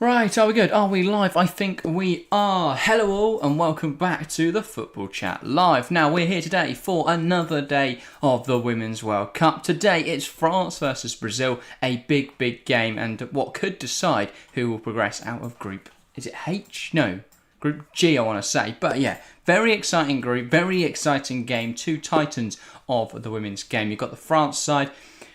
Right, are we good? Are we live? I think we are. Hello all and welcome back to the Football Chat Live. Now we're here today for another day of the Women's World Cup. Today it's France versus Brazil, a big game and what could decide who will progress out of Group, is it H? No, Group G I want to say. But yeah, very exciting group, very exciting game. Two titans of the women's game. You've got the France side,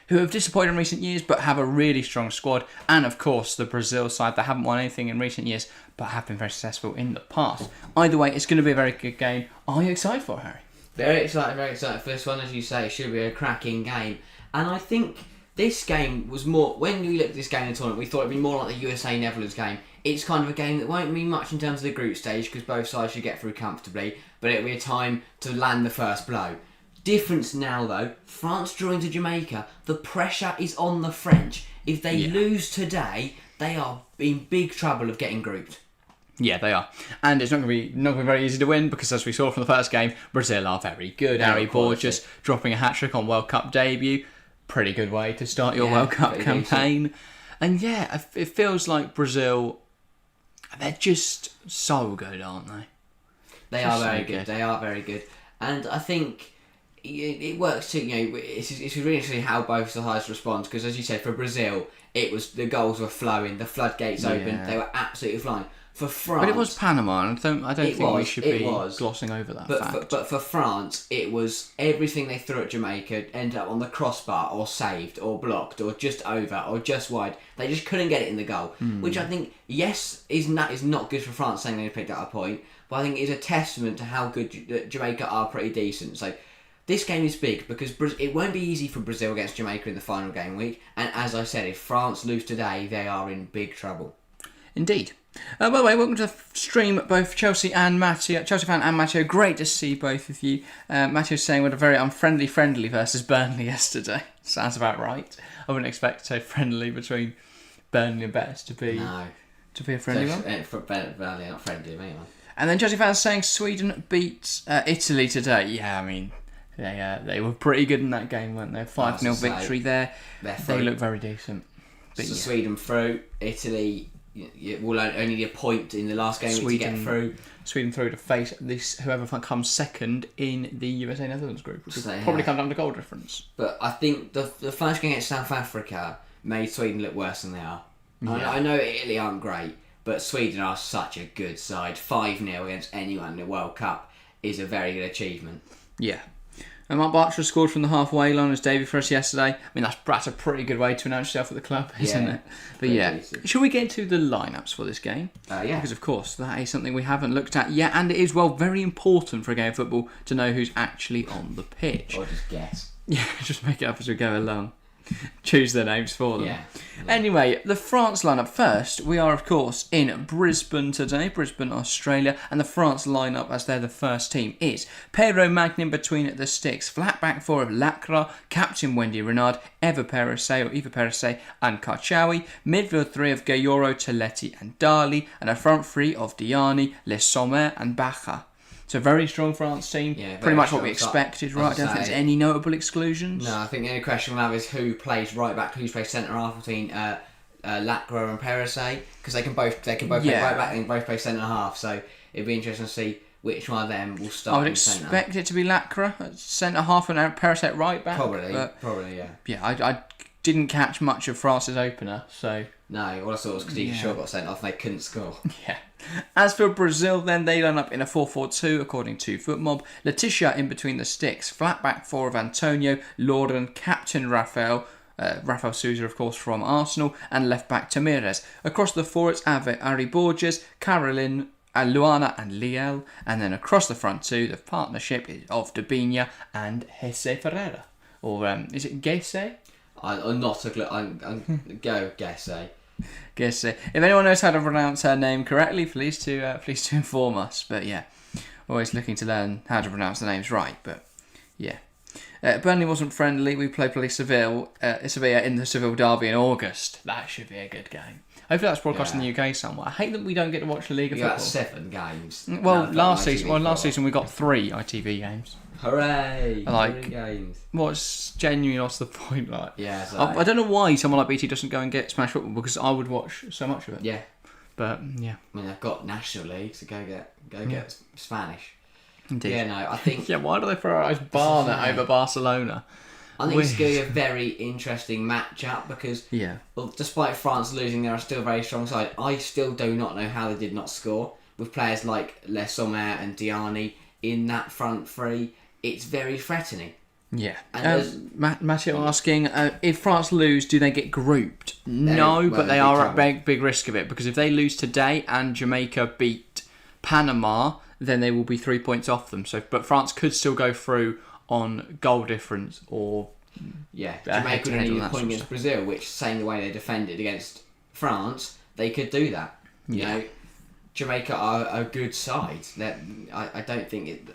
who have disappointed in recent years but have a really strong squad. And of course the Brazil side that haven't won anything in recent years but have been very successful in the past. Either way, it's going to be a very good game. Are you excited for it, Harry? Very excited for this one. As you say, it should be a cracking game. And I think this game was more, when we looked at this game in the tournament, we thought it'd be more like the USA-Netherlands game. It's kind of a game that won't mean much in terms of the group stage because both sides should get through comfortably, but it'll be a time to land the first blow. Difference now though, France drawing to Jamaica, the pressure is on the French. If they lose today, they are in big trouble of getting grouped. Yeah, they are. And it's not going to be very easy to win because, as we saw from the first game, Brazil are very good. Harry Borges dropping a hat-trick on World Cup debut. Pretty good way to start your World Cup campaign. Decent. And yeah, it feels like Brazil, they're just so good, aren't they? They are very good. They are very good. And I think it works too, it's really interesting how both sides respond because, as you said, for Brazil, it was the goals were flowing, the floodgates opened, they were absolutely flying. For France, but it was Panama, and I don't think we should be glossing over that fact. But for France, it was everything they threw at Jamaica ended up on the crossbar or saved or blocked or just over or just wide. They just couldn't get it in the goal, which I think is not good for France saying they picked up a point, but I think it is a testament to how good Jamaica are pretty decent. So this game is big because it won't be easy for Brazil against Jamaica in the final game week. And as I said, if France lose today, they are in big trouble. Indeed. By the way, welcome to the stream, both Chelsea fan and Matteo. Great to see both of you. Matteo's saying we had a very unfriendly friendly versus Burnley yesterday. Sounds about right. I wouldn't expect so friendly between Burnley and Betis to be a friendly one. For Burnley, not friendly, mate. And then Chelsea fans saying Sweden beat Italy today. Yeah, I mean, they were pretty good in that game, weren't they? 5-0 victory there. They look very decent. But so Sweden through, Italy will only need a point in the last game to get through. Sweden through to face whoever comes second in the USA-Netherlands group, which will probably come down to goal difference. But I think the first game against South Africa made Sweden look worse than they are. Yeah. I know Italy aren't great, but Sweden are such a good side. 5-0 against anyone in the World Cup is a very good achievement. Yeah. And Mark Bartra scored from the halfway line as debut for us yesterday. I mean, that's a pretty good way to announce yourself at the club, isn't it? But decent. Shall we get to the lineups for this game? Yeah. Because, of course, that is something we haven't looked at yet. And it is, very important for a game of football to know who's actually on the pitch. Or just guess. Yeah, just make it up as we go along. Choose their names for them. Yeah. Anyway, the France lineup first. We are, of course, in Brisbane today, Brisbane, Australia, and the France lineup, as they're the first team, is Pedro Magnin between the sticks, flat back four of Lacra, captain Wendy Renard, Eva Perise and Karchawi, midfield three of Gayoro, Teletti and Dali, and a front three of Diani, Le Sommer and Bacha. So very strong France team, pretty much what we expected, right? I don't think there's any notable exclusions. No, I think the only question we'll have is who plays right back, who plays centre half between Lacra and Perise, because they can both play right back and both play centre half. So it'd be interesting to see which one of them will start. I would expect it to be Lacra at centre half and Perise at right back. Probably, yeah. Yeah, I didn't catch much of France's opener, so. No, all I saw was Khadija Shaw got sent off and they couldn't score. Yeah. As for Brazil, then they line up in a 4-4-2 according to FootMob. Letitia in between the sticks, flat back four of Antonio, Lauren, captain Rafael Souza, of course, from Arsenal, and left back Tamires. Across the four, it's Ari Borges, Caroline, Luana and Liel, and then across the front two, the partnership is of Debinha and Jesse Ferreira. Or is it Gesse? I'm not a clue. Go Gesse. If anyone knows how to pronounce her name correctly, please to inform us. But yeah, always looking to learn how to pronounce the names right. But yeah, Burnley wasn't friendly. We play Sevilla in the Seville derby in August. That should be a good game. Hopefully that's broadcast in the UK somewhere. I hate that we don't get to watch the League of Football. Got 7 games. Well, last season we got 3 ITV games. Hooray! Like, what's the point? Like, yeah, I don't know why someone like BT doesn't go and get Smash Football, because I would watch so much of it. Yeah, But yeah, I mean, they've got National League, so go get Spanish. indeed. Yeah, no, I think Yeah, why do they prioritise Barnet over Barcelona? I think it's going to be a very interesting matchup because, well, despite France losing, they are still a very strong side. I still do not know how they did not score with players like Le Sommer and Diani in that front three. It's very threatening. Yeah. Matthew asking, if France lose, do they get grouped? No, but they are at big risk of it, because if they lose today and Jamaica beat Panama, then they will be 3 points off them. But France could still go through on goal difference or... Yeah, Jamaica would need a point against Brazil, which, saying the way they defended against France, they could do that. You know, Jamaica are a good side. I don't think it's.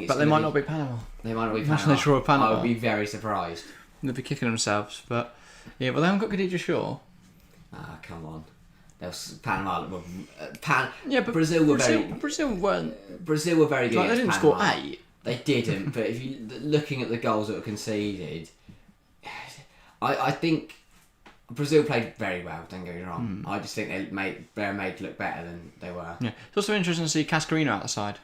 But they might not be Panama. They might not be Imagine they draw Panama. I would be very surprised. They'd be kicking themselves, but yeah, well, they haven't got Khadija Shaw. Ah, come on. Panama. But Brazil were very good. Brazil Were very good. Like, they didn't score 8. They didn't, but if you looking at the goals that were conceded, I think Brazil played very well. Don't get me wrong. I just think they were made to look better than they were. Yeah, it's also interesting to see Cascarino out the side.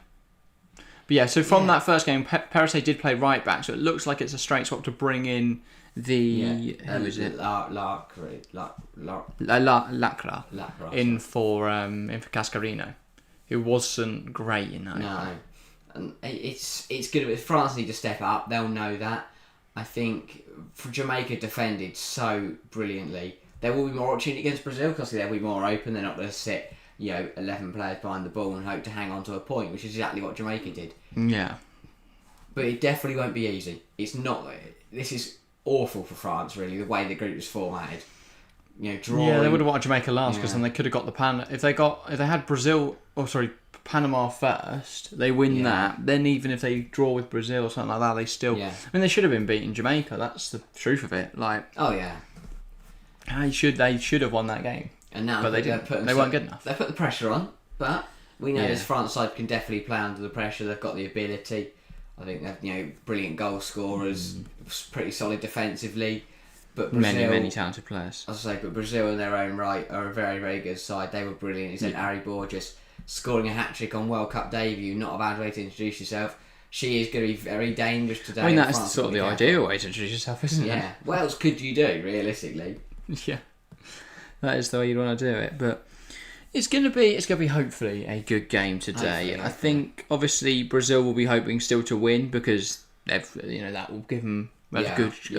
But yeah, so from that first game, Perisic did play right back, so it looks like it's a straight swap to bring in the who is it? Lacra in for Cascarino, who wasn't great in that. No, and it's good. If France need to step up, they'll know that. I think for Jamaica defended so brilliantly, there will be more opportunity against Brazil because they'll be more open. They're not going to sit 11 players behind the ball and hope to hang on to a point, which is exactly what Jamaica did. Yeah. But it definitely won't be easy. It's not. This is awful for France, really, the way the group was formatted. Drawing. Yeah, they would have wanted Jamaica last because then they could have got the if they had Panama first, they win that. Then even if they draw with Brazil or something like that, they still. Yeah. I mean, they should have been beating Jamaica. That's the truth of it. Oh yeah. They should have won that game. And now, but they didn't. They weren't good enough. They put the pressure on, but we know this France side can definitely play under the pressure. They've got the ability. I think they've brilliant goal scorers, pretty solid defensively. But Brazil, many talented players. As I say, but Brazil in their own right are a very, very good side. They were brilliant. He said Ari Borges scoring a hat-trick on World Cup debut, not a bad way to introduce yourself. She is going to be very dangerous today. I mean, that's sort of the ideal way to introduce yourself, isn't it? Yeah. What else could you do, realistically? Yeah. That is the way you'd want to do it. But it's going to be hopefully a good game today. Hopefully. I think, obviously, Brazil will be hoping still to win because that will give them a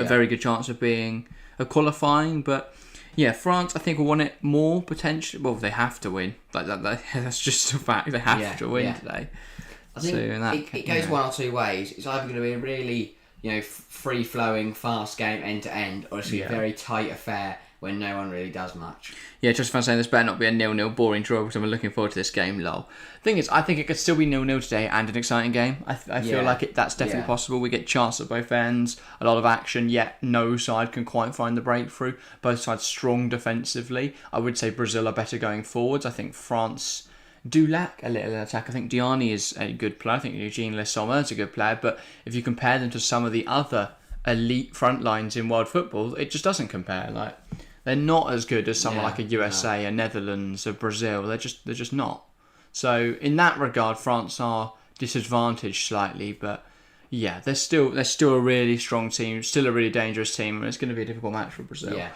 very good chance of being a qualifying. But yeah, France, I think, will want it more potentially. Well, they have to win. That's just a fact. They have to win today. I think it goes one or two ways. It's either going to be a really free-flowing, fast game end to end, or it's going to be a very tight affair when no one really does much. Yeah, just for saying this better not be a 0-0 boring draw because I'm looking forward to this game, lol. Thing is, I think it could still be 0-0 today and an exciting game. I feel like that's definitely possible. We get chances at both ends, a lot of action, yet no side can quite find the breakthrough. Both sides strong defensively. I would say Brazil are better going forwards. I think France do lack a little attack. I think Diani is a good player. I think Eugene Le Sommer is a good player. But if you compare them to some of the other elite front lines in world football, it just doesn't compare. They're not as good as someone like a USA, a Netherlands, a Brazil. They're just not. So in that regard, France are disadvantaged slightly, but yeah, they're still a really strong team, still a really dangerous team, and it's going to be a difficult match for Brazil. Yeah.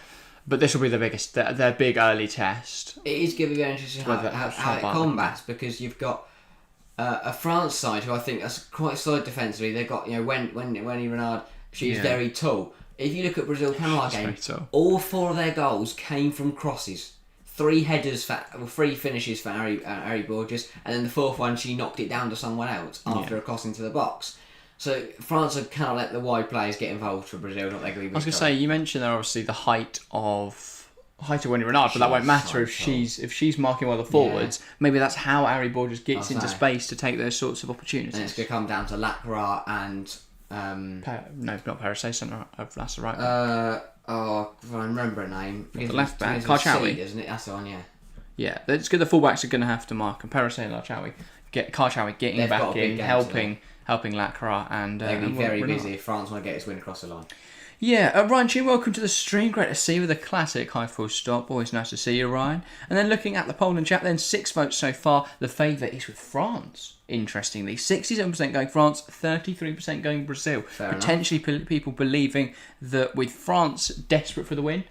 But this will be their big early test. It is going to be very interesting how it combats, because you've got a France side who I think are quite solid defensively. They've got when Renard, she's very tall. If you look at Brazil-Panama game, all 4 of their goals came from crosses. 3 finishes for Ari Borges, and then the 4th one she knocked it down to someone else after a cross into the box. So France have kind of let the wide players get involved for Brazil, not their. I was going to say, you mentioned there obviously the height of Wendy Renard, but that won't matter if she's marking well the forwards. Yeah. Maybe that's how Ari Borges gets into space to take those sorts of opportunities. And it's going to come down to Lacra and. No, not Perisic. That's the right one. If I remember a name. The left back, Karchaoui, isn't it? That's the one, yeah. Yeah, it's good. The fullbacks are going to have to mark, and Perisic and Karchaoui getting back in, helping helping Lacroix and They'll be very Renard. busy if France want to get this win across the line. Yeah, Ryan Chin, welcome to the stream. Great to see you with a classic high full stop. Always nice to see you, Ryan. And then looking at the poll and chat, then 6 votes so far. The favourite is with France, interestingly. 67% going France, 33% going Brazil. Potentially people believing that with France desperate for the win,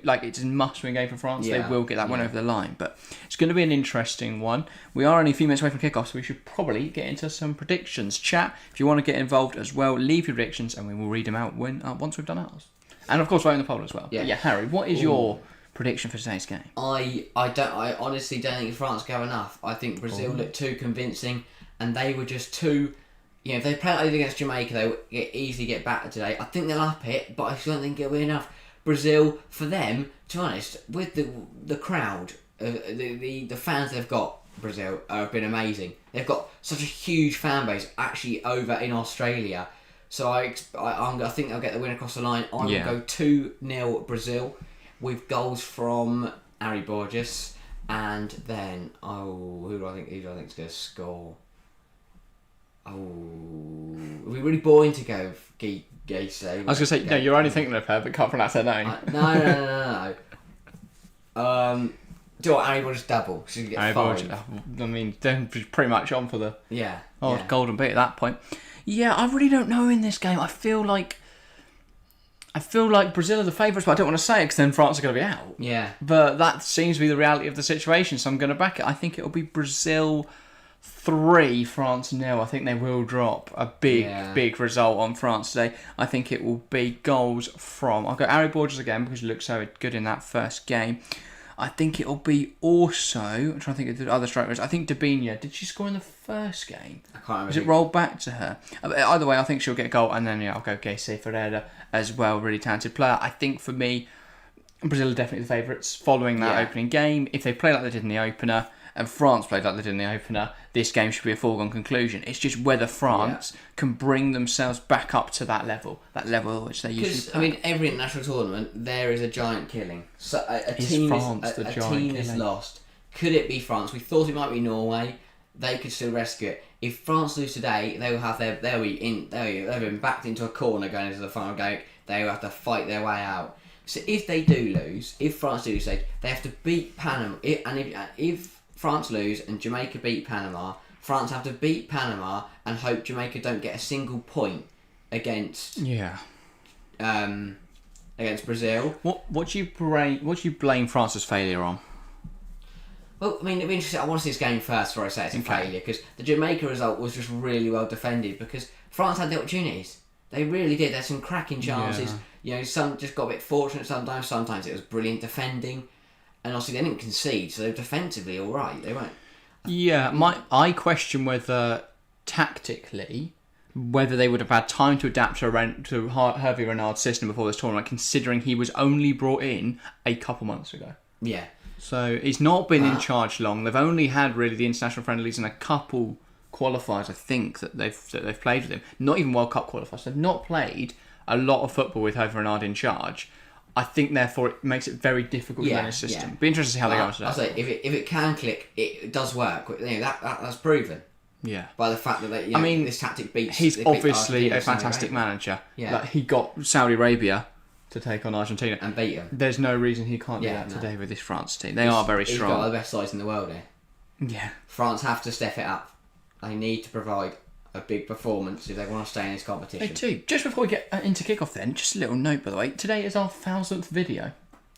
like it's a must-win game for France, they will get that one over the line. But it's going to be an interesting one. We are only a few minutes away from kickoff, so we should probably get into some predictions. Chat, if you want to get involved as well, leave your predictions and we will read them out once we've done ours. And of course, vote in the poll as well. Yeah, Harry, what is your prediction for today's game? I honestly don't think France go enough. I think Brazil looked too convincing, and they were just too. If they play like they did against Jamaica, they would easily get battered today. I think they'll up it, but I still don't think it'll be enough. Brazil, for them, to be honest, with the crowd, the fans they've got, Brazil, have been amazing. They've got such a huge fan base actually over in Australia. So I think they'll get the win across the line. I will go 2-0 Brazil with goals from Ari Borges, and then who do I think is going to score? It would be really boring to go Gay. I was going to say, no, you're only thinking of her, but can't pronounce her name. No. Do you know what, Ari Borges double? She's going to get 5. I mean, they're pretty much on for the golden beat at that point. Yeah, I really don't know in this game. I feel like Brazil are the favourites, but I don't want to say it because then France are going to be out. Yeah. But that seems to be the reality of the situation, so I'm going to back it. I think it'll be Brazil 3, France 0. I think they will drop a big result on France today. I think it will be goals from... I'll go Ari Borges again because he looked so good in that first game. I think it'll be also... I'm trying to think of the other strikers. I think Dabinha, did she score in the first game? I can't remember. Was it rolled back to her? Either way, I think she'll get a goal. And then I'll go Gayse Ferreira as well. Really talented player. I think for me, Brazil are definitely the favourites following that opening game. If they play like they did in the opener... and France played like they did in the opener, this game should be a foregone conclusion. It's just whether France can bring themselves back up to that level which they usually play. I mean, every international tournament, there is a giant killing. So a team is lost. Could it be France? We thought it might be Norway. They could still rescue it. If France lose today, they'll be backed into a corner going into the final game. They will have to fight their way out. So if they do lose, if France do lose, they have to beat Panama. If France lose and Jamaica beat Panama, France have to beat Panama and hope Jamaica don't get a single point against Brazil. What do you blame France's failure on? Well, I mean, it'd be interesting. I want to see this game first before I say it's a failure, because the Jamaica result was just really well defended because France had the opportunities. They really did. There's some cracking chances. Some just got a bit fortunate sometimes. Sometimes it was brilliant defending. And obviously they didn't concede, so they're defensively all right. They weren't. Yeah, I question whether tactically, whether they would have had time to adapt to Hervé Renard's system before this tournament, considering he was only brought in a couple months ago. Yeah. So he's not been in charge long. They've only had really the international friendlies and a couple qualifiers, I think, that they've played with him. Not even World Cup qualifiers. They've not played a lot of football with Hervé Renard in charge. I think, therefore, it makes it very difficult to manage a system. Be interested to see how they go today. I'll say, if it can click, it does work. That's proven. Yeah. By the fact that this tactic beats... He's obviously a fantastic manager. Yeah. Like, he got Saudi Arabia to take on Argentina. And beat them. There's no reason he can't do that today with this France team. They are very strong. He's got the best sides in the world here. Yeah. France have to step it up. They need to provide a big performance if they want to stay in this competition. They do. Just before we get into kickoff then, just a little note by the way, today is our 1000th video.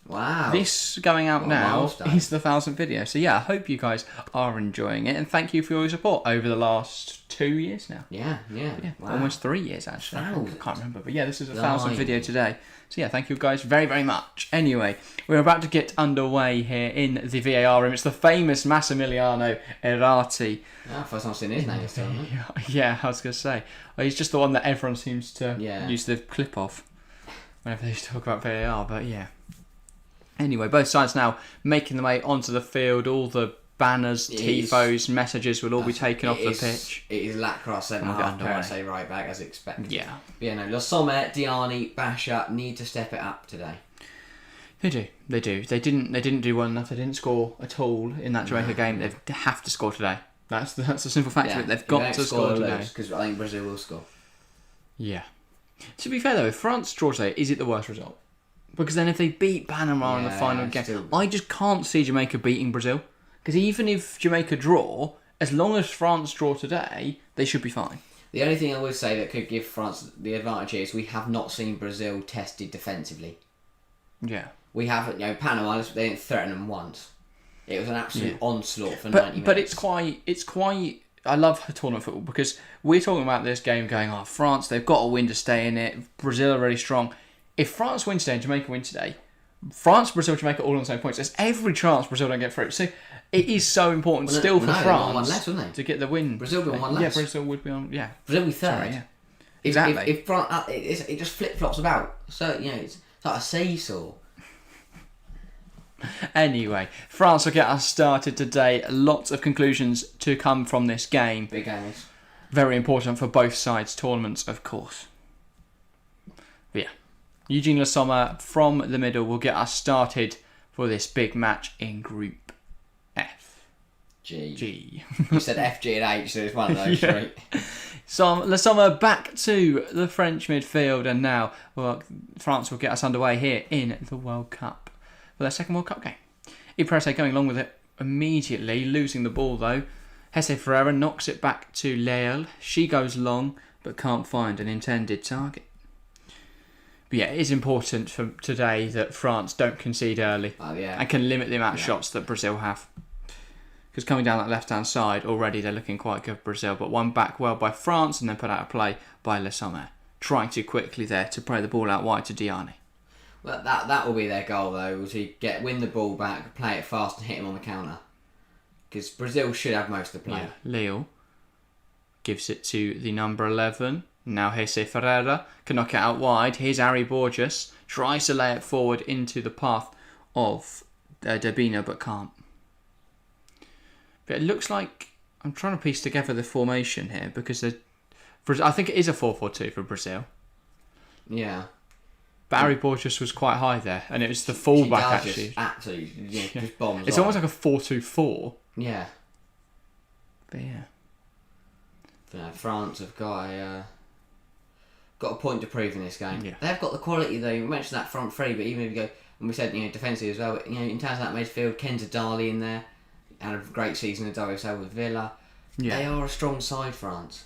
Wow. This going out now is the 1000th video. So yeah, I hope you guys are enjoying it and thank you for your support over the last 2 years now. Yeah. Wow. Almost 3 years actually. I can't remember, but yeah, this is a 1000th video today. So yeah, thank you guys very, very much. Anyway, we're about to get underway here in the VAR room. It's the famous Massimiliano Errati. First time I've seen his name this time. Yeah, I was going to say. Well, he's just the one that everyone seems to use the clip of whenever they talk about VAR, but yeah. Anyway, both sides now making their way onto the field. All the banners, tifos, messages will all be taken off the pitch. It is Lacroix centre-half, Perese right back as expected. Yeah. But yeah, no, Le Sommet, Diani, Basha need to step it up today. They do. They didn't do well enough. They didn't score at all in that Jamaica game. They have to score today. That's the simple fact of it. They've got to score today. Because I think Brazil will score. Yeah. To be fair though, if France draw today, is it the worst result? Because then if they beat Panama in the final game, I just can't see Jamaica beating Brazil. Because even if Jamaica draw, as long as France draw today, they should be fine. The only thing I would say that could give France the advantage is we have not seen Brazil tested defensively. Yeah. We haven't, Panama, they didn't threaten them once. It was an absolute onslaught for 90 minutes. But it's quite. I love tournament football because we're talking about this game going, France, they've got a win to stay in it. Brazil are really strong. If France win today and Jamaica win today, France, Brazil, Jamaica all on the same points. There's every chance Brazil don't get through. So it is so important for France one less, wouldn't they? to get the win. Brazil would be on one less. Yeah, Brazil would be on. Yeah, Brazil would be third. Sorry, yeah. Exactly. If France, it just flip flops about. So it's like a seesaw. Anyway, France will get us started today. Lots of conclusions to come from this game. Big games. Very important for both sides' tournaments, of course. But yeah, Eugene Le Sommer from the middle will get us started for this big match in Group F. G. You said F, G and H, so it's one of those three. So Le Sommer back to the French midfield, and now France will get us underway here in the World Cup. For their second World Cup game. Iprese going along with it immediately, losing the ball though. Jesse Ferreira knocks it back to Leal. She goes long, but can't find an intended target. But yeah, it is important for today that France don't concede early and can limit the amount of shots that Brazil have. Because coming down that left-hand side, already they're looking quite good, Brazil. But one back well by France and then put out a play by Le Sommer. Trying too quickly there to play the ball out wide to Diani. Well, that will be their goal though, to win the ball back, play it fast and hit him on the counter. Because Brazil should have most of the play. Yeah. Leal gives it to the number 11. Now Jesse Ferreira can knock it out wide. Here's Ari Borges. Tries to lay it forward into the path of Debina, but can't. But it looks like... I'm trying to piece together the formation here because I think it is a 4-4-2 for Brazil. Yeah. Barry Borges was quite high there, and it was the fullback actually. Absolutely, just bombs. It's almost like a 4-2-4. Yeah. But yeah. But France have got a point to prove in this game. Yeah. They've got the quality though. We mentioned that front three, but even if you go, and we said defensively as well. But, in terms of that midfield, Kenza Dali in there had a great season at WSL with Villa. Yeah. They are a strong side, France.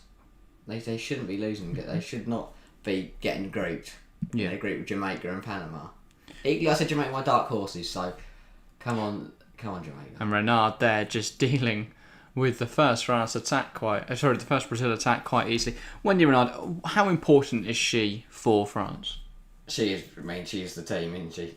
They shouldn't be losing. They should not be getting grouped. Yeah, a group with Jamaica and Panama. I said Jamaica my dark horses, so come on Jamaica. And Renard there just dealing with the first Brazil attack quite easily. Wendy Renard, how important is she for France? She is. I mean, she is the team, isn't she?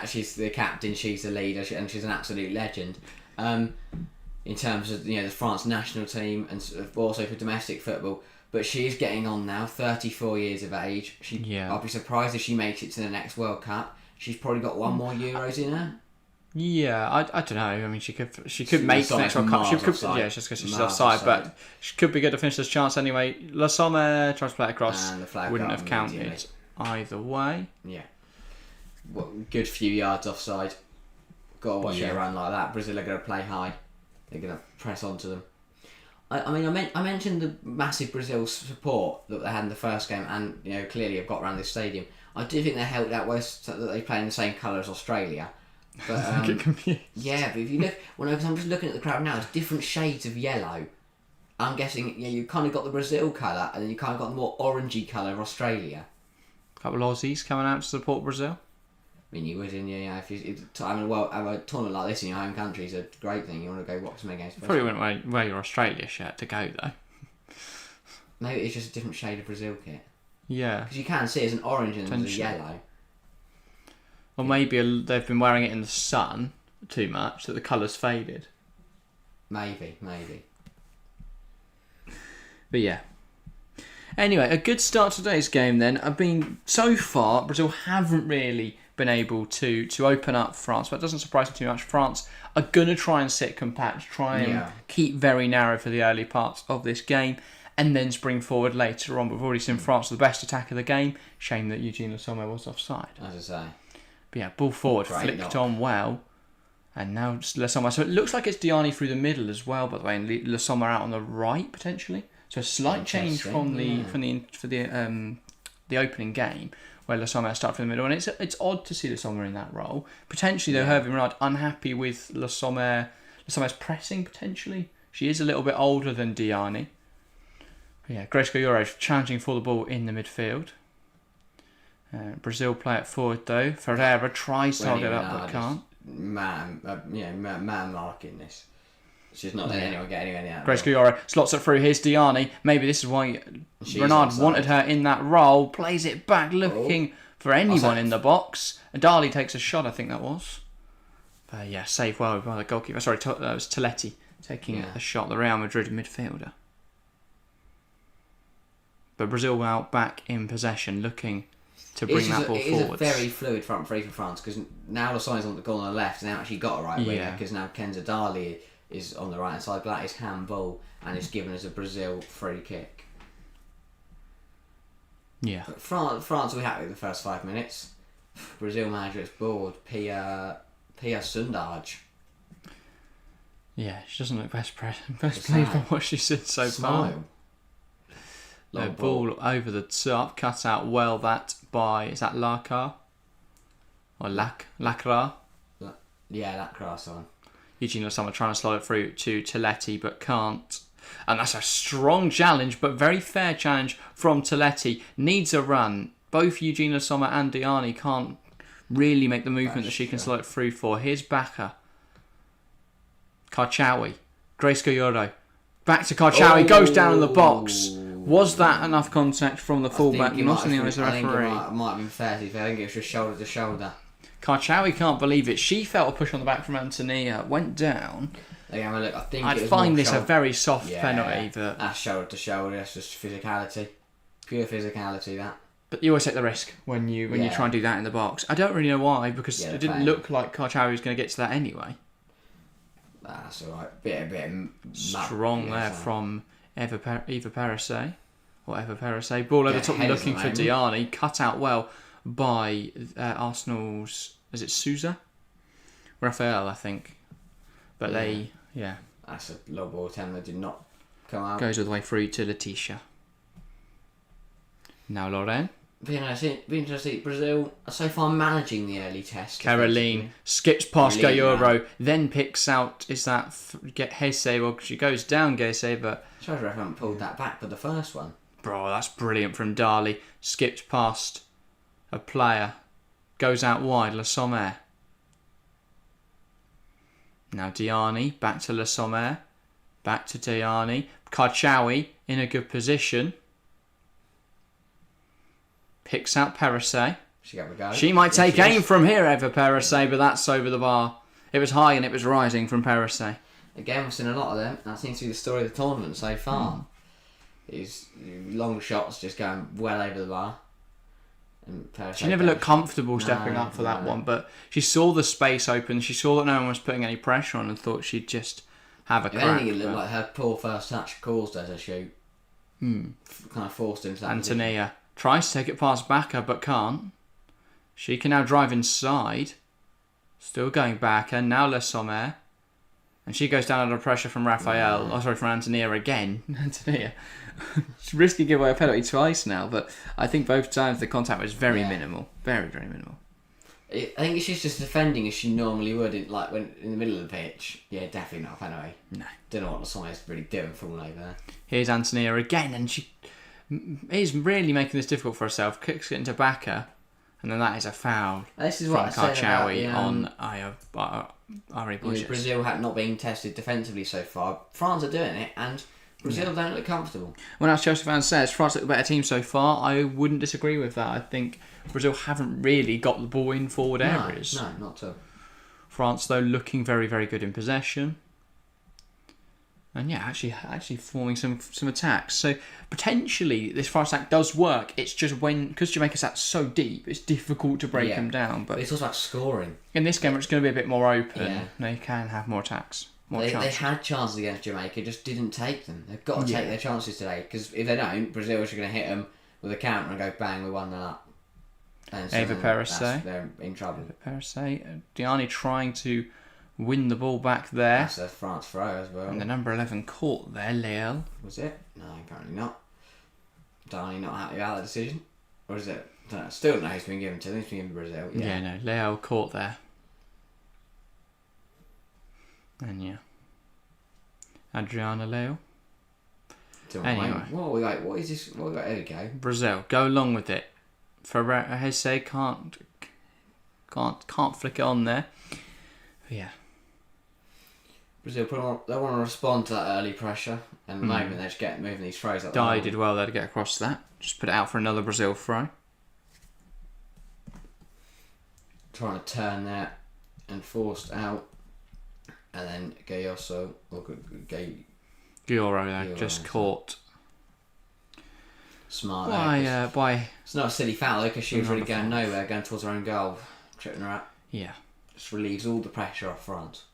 She's the captain. She's the leader, and she's an absolute legend. In terms of the France national team, and also for domestic football. But she is getting on now, 34 years of age. I'll be surprised if she makes it to the next World Cup. She's probably got one more Euros in her. Yeah, I don't know. I mean, she could make the next World Cup. She could, just because she's offside, but she could be good to finish this chance anyway. Le Sommer tries to play it across, wouldn't have counted either way. Yeah, good few yards offside. Got to watch it run like that. Brazil are going to play high. They're going to press onto them. I mentioned the massive Brazil support that they had in the first game, and clearly have got around this stadium. I do think they're helped out west that they play in the same colour as Australia. But I get confused. Yeah, but if you look, because I'm just looking at the crowd now, it's different shades of yellow. I'm guessing you kind of got the Brazil colour, and then you kind of got the more orangey colour of Australia. A couple of Aussies coming out to support Brazil. I mean, you would, and if having a tournament like this in your home country is a great thing. You want to go watch them against. Probably wouldn't wear your Australia shirt to go though. Maybe it's just a different shade of Brazil kit. Yeah. Because you can see it's an orange and there's a yellow. Or maybe they've been wearing it in the sun too much that the colour's faded. Maybe. But yeah. Anyway, a good start to today's game then. So far, Brazil haven't really been able to open up France, but it doesn't surprise me too much. France are going to try and sit compact, keep very narrow for the early parts of this game, and then spring forward later on. We've already seen France the best attack of the game. Shame that Eugene Le Sommer was offside. As I say. But yeah, ball forward, flicked on well, And now Lasoma. So it looks like it's Diani through the middle as well, by the way, and Lasoma out on the right potentially. So a slight change from the opening game, where Lasoma started from the middle, and it's odd to see Lasoma in that role. Potentially, though, Hervé Renard unhappy with Lasoma's pressing potentially. She is a little bit older than Diani. But yeah, Grace Goyoro challenging for the ball in the midfield. Brazil play it forward though. Ferreira tries to hold it up but can't. Man marking this. She's not letting anyone get anywhere near. Grace Goyoro slots it through. Here's Diani. Maybe this is why Renard wanted her in that role. Plays it back, looking for anyone in the box. Dali takes a shot, I think that was. But yeah, saved well by the goalkeeper. Sorry, that was Toletti taking a shot. The Real Madrid midfielder. But Brazil out back in possession, looking to bring that ball forward. It is a very fluid front three for France, because now Lassone's on the goal on the left, and they've actually got a right winger, because now Kenza Dali is on the right hand side. But that is handball, and it's given as a Brazil free kick. Yeah. But France will be happy with the first 5 minutes. Brazil manager is bored. Pia Sundaj. Yeah, she doesn't look best pleased by what she's said so far. No, ball over the top, cut out well that by, is that Lacra? Or Lacra? Yeah, Lacra, son. Eugene Lasoma trying to slide it through to Toletti but can't. And that's a strong challenge, but very fair challenge from Toletti. Needs a run. Both Eugene Lasoma and Diani can't really make the movement that she can slide it through for. Here's Baka. Karchawi. Grace Goyoro. Back to Karchawi. Goes down in the box. Was that enough contact from the fullback? Not in the eyes of the referee. I think it might have been fair. I think it was just shoulder to shoulder. Karchawi can't believe it. She felt a push on the back from Antonia. Went down. Again, look, I'd find this a very soft penalty. But that's shoulder to shoulder. That's just physicality. Pure physicality, that. But you always take the risk when you try and do that in the box. I don't really know why, because it didn't look like Karchawi was going to get to that anyway. That's alright. Bit strong there from Eva Perisset. Or Eva Perisset. Ball over the top looking for Diani. Cut out well by Arsenal's... Is it Souza? Raphael, I think. But that's a low ball attempt that did not come out. Goes all the way through to Letitia. Now Lorraine. Be interesting. Brazil are so far managing the early test. Caroline skips past Gayoro, then picks out, is that Hesse? Well, she goes down Gese, but... I suppose I haven't pulled that back for the first one. Bro, that's brilliant from Dali. Skipped past a player. Goes out wide, Le Sommer. Now Diani, back to Le Sommer. Back to Diani. Karchawi in a good position. Picks out Perisset. She might take aim from here, Eva Perisset, but that's over the bar. It was high and it was rising from Perisset. Again, we've seen a lot of them. That seems to be the story of the tournament so far. Is long shots just going well over the bar. And she never looked comfortable stepping up for that one, but she saw the space open. She saw that no one was putting any pressure on and thought she'd just have a crack. I think it looked like her poor first touch caused her to shoot. Kind of forced into that Antonia tries to take it past Baka, but can't. She can now drive inside. Still going back, and now Le Sommer. And she goes down under pressure from Raphael. From Antonia again. Antonia. She's risking giving away a penalty twice now, but I think both times the contact was very minimal. Very, very minimal. I think she's just defending as she normally would, in the middle of the pitch. Yeah, definitely not a penalty. No. Don't know what Le Sommer's really doing falling over there. Here's Antonia again, and she is really making this difficult for herself. Kicks it into Baka, and then that is a foul. This is from what I said Karchawi on Ari Borges. Brazil had not been tested defensively so far. France are doing it, and Brazil don't look comfortable. When our Chelsea fan says France look a better team so far, I wouldn't disagree with that. I think Brazil haven't really got the ball in forward areas. No, not at all. France, though, looking very, very good in possession. And yeah, actually forming some attacks. So potentially this France attack does work. It's just because Jamaica's sat so deep, it's difficult to break them down. But it's also about scoring. In this game, it's going to be a bit more open. Yeah. They can have more attacks. They had chances against Jamaica, just didn't take them. They've got to take their chances today, because if they don't, Brazil are going to hit them with a counter and go bang, we 1-0 up. And so Eva Perisset. They're in trouble. Eva Perisset. Diani trying to win the ball back there. That's a France throw as well. And the number 11 caught there, Leo. Was it? No, apparently not. Darnie not happy about the decision. Or is it? I don't know. Still don't know who's been given to. It's been given to Brazil. Yeah, no, Leo caught there. And yeah. Adriana Leo. Anyway. What we got? What is this? What we got? There we go. Brazil, go along with it. Hesse can't flick it on there. But yeah. Brazil they want to respond to that early pressure, and at the moment they're just moving these throws up. Dye did well there to get across that. Just put it out for another Brazil throw. Trying to turn that and forced out, and then Gayoso or Gioro there just caught. Smart. By it's not a silly foul though, because she was really going nowhere, going towards her own goal, tripping her up. Yeah. Just relieves all the pressure off France.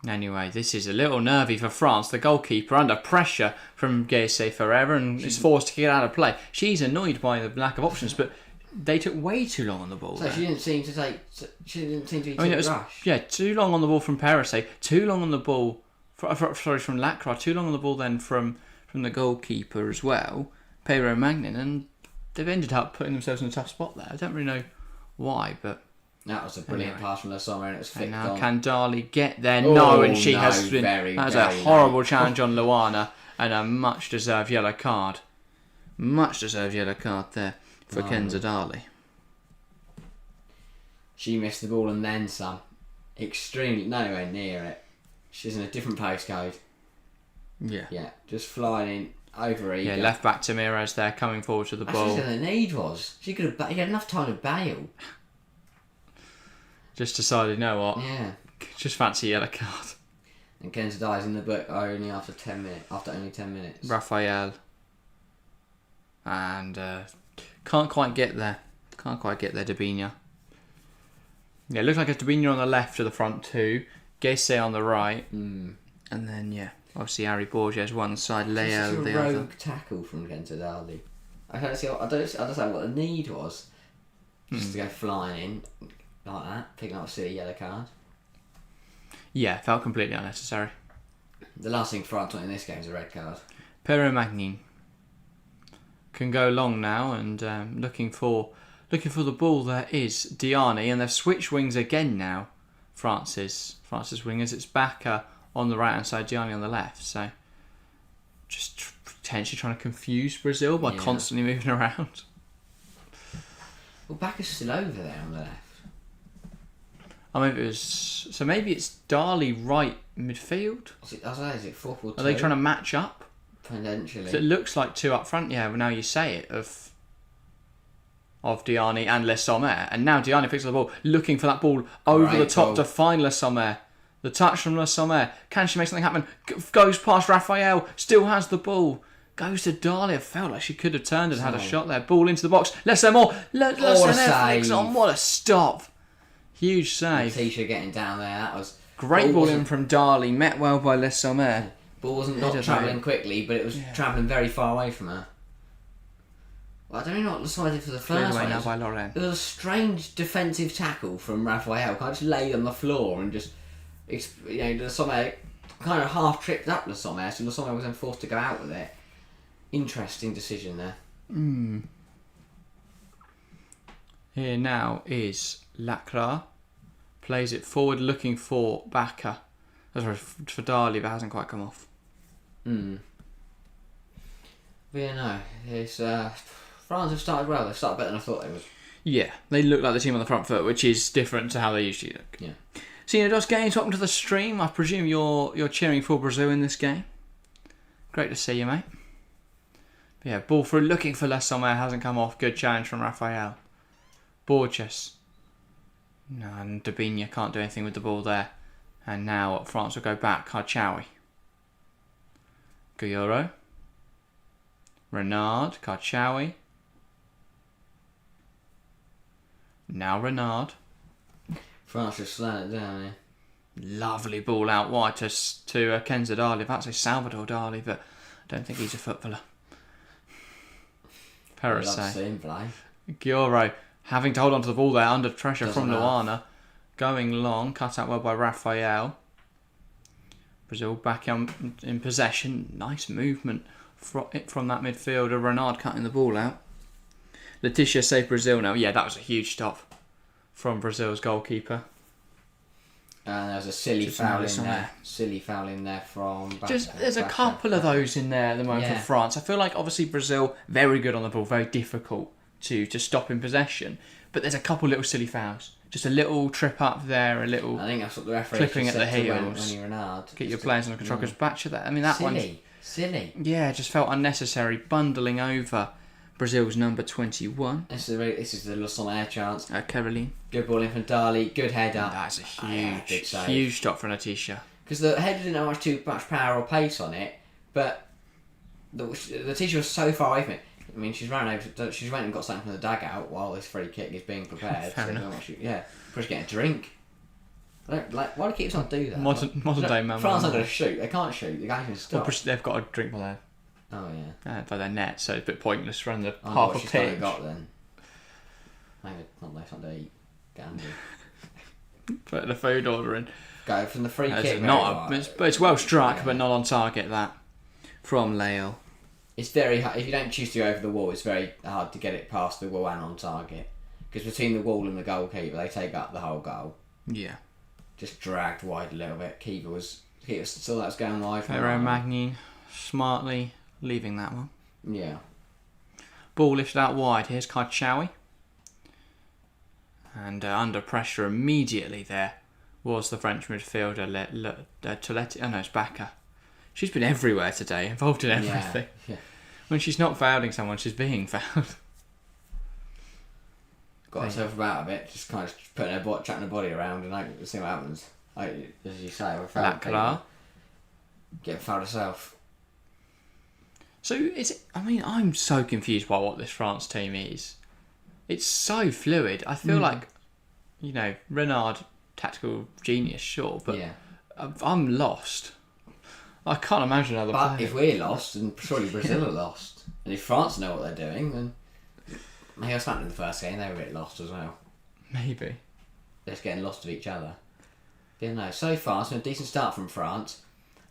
Anyway, this is a little nervy for France. The goalkeeper under pressure from Gayse Ferreira and is forced to get out of play. She's annoyed by the lack of options, but they took way too long on the ball. So she didn't seem to take. She didn't seem to be too rush. Yeah, too long on the ball from Perisse. Too long on the ball. From Lacroix. Too long on the ball then from the goalkeeper as well, Pedro Magnin, and they've ended up putting themselves in a tough spot there. I don't really know why, but that was a brilliant pass from the summer, and it was flicked now on. Can Dali get there? No, and she has been. That was a horrible challenge on Luana, and a much deserved yellow card. Much deserved yellow card there for Kenza Dali. She missed the ball and then some. Extremely nowhere near it. She's in a different postcode. Yeah. Yeah, just flying in over eager. Yeah, left back to Miraz there, coming forward to the ball. That's what the need was. She could have. He had enough time to bail. Just decided, you know what? Yeah. Just fancy yellow card. And Kenza dies in the book only after 10 minutes. After only 10 minutes. Raphael. And can't quite get there. Can't quite get there, Debinha. Yeah, it looks like it's Debinha on the left of the front two. Gese on the right. And then, yeah, obviously Ari Borges one side, Leo the other. Rogue tackle from Kenza Dali. I don't understand what the need was. Just to go flying in like that, picking up a silly yellow card. Yeah, felt completely unnecessary. The last thing France want in this game is a red card. Pero Magnin can go long now, and looking for the ball there is Diani, and they've switched wings again now. France's wingers. It's Bacca on the right hand side, Diani on the left. So just potentially trying to confuse Brazil by constantly moving around. Well, Bacca's still over there on the left. Maybe it's Dali right midfield. Is it 4-4-2? Are they trying to match up? Potentially. So it looks like two up front. Yeah, well, now you say it of Diani and Le Sommer, and now Diani picks up the ball, looking for that ball over the top to find Le Sommer. The touch from Le Sommer. Can she make something happen? Goes past Raphael. Still has the ball. Goes to Dali. I felt like she could have turned and had a shot there. Ball into the box. Le Sommer. Le Sommer flicks on. What a stop! Huge save. Tisha getting down there. That was great ball in from Dali. Met well by Le Sommer. Ball wasn't not travelling quickly, but it was travelling very far away from her. Well, I don't know what Le Sommer did for the first one. Now by Lorraine. It was a strange defensive tackle from Raphael. Kind of just laid on the floor and just, Le Sommer kind of half tripped up Le Sommer, so Le Sommer was then forced to go out with it. Interesting decision there. Here now is Lacroix. Plays it forward, looking for Bacca. Sorry, for Dali, but hasn't quite come off. But yeah, no. It's, France have started well. They've started better than I thought they would. Yeah, they look like the team on the front foot, which is different to how they usually look. Yeah. Senior Dos Games, welcome to the stream. I presume you're cheering for Brazil in this game. Great to see you, mate. But yeah, ball through, looking for Le Sommer, hasn't come off. Good challenge from Raphael. Borges. No, and Debinha can't do anything with the ball there. And now France will go back. Karchawi. Guyoro. Renard. Karchawi. Now Renard. France just slowing it down here. Lovely ball out wide to Kenza Dali. That's a Salvador Dali, but I don't think he's a footballer. Perisse. I'd love to see him play. Guyoro having to hold on to the ball there under pressure from Luana. going long, cut out well by Raphael. Brazil back in possession. Nice movement from that midfielder. Renard cutting the ball out. Letitia saved Brazil now. Yeah, that was a huge stop from Brazil's goalkeeper. And there's a silly foul in there. Silly foul in there from... There's a couple of those in there at the moment for France. I feel like obviously Brazil, very good on the ball, very difficult to stop in possession. But there's a couple little silly fouls. Just a little trip up there, a little... I think that's what the referee clipping at the heels. Renard. Get your players under control. Because back to that. I mean, that one... Silly. Yeah, just felt unnecessary. Bundling over Brazil's number 21. This is the Le Sommer chance. Caroline. Good ball in from Dali. Good header. That's a huge stop for Letitia. Because the header didn't have too much power or pace on it, but Letitia was so far away from it. I mean, she's ran over. She's went and got something from the dugout while this free kick is being prepared. Fair enough. Probably getting a drink. Why do keeps not do that? Modern day man. France aren't going to shoot. They can't shoot. The game can stop. Well, they've got a drink by their net, so it's a bit pointless around the half a pitch. Got then. Maybe not left to eat. Gandhi. Put the food order in. Go from the free kick. It's well struck, but not on target. That from Lael. It's very hard. If you don't choose to go over the wall, it's very hard to get it past the wall and on target. Because between the wall and the goalkeeper, they take up the whole goal. Yeah. Just dragged wide a little bit. Keeper still that was going wide. Ferro Magnin smartly leaving that one. Yeah. Ball lifted out wide. Here's Karchawi. And under pressure immediately there was the French midfielder, Toletti. Oh no, it's Bacca. She's been everywhere today, involved in everything. Yeah. When she's not fouling someone, she's being fouled. Got herself about a bit, just kind of putting her chucking her body around and see what happens. As you say, we're fouled. Get fouled herself. So I'm so confused by what this France team is. It's so fluid. I feel like, Renard, tactical genius, sure, but I'm lost. I can't imagine how But if we're lost, then surely Brazil are lost. And if France know what they're doing, then maybe I was in the first game, they were a bit lost as well. Maybe. They're just getting lost of each other. So far, it's been a decent start from France.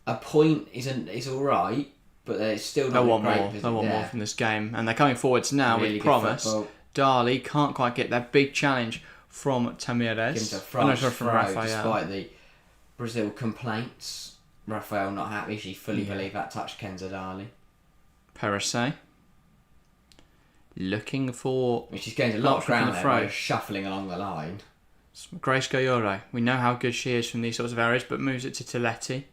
A point is alright, but it's still not great. They want more from this game. And they're coming forwards now with promise. Football. Dali can't quite get that big challenge from Tamires. From Raphael. Despite the Brazil complaints. Raphael not happy. She fully believed that touched Kenza Dali. Perisset. Looking for... she's gained a lot of ground there, shuffling along the line. Grace Goyoro. We know how good she is from these sorts of areas, but moves it to Toletti.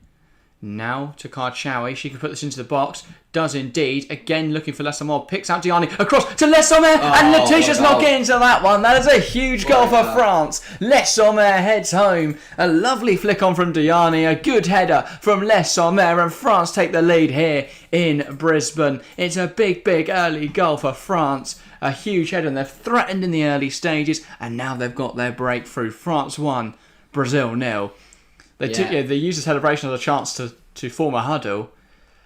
Now to Karchawi. She can put this into the box. Does indeed. Again looking for Lesommer. Picks out Diani. Across to Lesommer. And Letitia's not getting into that one. That is a huge goal for France. Lesommer heads home. A lovely flick on from Diani. A good header from Lesommer. And France take the lead here in Brisbane. It's a big early goal for France. A huge header. And they're threatened in the early stages. And now they've got their breakthrough. France 1. Brazil 0. They used the celebration as a chance to form a huddle.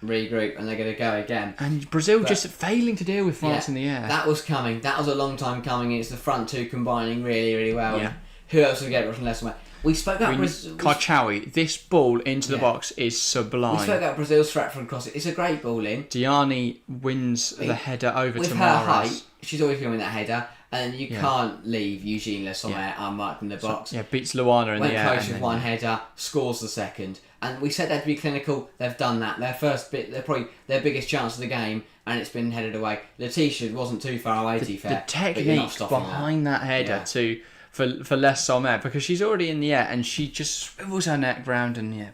Regroup, and they're going to go again. And Brazil just failing to deal with France in the air. That was coming. That was a long time coming. It's the front two combining really, really well. Yeah. Who else would get it from Lesommer? We spoke about Brazil. Karchawi, this ball into the box is sublime. We spoke about Brazil's threat from across it. It's a great ball in. Diani wins the header over with to her Mahrez. height. She's always going to win that header. And you can't leave Eugene Lesommer unmarked in the box. Beats Luana in the air. Went close with one header, scores the second. And we said they'd be clinical. They've done that. They're probably their biggest chance of the game, and it's been headed away. Letitia wasn't too far away, to be fair. The technique behind that header for Lesommer, because she's already in the air and she just swivels her neck round and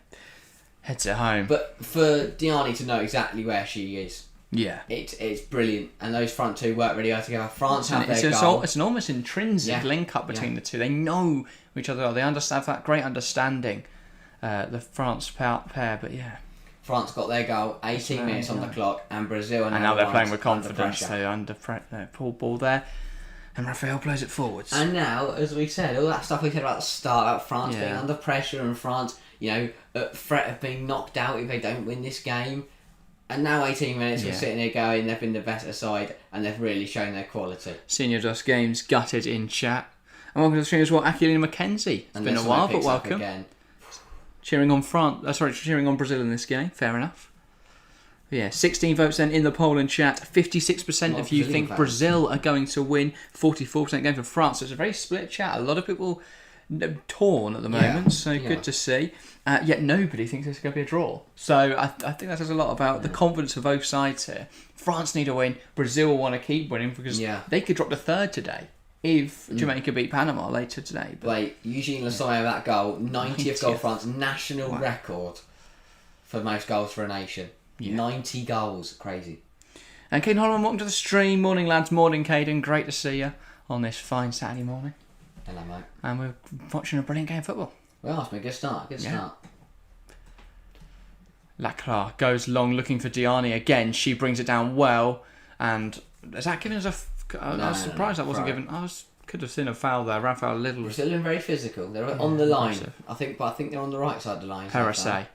heads it home. But for Diani to know exactly where she is. Yeah. It's brilliant, and those front two work really well together. France have their goal. It's an almost intrinsic link up between the two. They know each other well. They understand that great understanding, the France pair. But France got their goal. 18 minutes on the clock, and Brazil and now they're playing with confidence. So pull ball there, and Raphael plays it forwards. And now, as we said, all that stuff we said about the start, about France being under pressure, and France, at threat of being knocked out if they don't win this game. And now 18 minutes, we're sitting here going, they've been the better side, and they've really shown their quality. Senior Dos Games gutted in chat. And welcome to the stream as well, Aquilina Mackenzie. It's been a while, but welcome. Cheering on cheering on Brazil in this game. Fair enough. Yeah, 16 votes then in the poll and chat. 56% of you think Brazil are going to win. 44% going for France. So it's a very split chat. A lot of people torn at the moment, so good to see. Yet nobody thinks it's going to be a draw. So I think that says a lot about the confidence of both sides here. France need a win. Brazil will want to keep winning because they could drop to third today if Jamaica beat Panama later today. But wait, Eugene Lassoya, that goal, 90th goal for France, national record for most goals for a nation. 90 goals, crazy. And Caden Holloman, welcome to the stream. Morning lads, morning Caden, great to see you on this fine Saturday morning. Hello mate. And we're watching a brilliant game of football. Well, it's been a good start, Lacroix goes long looking for Diani again. She brings it down well. And is that giving us I was surprised that wasn't given. Could have seen a foul there. Rafael Little. They're still very physical. They're on the line. I think they're on the right side of the line. Perase.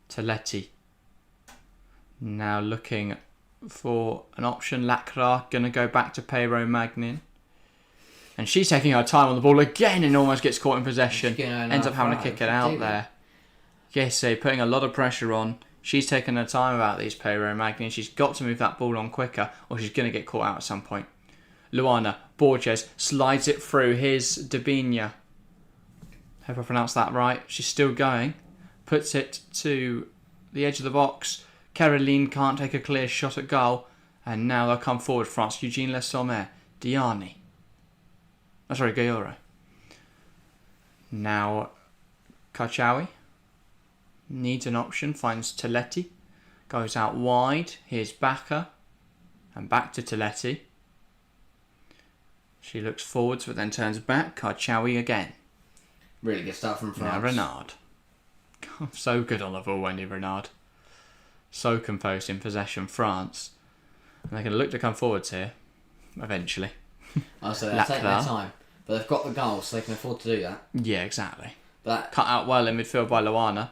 Teletti. Now looking for an option. Lacroix going to go back to Pero Magnin. And she's taking her time on the ball again and almost gets caught in possession. Ends up having to kick it out there. Yese putting a lot of pressure on. She's taking her time about these Pero Magnin. She's got to move that ball on quicker or she's going to get caught out at some point. Luana Borges slides it through. Here's Dabinia. Hope I pronounced that right. She's still going. Puts it to the edge of the box. Caroline can't take a clear shot at goal. And now they'll come forward, France. Eugene Le Sommer. Diani. Gayoro. Now Kachawi needs an option. Finds Teletti. Goes out wide. Here's Baka. And back to Teletti. She looks forwards but then turns back. Karchawi again. Really good start from France. Now Renard. So good on the ball, Wendy Renard. So composed in possession, France. And they're going to look to come forwards here, eventually. So they're taking their time. But they've got the goal, so they can afford to do that. Yeah, exactly. But cut out well in midfield by Luana.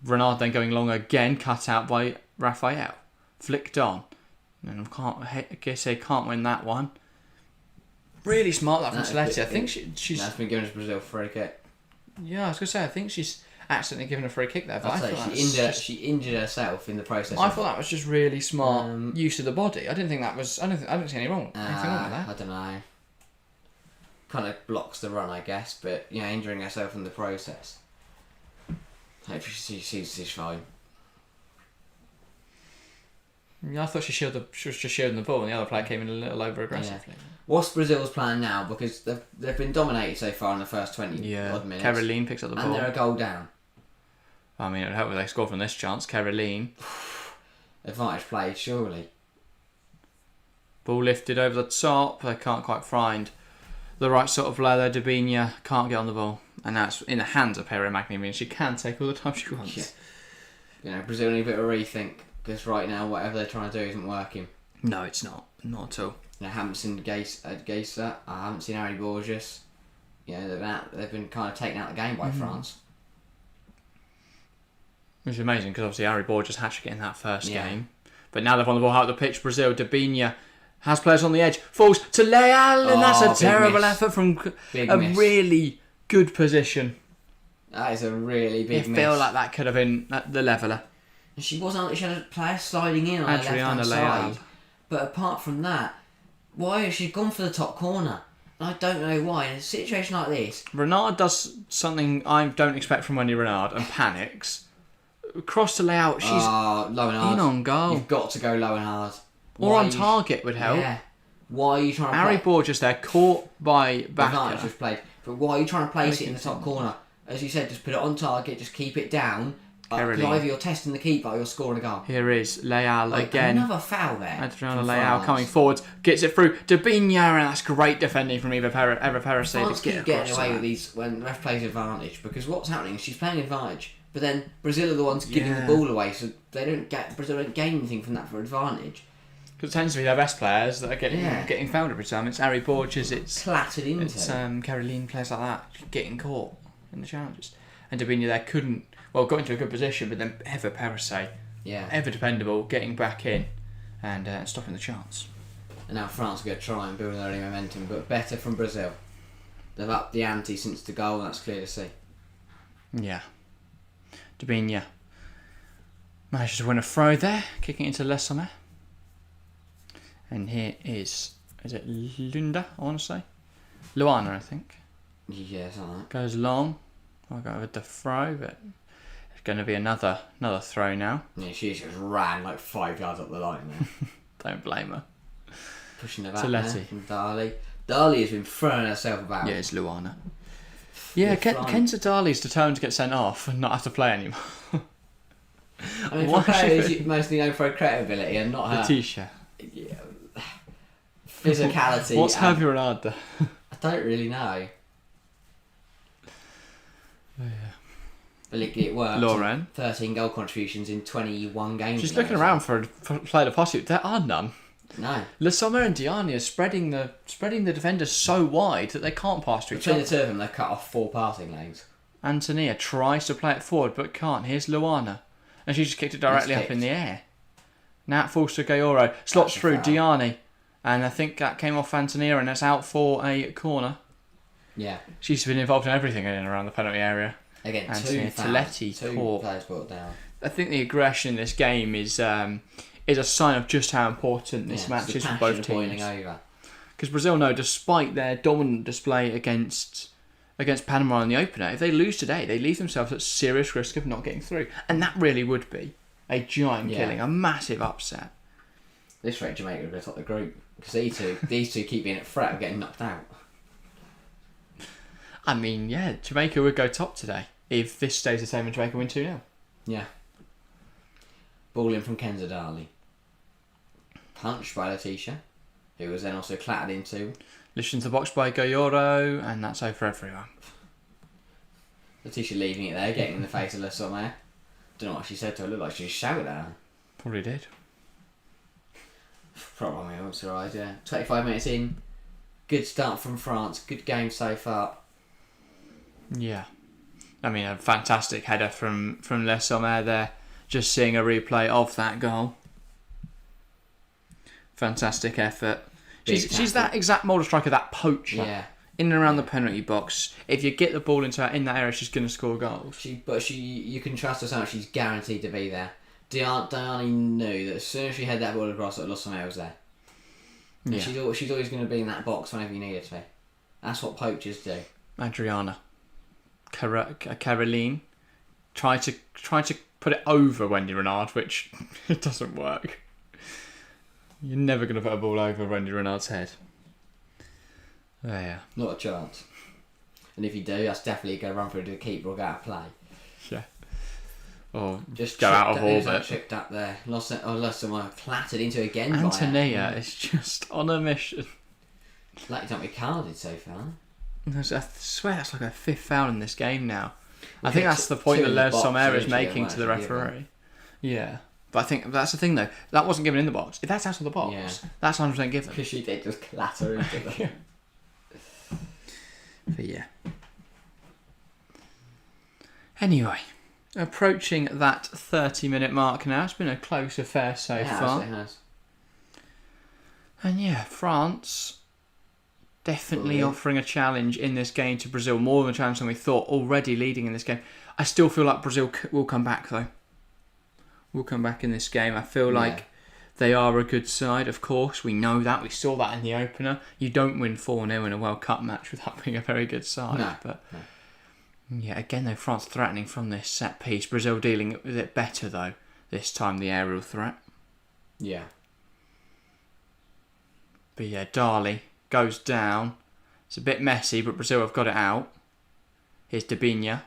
Renard then going long again, cut out by Raphael. Flicked on. And I guess they can't win that one. Really smart that from Teletti. I think she's... That's been given to Brazil for a free kick. Yeah, I was going to say, I think she's accidentally given a free kick there. But she injured herself in the process. I thought that was just really smart use of the body. I didn't think that was... I didn't see anything wrong with that. I don't know. Kind of blocks the run, I guess. But, injuring herself in the process. Hopefully she's fine. Yeah, I thought she was just shielding the ball and the other player came in a little over aggressively. Yeah. What's Brazil's plan now? Because they've been dominated so far in the first 20 odd minutes. Caroline picks up the ball. And they're a goal down. I mean, I'd hope they score from this chance. Caroline. Advantage played, surely. Ball lifted over the top. They can't quite find the right sort of player there. Dabinia can't get on the ball. And that's in the hands of Pero Magni. I mean, she can take all the time she wants. Yeah. Brazil need a bit of a rethink. Because right now, whatever they're trying to do isn't working. No, it's not. Not at all. I haven't seen Geisa. I haven't seen Harry Borges. They've been kind of taken out of the game by France. Which is amazing because obviously Harry Borges had to get in that first game. But now they've won the ball out of the pitch. Brazil, Dabinia has players on the edge. Falls to Leal and that's a terrible effort from really good position. That is a really big miss. I feel like that could have been the leveller. She had a player sliding in on her left-hand side. But apart from that, why has she gone for the top corner? I don't know why. In a situation like this... Renard does something I don't expect from Wendy Renard and panics. Cross to layout, she's low and hard. In on goal. You've got to go low and hard. Or on target would help. Yeah. Why are you trying to Harry Borges there, caught by Baka. Advantage was played. But why are you trying to place it in the top corner? As you said, just put it on target, just keep it down. Because either you're testing the keeper or you're scoring a goal. Here is Leal again. Another foul there. Adriana Leal coming forwards, gets it through. Dabinia, and that's great defending from Eva Perase. France keep getting away with these when the ref plays advantage, because what's happening is she's playing advantage, but then Brazil are the ones giving the ball away, so Brazil don't gain anything from that for advantage. Because it tends to be their best players that are getting fouled every time. It's Harry Borges, it's clattered into. It's Caroline, players like that getting caught in the challenges. And Dabinia there got into a good position, but then Eva Perase, ever dependable, getting back in and stopping the chance. And now France are going to try and build early momentum, but better from Brazil. They've upped the ante since the goal, and that's clear to see. Yeah. Dabinia manages to win a throw there, kicking into Le Sommer. And here is it Lunda, I want to say? Luana, I think. Yeah, something like that. Goes long. I'll go with the throw, but it's going to be another throw now. Yeah, she just ran like 5 yards up the line there. Don't blame her. Pushing her back there from Dali. Dali has been throwing herself about. Yeah, it's Luana. Yeah, Kenza Dali's determined to get sent off and not have to play anymore. I mean, for a player who's mostly known for her credibility and not her... Letitia. Yeah, physicality. What's Herbie Renard there? I don't really know. Oh, yeah. But it worked. Lauren. 13 goal contributions in 21 games. She's looking around for a player to pass you. There are none. No. Le Sommer and Diani are spreading the defenders so wide that they can't pass to each Between other. the two of them, they've cut off 4 passing lanes. Antonia tries to play it forward but can't. Here's Luana. And she just kicked it directly up in the air. Now it falls to Gayoro. Slots through Diani. And I think that came off Antonia and that's out for a corner. Yeah. She's been involved in everything in and around the penalty area. Again, Antonia Teletti two players brought down. I think the aggression in this game is a sign of just how important this match is for both teams. Because Brazil know, despite their dominant display against Panama in the opener, if they lose today, they leave themselves at serious risk of not getting through. And that really would be a giant killing, a massive upset. This rate, Jamaica would go top the group. Because these two keep being at threat of getting knocked out. I mean, yeah, Jamaica would go top today if this stays the same and Jamaica win 2-0. Yeah. Ball in from Kenza Dali. Punched by Letitia, who was then also clattered into. Lifted into the box by Gayoro, and that's over everyone. Letitia leaving it there, getting in the face of Le Sommer. Don't know what she said to her, looked like she shouted at her. Probably did. Probably was alright, yeah. 25 minutes in. Good start from France. Good game so far. Yeah. I mean, a fantastic header from Le Sommer there. Just seeing a replay of that goal. Fantastic effort. She's that exact mould of striker, that poacher. Yeah. In and around the penalty box. If you get the ball into her in that area, she's going to score goals. You can trust her so much. She's guaranteed to be there. Diani knew that as soon as she had that ball across, that Le Sommer was there. Yeah. She's always going to be in that box whenever you need her to be. That's what poachers do. Adriana, Caroline, try to put it over Wendy Renard, which it doesn't work. You're never going to put a ball over Wendy Renard's head. Yeah. Not a chance. And if you do, that's definitely going to run through to the keeper or go out of play. Yeah. Or just go out of orbit. Tripped up there. Lost someone clattered into again. Antonia is just on a mission. Like, don't be carded so far. I swear that's like a 5th foul in this game now. I think that's the point that Le Sommer is making to the referee. Yeah. But I think that's the thing though. That wasn't given in the box. If that's out of the box, that's 100% given. Because she did just clatter into them. Yeah. But yeah. Anyway, approaching that 30-minute mark now. It's been a close affair so far. It has. And yeah, France definitely offering a challenge in this game to Brazil. More of a challenge than we thought, already leading in this game. I still feel like Brazil will come back though. Will come back in this game. I feel like they are a good side, of course. We know that. We saw that in the opener. You don't win 4-0 in a World Cup match without being a very good side. No. Yeah, again though, France threatening from this set piece. Brazil dealing with it better though. This time the aerial threat. Yeah. But yeah, Dali goes down. It's a bit messy, but Brazil have got it out. Here's Dabinia.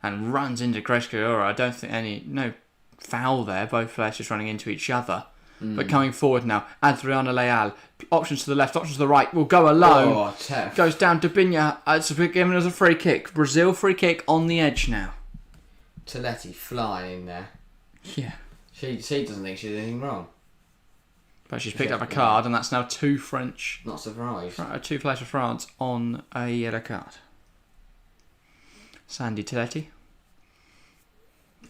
And runs into Grace Gayoro. I don't think no foul there. Both players just running into each other. But coming forward now, Adriana Leal. Options to the left, options to the right. Will go alone. Goes down Dabinia. It's given as a free kick. Brazil free kick on the edge now. Teletti flying in there. Yeah. She doesn't think she did anything wrong. But she's picked up a card, and that's now 2 French. Not surprised. 2 players for France on a yellow card. Sandy Teletti.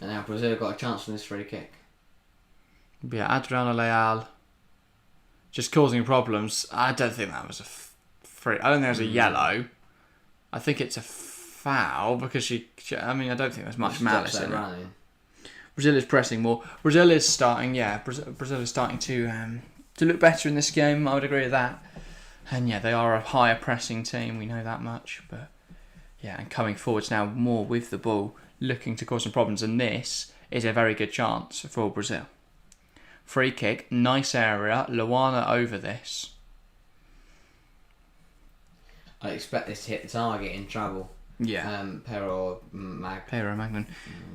And now Brazil got a chance from this free kick. Yeah, Adriana Leal just causing problems. I don't think that was a free. I don't think there's a yellow. I think it's a foul because I mean, I don't think there's much malice in it. Brazil is pressing more. Brazil is starting to look better in this game. I would agree with that. And yeah, they are a higher pressing team. We know that much. But yeah, and coming forwards now more with the ball, looking to cause some problems. And this is a very good chance for Brazil. Free kick, nice area. Luana over this. I expect this to hit the target in trouble. Yeah. Pero Magnan.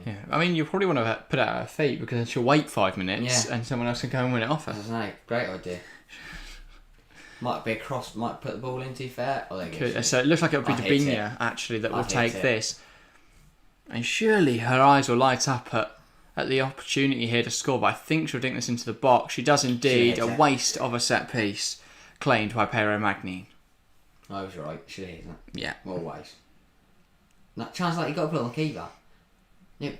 Yeah. I mean, you probably want to put it at her feet because then she'll wait 5 minutes and someone else can go and win it off her. I don't know. Great idea. Might be a cross. Might put the ball in too fair. So it looks like it'll be Dabinia actually that will take this. And surely her eyes will light up at the opportunity here to score. But I think she'll dink this into the box. She does indeed. A waste of a set piece claimed by Pero Magnin. I was right. Should have hit that. Yeah. Always. That chance like you got to put it on the keeper.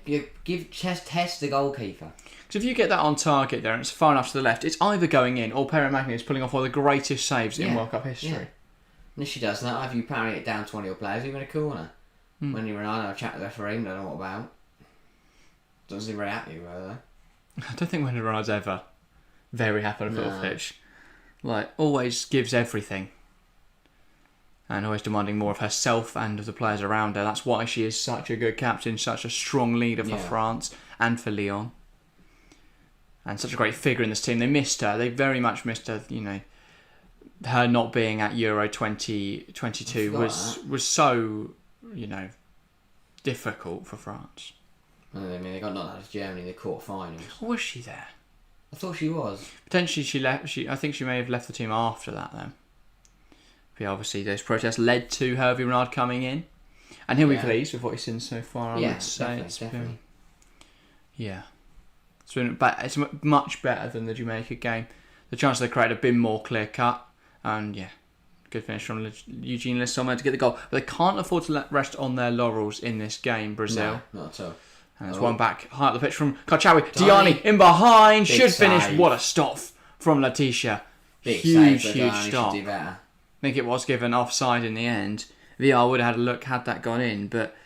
You test the goalkeeper. Because if you get that on target there and it's far enough to the left, it's either going in or Pero Magnin is pulling off one of the greatest saves in World Cup history. Yeah. And if she does that, either you parry it down to one of your players, or you're in a corner. When you're Renard, I'll chat to the referee, don't know what about. Doesn't seem very happy about that. I don't think Renard's ever very happy on a football pitch. Like, always gives everything. And always demanding more of herself and of the players around her. That's why she is such a good captain, such a strong leader for France and for Lyon. And such a great figure in this team. They missed her. They very much missed her, you know. Her not being at Euro 2022 was so, you know, difficult for France. I mean, they got knocked out of Germany in the quarterfinals. Or was she there? I thought she was. Potentially she left. I think she may have left the team after that then. But obviously those protests led to Hervé Renard coming in. And he'll be pleased with what he's seen so far, I would say. Definitely. It's much better than the Jamaica game. The chances they created have been more clear cut. And yeah, good finish from Eugene Lissommer to get the goal. But they can't afford to rest on their laurels in this game, Brazil. No, not at all. And there's one back high up the pitch from Karchawi. Diani in behind. Should finish. What a stop from Letitia. Huge stop. I think it was given offside in the end. VR would have had a look had that gone in, but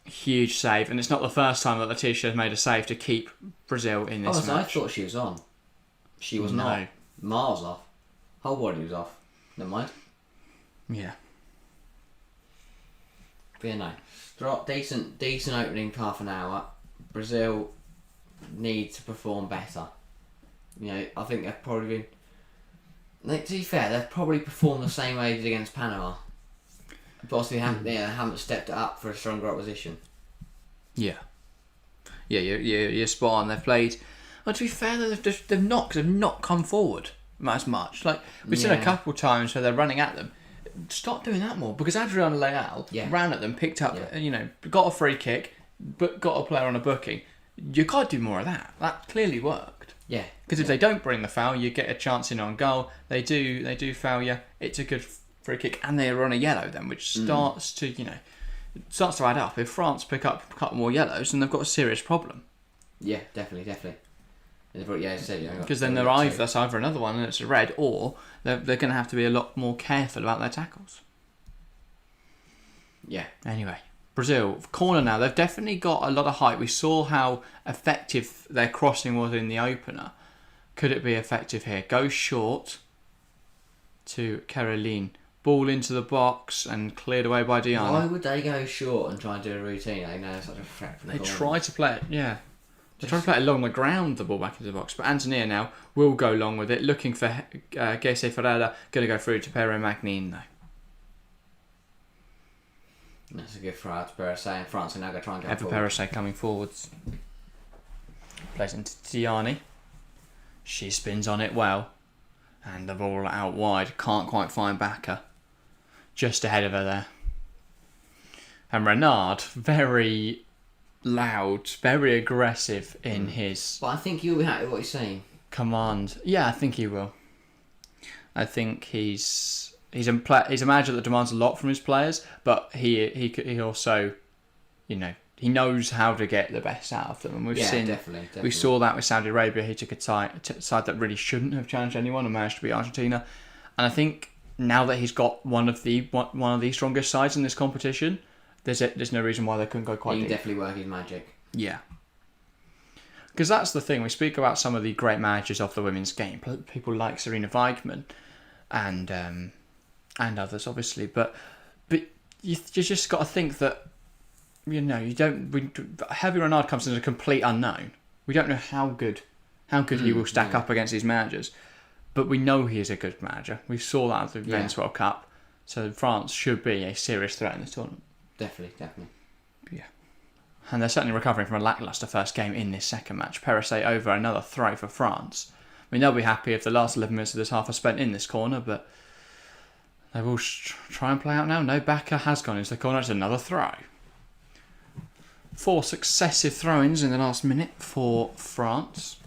huge save. And it's not the first time that Letitia has made a save to keep Brazil in this match. I thought she was on. She was not. Miles off. Whole body was off. Never mind. Yeah. But yeah, no. Decent opening half an hour. Brazil need to perform better. You know, I think they've probably been. To be fair, they've probably performed the same way they did against Panama. But obviously they haven't stepped it up for a stronger opposition. Yeah. Yeah, you're spot on. They've played. Well, to be fair, they've not come forward as much. Like we've seen a couple of times where they're running at them. Start doing that more because Adriana Leal ran at them, picked up, got a free kick, but got a player on a booking. You got to do more of that. That clearly worked. Yeah. Because if they don't bring the foul, you get a chance in on goal. They do foul you. It's a good free kick, and they are on a yellow then, which starts to add up. If France pick up a couple more yellows, then they've got a serious problem. Yeah, definitely. Because then that's either another one and it's a red, or they're going to have to be a lot more careful about their tackles. Yeah. Anyway, Brazil, corner now. They've definitely got a lot of height. We saw how effective their crossing was in the opener. Could it be effective here? Goes short to Caroline. Ball into the box and cleared away by Diana. Why would they go short and try and do a routine? They know it's such a threat from the corner. Try to play it, They try to play it along the ground, the ball back into the box. But Antonia now will go long with it, looking for Gese Ferreira. Going to go through to Pero Magnin, though. That's a good throw out to Perese, and France are now going to try and go Eva Perese coming forwards. Plays into Tiani. She spins on it well. And the ball out wide. Can't quite find Backer. Just ahead of her there. And Renard, very loud, very aggressive in his... But I think he'll be happy with what he's saying. Command. Yeah, I think he will. I think he's a manager that demands a lot from his players, but he also, he knows how to get the best out of them. And we've seen definitely. We saw that with Saudi Arabia. He took a side that really shouldn't have challenged anyone and managed to beat Argentina. And I think now that he's got one of the strongest sides in this competition, there's no reason why they couldn't go quite He deep. can definitely work his magic. Yeah. Because that's the thing. We speak about some of the great managers of the women's game. People like Serena Weigmann and others, obviously. But you just got to think that, Heavy Renard comes in as a complete unknown. We don't know how good he will stack up against these managers. But we know he is a good manager. We saw that at the Men's World Cup. So France should be a serious threat in this tournament. Definitely. Yeah. And they're certainly recovering from a lacklustre first game in this second match. Perisset over, another throw for France. I mean, they'll be happy if the last 11 minutes of this half are spent in this corner, but they will try and play out now. No, Bakker has gone into the corner. It's another throw. 4 successive throw-ins in the last minute for France.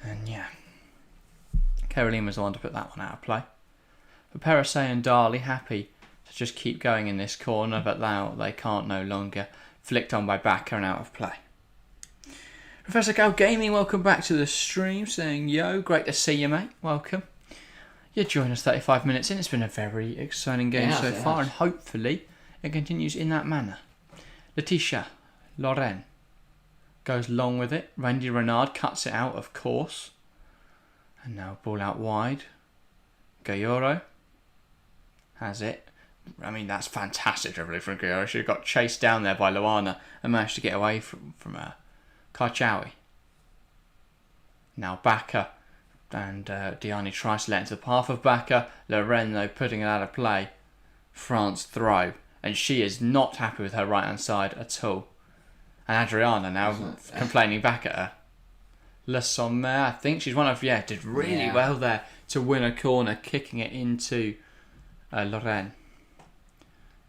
And yeah, Caroline was the one to put that one out of play. But Perisset and Darley happy to just keep going in this corner, but now they can't no longer. Flicked on by Bakker and out of play. Professor Gal Gaming, welcome back to the stream, saying, yo, great to see you, mate. Welcome. You joined us 35 minutes in. It's been a very exciting game so far, and hopefully it continues in that manner. Letitia, Lorraine goes long with it. Randy Renard cuts it out, of course. And now ball out wide. Gayoro has it. I mean, that's fantastic dribbling from Gayoro. She got chased down there by Luana and managed to get away from her. Karchawi. Now Bakker. And Diani tries to let into the path of Bakker. Lorraine, though, putting it out of play. France throw. And she is not happy with her right-hand side at all. And Adriana now complaining back at her. Le Sommer, I think she's did really well there to win a corner, kicking it into Lorraine.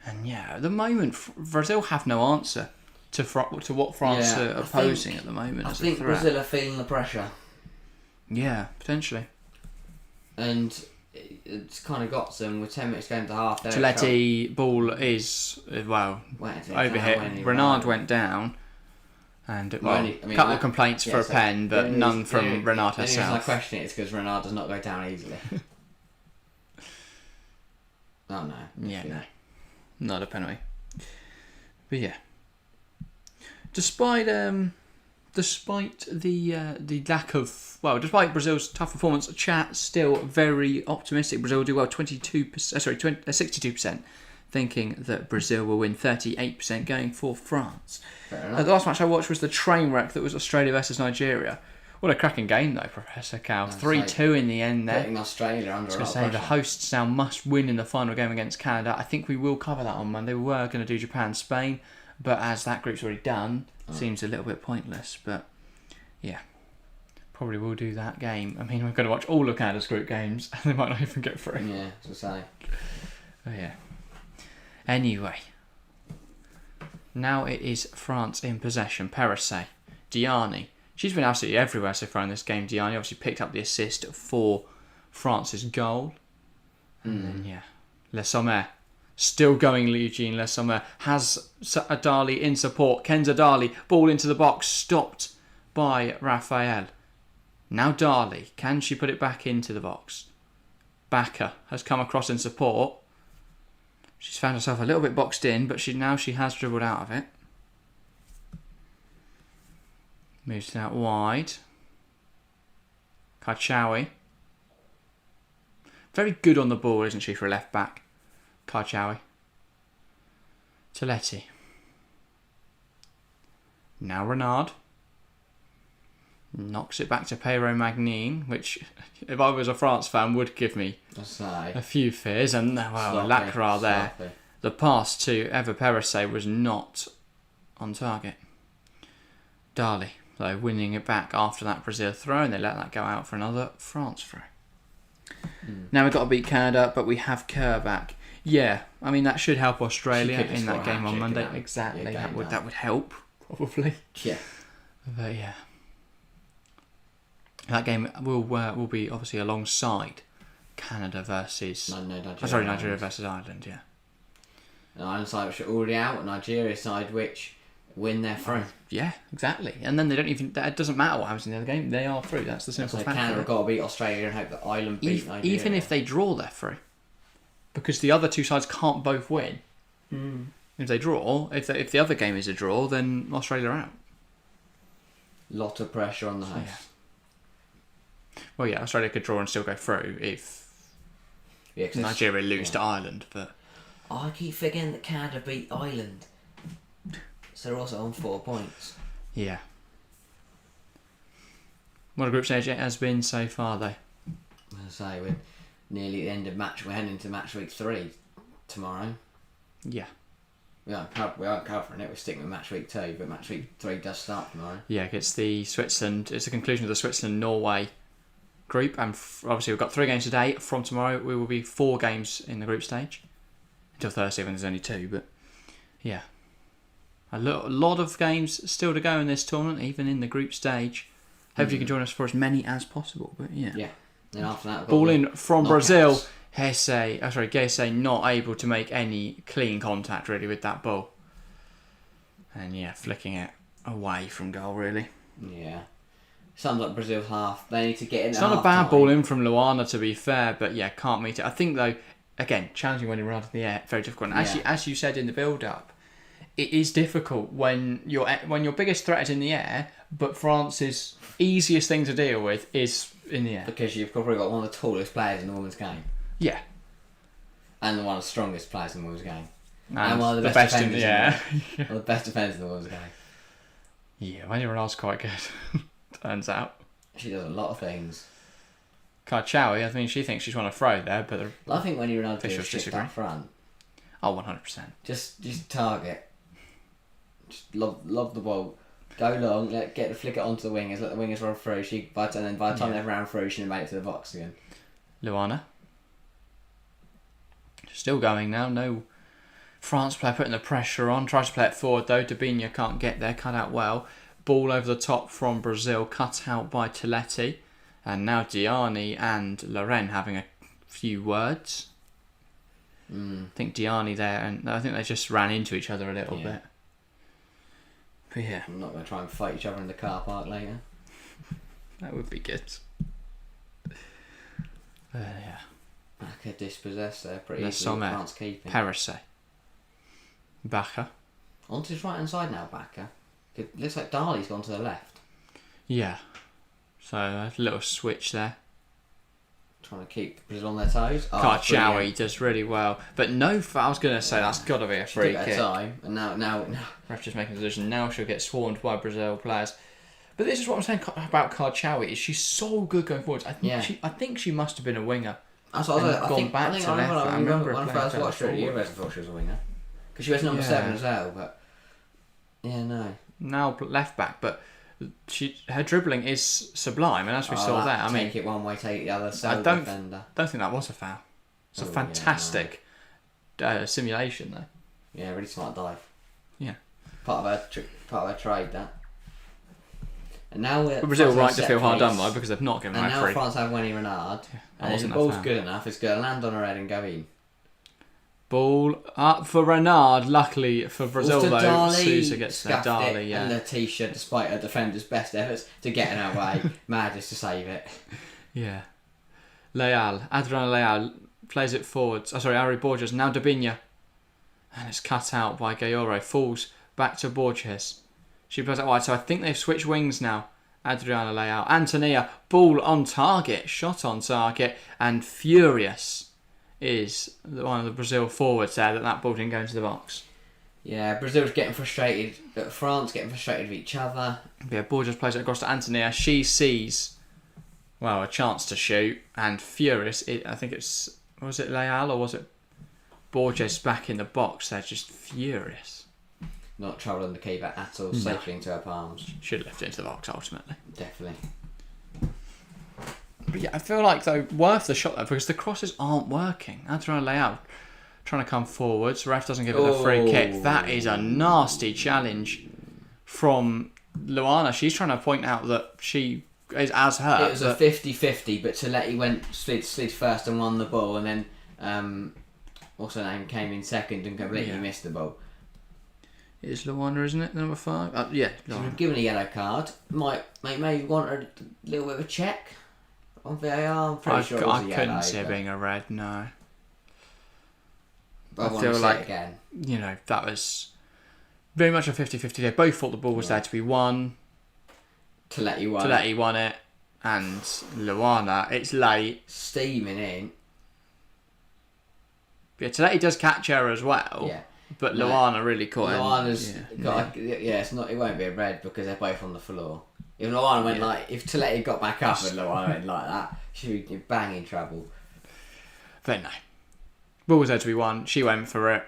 And at the moment, Brazil have no answer to what France are opposing at the moment. I think Brazil are feeling the pressure. Yeah, potentially. And it's kind of got them with 10 minutes going to half. Chiletti ball is, overhit. Renard went down. And a couple of complaints for a pen, but none from Renard herself. The reason I question it is because Renard does not go down easily. Oh no. Yeah, no. Not a penalty. But yeah. Despite the lack of... despite Brazil's tough performance, chat still very optimistic. Brazil will do well 62%, thinking that Brazil will win 38% going for France. The last match I watched was the train wreck that was Australia versus Nigeria. What a cracking game though, Professor Cal. 3-2 in the end there. Putting Australia under I was going to say, the hosts now must win in the final game against Canada. I think we will cover that on Monday. We were going to do Japan-Spain, but as that group's already done, seems a little bit pointless. But yeah, probably will do that game. I mean, we're going to watch all of Canada's group games, and they might not even get through. Yeah, to say. Oh yeah. Anyway, now it is France in possession. Perisset, Diani. She's been absolutely everywhere so far in this game. Diani obviously picked up the assist for France's goal. And then, Le Sommer. Still going, Eugene Le Sommer. Has Adali in support. Kenza Dali. Ball into the box. Stopped by Raphael. Now Dali. Can she put it back into the box? Bakker has come across in support. She's found herself a little bit boxed in, but she has dribbled out of it. Moves it out wide. Karchawi. Very good on the ball, isn't she, for a left back? Karchawi. Toletti. Now Renard. Knocks it back to Pero Magnin, which, if I was a France fan, would give me a few fears. And, Lacra there. Sloppy. The pass to Eva Perisset was not on target. Dali, though, winning it back after that Brazil throw, and they let that go out for another France throw. Now we've got to beat Canada, but we have Kerr back. Yeah, I mean, that should help Australia in that game on Monday. Exactly, that would help, probably. Yeah. But yeah. That game will be obviously alongside Canada versus... Nigeria versus Ireland, yeah. An Ireland side which are already out, a Nigeria side which win, they're through. Yeah, exactly. And then they don't even. It doesn't matter what happens in the other game. They are through. That's the simple So fact. Canada have got to beat Australia and hope that Ireland beat Nigeria. Even if they draw, they're through. Because the other two sides can't both win. If they draw, if the other game is a draw, then Australia are out. Lot of pressure on the host. Well, yeah, Australia could draw and still go through if Nigeria lose to Ireland. But I keep forgetting that Canada beat Ireland. So they're also on 4 points. Yeah. What a group stage it has been so far, though. As I say, we're nearly at the end of match. We're heading into match week 3 tomorrow. Yeah. We aren't covering it. We're sticking with match week 2, but match week 3 does start tomorrow. Yeah, it's the Switzerland. It's the conclusion of the Switzerland-Norway group, and obviously we've got 3 games today. From tomorrow, we will be 4 games in the group stage until Thursday when there's only 2. But yeah, a lot of games still to go in this tournament, even in the group stage. Hopefully, you can join us for as many as possible. But yeah. And after that, ball in from Brazil. Gese not able to make any clean contact really with that ball, and flicking it away from goal really. Yeah, sounds like Brazil's half. They need to get in. It's not a bad ball in from Luana, to be fair, but can't meet it. I think though, again, challenging when you're out of the air, very difficult. And as you said in the build-up, it is difficult when your biggest threat is in the air, but France's easiest thing to deal with is in the air because you've probably got one of the tallest players in the women's game. Yeah. And one of the strongest players in the women's game. And one of the best defenders in the air. One of the best defenders in the women's game. Yeah, Renard's quite good, turns out. She does a lot of things. Karchawi, I mean, she thinks she's won a throw there, but I think when Renard does shift up front. Oh, 100%. Just target. Just lob the ball. Go long, flick it onto the wingers, let the wingers run through. By the time they've ran through, she'll make it to the box again. Luana. Still going now. No France player putting the pressure on. Tries to play it forward though. Dabinia can't get there. Cut out well. Ball over the top from Brazil. Cut out by Toletti. And now Diani and Loren having a few words. I think Diani there, and I think they just ran into each other a little bit. But yeah. I'm not going to try and fight each other in the car park later. That would be good. Yeah. Baka dispossessed there pretty easily. France keeping. Perisset. Baka. Onto his right hand side now, Baka. It looks like Dali's gone to the left. Yeah. So a little switch there. Trying to keep Brazil on their toes. Karchawi does really well. But no, I was going to say that's got to be a free kick. Time, and now. Ref just making a decision. Now she'll get swarmed by Brazil players. But this is what I'm saying about Karchawi. Is she's so good going forwards. I think she must have been a winger. That's what I think I remember when I first watched her at Euros, I thought she was a winger. Because she was number 7 as well, but... Yeah, no. Now left back, but her dribbling is sublime, and as we saw there, I mean... Take it one way, take it the other, I don't think that was a foul. It's a fantastic simulation, though. Yeah, really smart dive. Yeah. Part of her trade, that. And now Brazil right to feel hard done by because they've not given away free. And now France have Winnie Renard. And if the ball's good enough, it's going to land on her head and go in. Ball up for Renard. Luckily for Brazil, though, Sousa gets there. Dali, and the t-shirt, despite her defender's best efforts to get in her way, manages to save it. Yeah. Adriana Leal plays it forwards. Ari Borges. Now Dabinia. And it's cut out by Gayoro. Falls back to Borges. She plays it wide, so I think they've switched wings now. Adriana Leal. Antonia, ball on target, shot on target, and furious is one of the Brazil forwards there that ball didn't go into the box. Yeah, Brazil's getting frustrated, but France getting frustrated with each other. Yeah, Borges plays it across to Antonia. She sees, a chance to shoot, and furious, was it Leal or was it Borges back in the box? They're just furious. Not troubling the keeper at all, safely into her palms. Should have left it into the box ultimately. Definitely. But yeah, I feel like though worth the shot though because the crosses aren't working. Adriana Leal trying to come forwards. Ref doesn't give it the free kick. That is a nasty challenge from Luana. She's trying to point out that she is as her. It was a 50-50, but Toletti slid first and won the ball, and then what's her name came in second and completely missed the ball. It's Luana, isn't it? Number 5? Yeah, She's Luana. been given a yellow card. Might maybe want a little bit of a check on VAR. I'm pretty sure it was a yellow. I couldn't see it being a red, no. But I feel like, again. That was very much a 50-50 day. Both thought the ball was there to be won. Taletti won it. And Luana, it's late. Steaming in. Yeah, Taletti does catch her as well. Yeah. But Luana really caught him. Luana's got it's not. It won't be a red because they're both on the floor. If Luana went if Taletti got back up and Luana went like that, she'd be banging trouble. But no. Ball was there to be won. She went for it,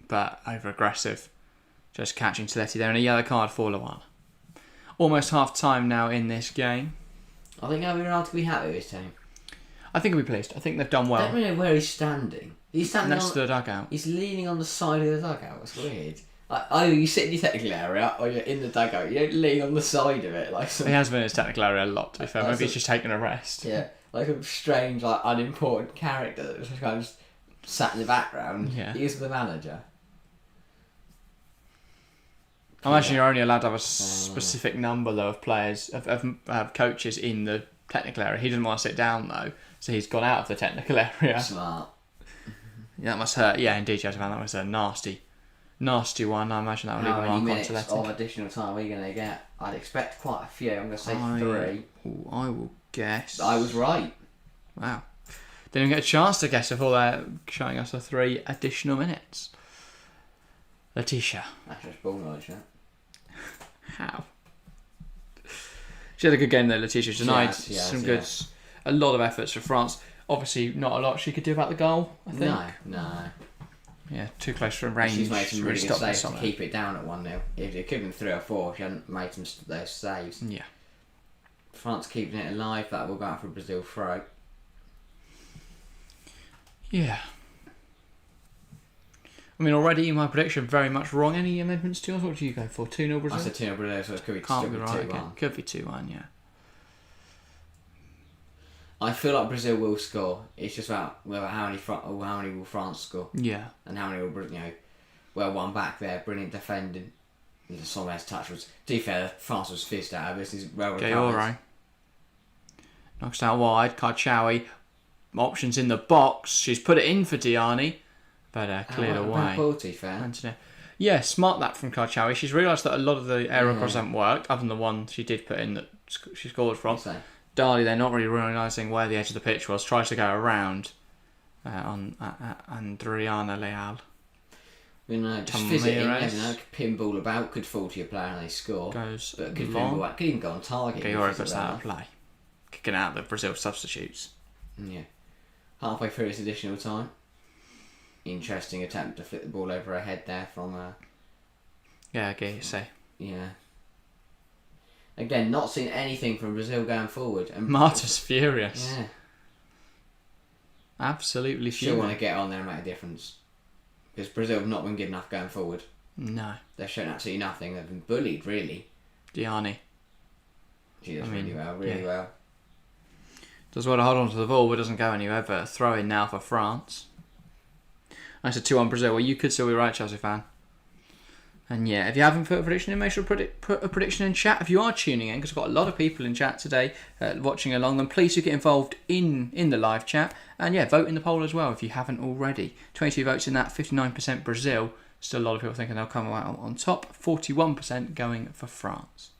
but over aggressive. Just catching Taletti there, and a yellow card for Luana. Almost half time now in this game. I think Renard will be happy with his team. I think he'll be pleased. I think they've done well. I don't really know where he's standing. He's standing next to the dugout. He's leaning on the side of the dugout. It's weird. You sit in your technical area or you're in the dugout. You don't lean on the side of it like some. He has been in his technical area a lot, to be fair. Maybe he's just taking a rest. Yeah, like a strange, unimportant character that just kind of sat in the background. Yeah. He's the manager. I imagine you're only allowed to have a specific number though of players, of coaches in the technical area. He doesn't want to sit down though, so he's gone out of the technical area. Smart. Yeah, that must hurt. Yeah, indeed, Josephine, that was a nasty one. I imagine that will leave a How mark many on minutes Taletti. of additional time are we going to get? I'd expect quite a few. I'm going to say 3. I will guess. I was right. Wow. Didn't even get a chance to guess before they're showing us the 3 additional minutes. Letitia. That's just ball knowledge, yeah. How? She had a good game though, Letitia. Denied a lot of efforts for France. Obviously, not a lot she could do about the goal, I think. No. Yeah, too close from range. She's made some really good saves to it. keep it down at 1-0. If it could have been 3 or 4, she hadn't made those saves. Yeah. France keeping it alive, that will go out for Brazil throw. Yeah. I mean, already my prediction very much wrong. Any amendments to yours? What do you go for? 2-0 Brazil? I said 2-0 Brazil, so it could be Can't be 2-1. right again. Could be 2-1, yeah. I feel like Brazil will score. It's just about how many will France score. Yeah. And how many will well one back there, brilliant defending. Somewhere's touch was. To be fair, France was fizzed out of this. Is well recovered. Gaori knocks out wide. Karchawi options in the box. She's put it in for Diani, but cleared away. Ball, to be fair. Yeah, smart that from Karchawi. She's realised that a lot of the aerial crosses haven't worked, other than the one she did put in that she scored from. Dali, they're not really realising where the edge of the pitch was. Tries to go around on Andriana Leal. Just fizz it in, never know. Pinball about, could fall to your player and they score. Goes but could long. Pinball out, could even go on target. Gaori puts that out of play. Kicking out the Brazil substitutes. Yeah. Halfway through this additional time. Interesting attempt to flip the ball over her head there from... Yeah, okay, you say. Yeah. Again, not seeing anything from Brazil going forward. And Marta's furious. Yeah. Absolutely furious. She'll want to get on there and make a difference. Because Brazil have not been good enough going forward. No. They've shown absolutely nothing. They've been bullied, really. Diani. She does really well. Does well to hold on to the ball, but doesn't go anywhere. But a throw in now for France. Nice, a 2-1 Brazil. Well, you could still be right, Chelsea fan. And yeah, if you haven't put a prediction in, make sure to put a prediction in chat. If you are tuning in, because we've got a lot of people in chat today watching along, then please do get involved in the live chat. And yeah, vote in the poll as well if you haven't already. 22 votes in that, 59% Brazil. Still a lot of people thinking they'll come out on top. 41% going for France.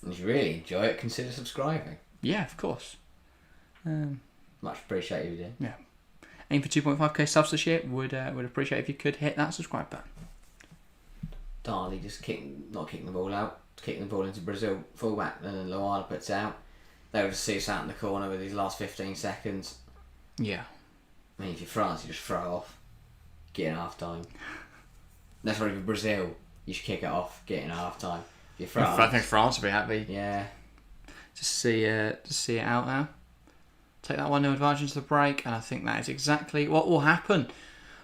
And if you really enjoy it, consider subscribing. Yeah, of course. Much appreciated, you do. Yeah. Aim for 2.5k subs this year. Would appreciate if you could hit that subscribe button. Dali just not kicking the ball out, kicking the ball into Brazil fullback, and then Luana puts it out. They would just see us out in the corner with these last 15 seconds. Yeah. I mean, if you're France, you just throw off, get in half time. That's right. If you're Brazil, you should kick it off, get in half time. If you're France, I think France would be happy. Yeah. To see it out now. Take that 1-0 advantage into the break, and I think that is exactly what will happen.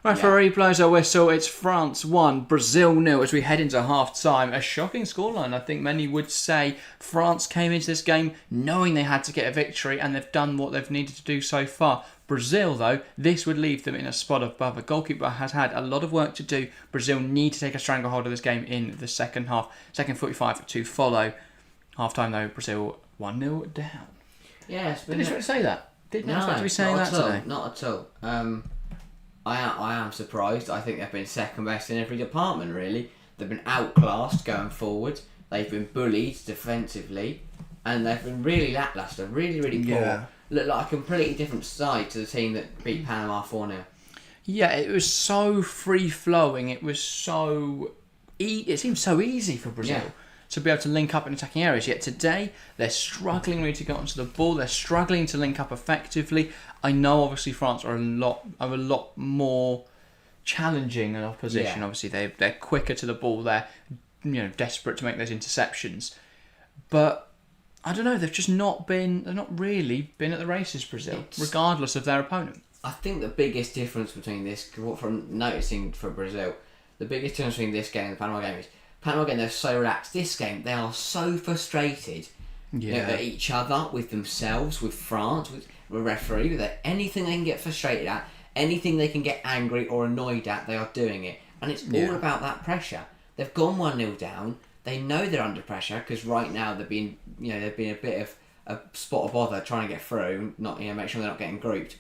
Referee blows a whistle. It's France 1, Brazil 0 as we head into half-time. A shocking scoreline. I think many would say France came into this game knowing they had to get a victory, and they've done what they've needed to do so far. Brazil, though, this would leave them in a spot above. The goalkeeper has had a lot of work to do. Brazil need to take a stranglehold of this game in the second half. Second 45 to follow. Half-time, though, Brazil 1-0 down. Yeah, Didn't expect to say that. Didn't expect to be saying that today. Not at all. I am surprised. I think they've been second best in every department, really. They've been outclassed going forward. They've been bullied defensively. And they've been really lacklustre, really, really poor. Yeah. Look like a completely different side to the team that beat Panama 4-0. Yeah, it was so free-flowing. It was so... It seemed so easy for Brazil to be able to link up in attacking areas. Yet today, they're struggling really to get onto the ball. They're struggling to link up effectively. I know, obviously, France are a lot more challenging in opposition. Yeah. Obviously, they're quicker to the ball. They're desperate to make those interceptions. But I don't know. They've not really been at the races, Brazil, regardless of their opponent. I think the biggest difference between this, from noticing for Brazil, the biggest difference between this game and the Panama game is Panama game they're so relaxed. This game they are so frustrated at each other, with themselves, with France, with the referee, with anything they can get frustrated at, anything they can get angry or annoyed at, they are doing it, and it's all about that pressure. They've gone 1-0 down. They know they're under pressure because right now they've been a bit of a spot of bother trying to get through, not make sure they're not getting grouped,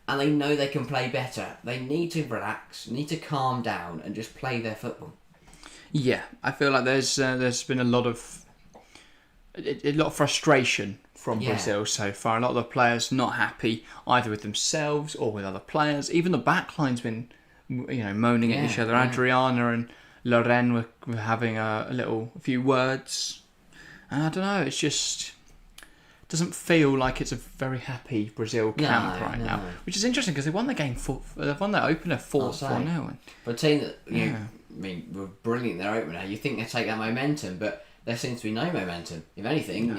and they know they can play better. They need to relax, need to calm down, and just play their football. Yeah, I feel like there's been a lot of frustration from Brazil so far. A lot of the players not happy either with themselves or with other players. Even the backline's been moaning at each other. Adriana and Loren were having a few words, and I don't know. It's just doesn't feel like it's a very happy Brazil camp now, which is interesting because they won the game they've won their opener 4-0. For a team that were brilliant in their opener, you think they'd take that momentum, but there seems to be no momentum. If anything,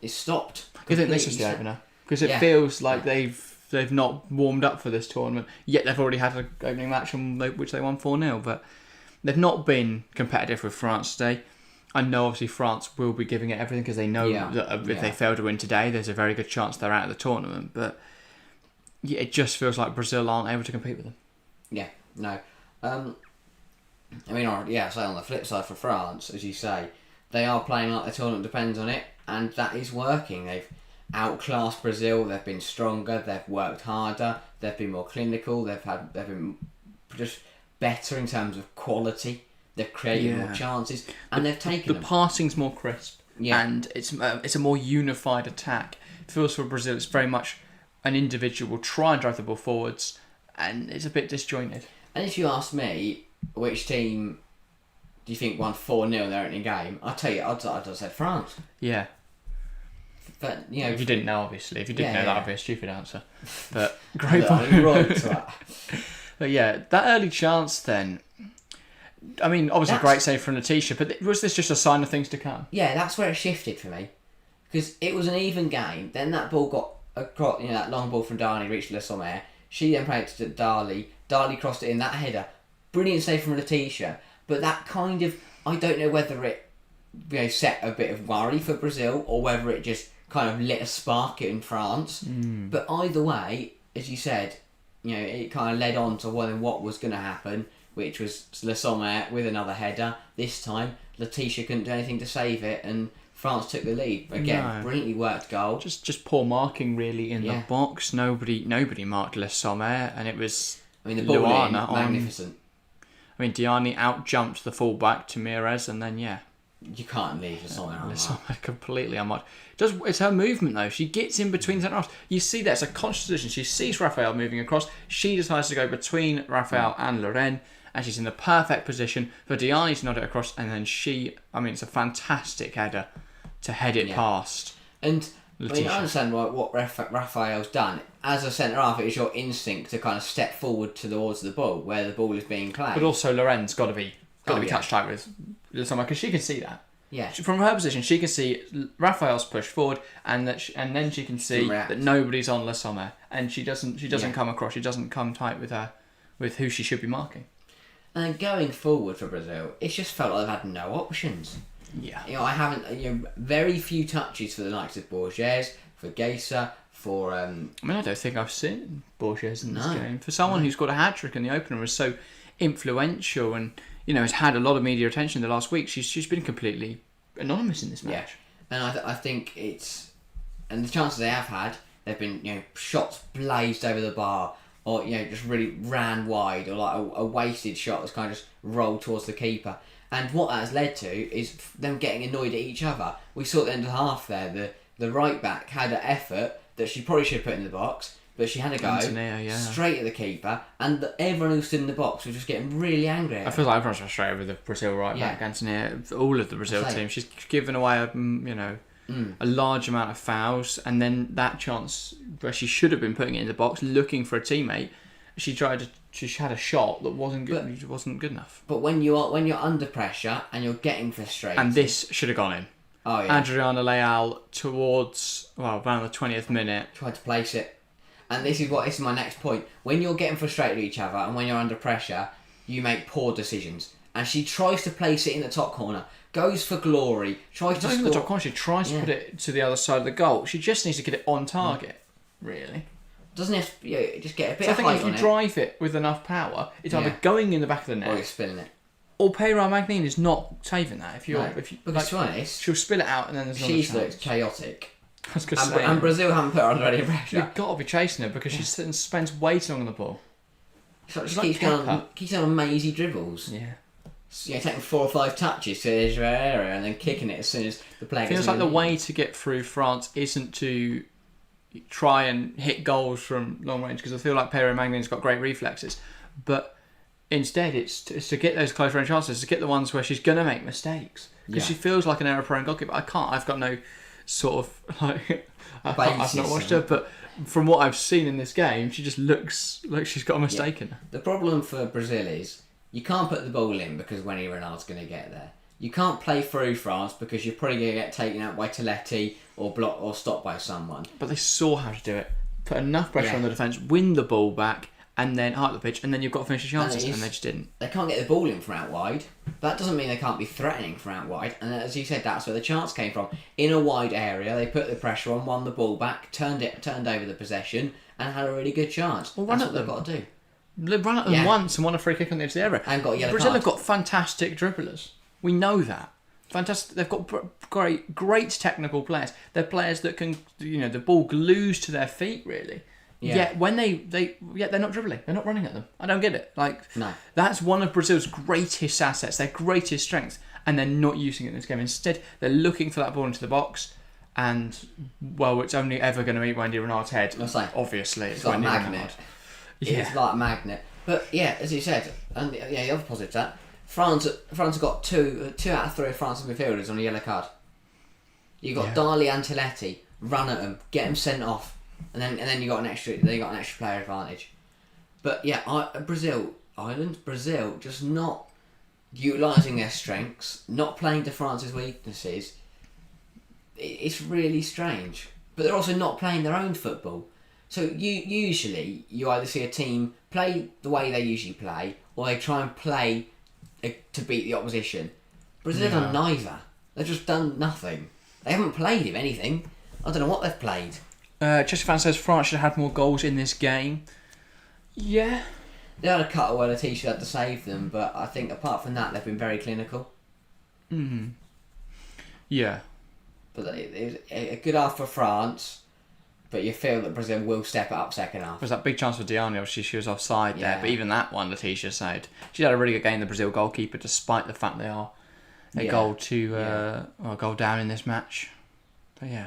it's stopped. You think this is the opener because it feels like they've not warmed up for this tournament yet. They've already had an opening match which they won 4-0, but they've not been competitive with France today. I know obviously France will be giving it everything because they know that if they fail to win today, there's a very good chance they're out of the tournament. But it just feels like Brazil aren't able to compete with them. Yeah, no. So on the flip side for France, as you say, they are playing like the tournament depends on it, and that is working. They've outclassed Brazil. They've been stronger. They've worked harder. They've been more clinical. They've been just better in terms of quality. They've created more chances, and they've taken them. The passing's more crisp, and it's a more unified attack. It feels for Brazil it's very much an individual try and drive the ball forwards, and it's a bit disjointed. And if you ask me, which team do you think won 4-0 in their opening game? I'll tell you, I'd have said France. Yeah. But if you didn't know, obviously, that would be a stupid answer. But great point. But that early chance then. I mean, obviously, great save from Letitia, but was this just a sign of things to come? Yeah, that's where it shifted for me, because it was an even game. Then that ball got across, that long ball from Darley reached Le Sommer. She then played it to Darley. Darley crossed it in, that header. Brilliant save from Letitia, but that kind of, I don't know whether it set a bit of worry for Brazil or whether it just kind of lit a spark in France. But either way, as you said, it kind of led on to what was going to happen, which was Le Sommer with another header. This time, Letitia couldn't do anything to save it, and France took the lead. Again, brilliantly worked goal. Just poor marking, really, in the box. Nobody marked Le Sommer, and it was the ball magnificent. Diani out-jumped the full-back to Mires, and then, you can't leave Le Sommer. Le Sommer completely unmarked. It's her movement, though. She gets in between the centre-halves. You see that. It's a conscious decision. She sees Raphael moving across. She decides to go between Raphael and Loren, and she's in the perfect position for Diani to nod it across, and then it's a fantastic header to head it past. And I understand what Raphael's done. As a centre-half, it is your instinct to kind of step forward towards the ball, where the ball is being played. But also, Loren's got to be touch tight with Le Sommer, because she can see that. Yeah. From her position, she can see Raphael's push forward, and then she can see that nobody's on Le Sommer, and she doesn't come across. She doesn't come tight with with who she should be marking. And then going forward for Brazil, it's just felt like they've had no options. Yeah. I haven't. Very few touches for the likes of Borges, for Geisa, for. I don't think I've seen Borges in this No. game. For someone who's got a hat trick in the opener, was so influential and has had a lot of media attention the last week. She's been completely anonymous in this match. And I think it's, and the chances they have had, they've been shots blazed over the bar, or just really ran wide, or like a wasted shot that's kind of just rolled towards the keeper. And what that has led to is them getting annoyed at each other. We saw at the end of the half there, the right back had an effort that she probably should have put in the box, but she had a go straight at the keeper, and everyone who stood in the box was just getting really angry at her. I feel like everyone's frustrated with the Brazil right back, Antonia. All of the Brazil team. She's given away a large amount of fouls, and then that chance where she should have been putting it in the box, looking for a teammate, she had a shot that wasn't good. Wasn't good enough. But when you're under pressure and you're getting frustrated, and this should have gone in. Oh yeah, Adriana Leal towards around the 20th minute tried to place it, and this is my next point. When you're getting frustrated with each other and when you're under pressure, you make poor decisions. And she tries to place it in the top corner, goes for glory, tries to score. The top corner. She tries to put it to the other side of the goal. She just needs to get it on target, really. Doesn't have to, just get a bit So I of think height if on you it. drive it with enough power, it's either going in the back of the net, or you're spilling it. or Peira Magnin is not saving that. If you Because to be honest, she'll spill it out and then there's no she chance. looks chaotic. I was gonna say, And Brazil haven't put her under any pressure. You've got to be chasing her because she spends way too long on the ball. She keeps going on mazy dribbles. Yeah. Taking 4 or 5 touches to the edge of her area and then kicking it as soon as the player gets Feels like the way to get through France isn't to try and hit goals from long range, because I feel like Peira Magnin's got great reflexes, but instead it's to get those close range chances, to get the ones where she's going to make mistakes, because she feels like an error prone goalkeeper. I've got no sort of I've not watched her, but from what I've seen in this game, she just looks like she's got a mistake in her. The problem for Brazil is you can't put the ball in because Renard's going to get there. You can't play through France because you're probably going to get taken out by Toletti or blocked or stopped by someone. But they saw how to do it. Put enough pressure on the defence, win the ball back, and then height the pitch, and then you've got to finish the chances, and they just didn't. They can't get the ball in from out wide. That doesn't mean they can't be threatening from out wide. And as you said, that's where the chance came from. In a wide area, they put the pressure on, won the ball back, turned over the possession, and had a really good chance. Well, that's what they've got to do. They run at them once and won a free kick on the edge of the area. And got a yellow Brazil card. have got fantastic dribblers. We know that. Fantastic. They've got great technical players. They're players that can, the ball glues to their feet, really. Yeah. Yet when they're not dribbling. They're not running at them. I don't get it. No. That's one of Brazil's greatest assets, their greatest strength, and they're not using it in this game. Instead, they're looking for that ball into the box, and it's only ever going to meet Wendy Renard's head. Obviously, it's like a magnet. Renard. Yeah. It's like a magnet. But yeah, as you said, and the other positive to that, France have got two out of 3 of France's midfielders on a yellow card. You got Dali and Toletti, run at them, get them sent off, and then you got an extra player advantage. But yeah, Brazil just not utilising their strengths, not playing to France's weaknesses. It's really strange. But they're also not playing their own football. So usually you either see a team play the way they usually play, or they try and play to beat the opposition. Brazil have done neither. They've just done nothing. They haven't played, if anything. I don't know what they've played. Jessica Fan says France should have had more goals in this game. Yeah. They had a cut where Letitia had to save them, but I think apart from that, they've been very clinical. Mm-hmm. Yeah. But it was a good half for France. But you feel that Brazil will step it up second half. There was that big chance for Diani, obviously she was offside there, but even that one, Letitia saved. She had a really good game, the Brazil goalkeeper, despite the fact they are a goal down in this match. But yeah.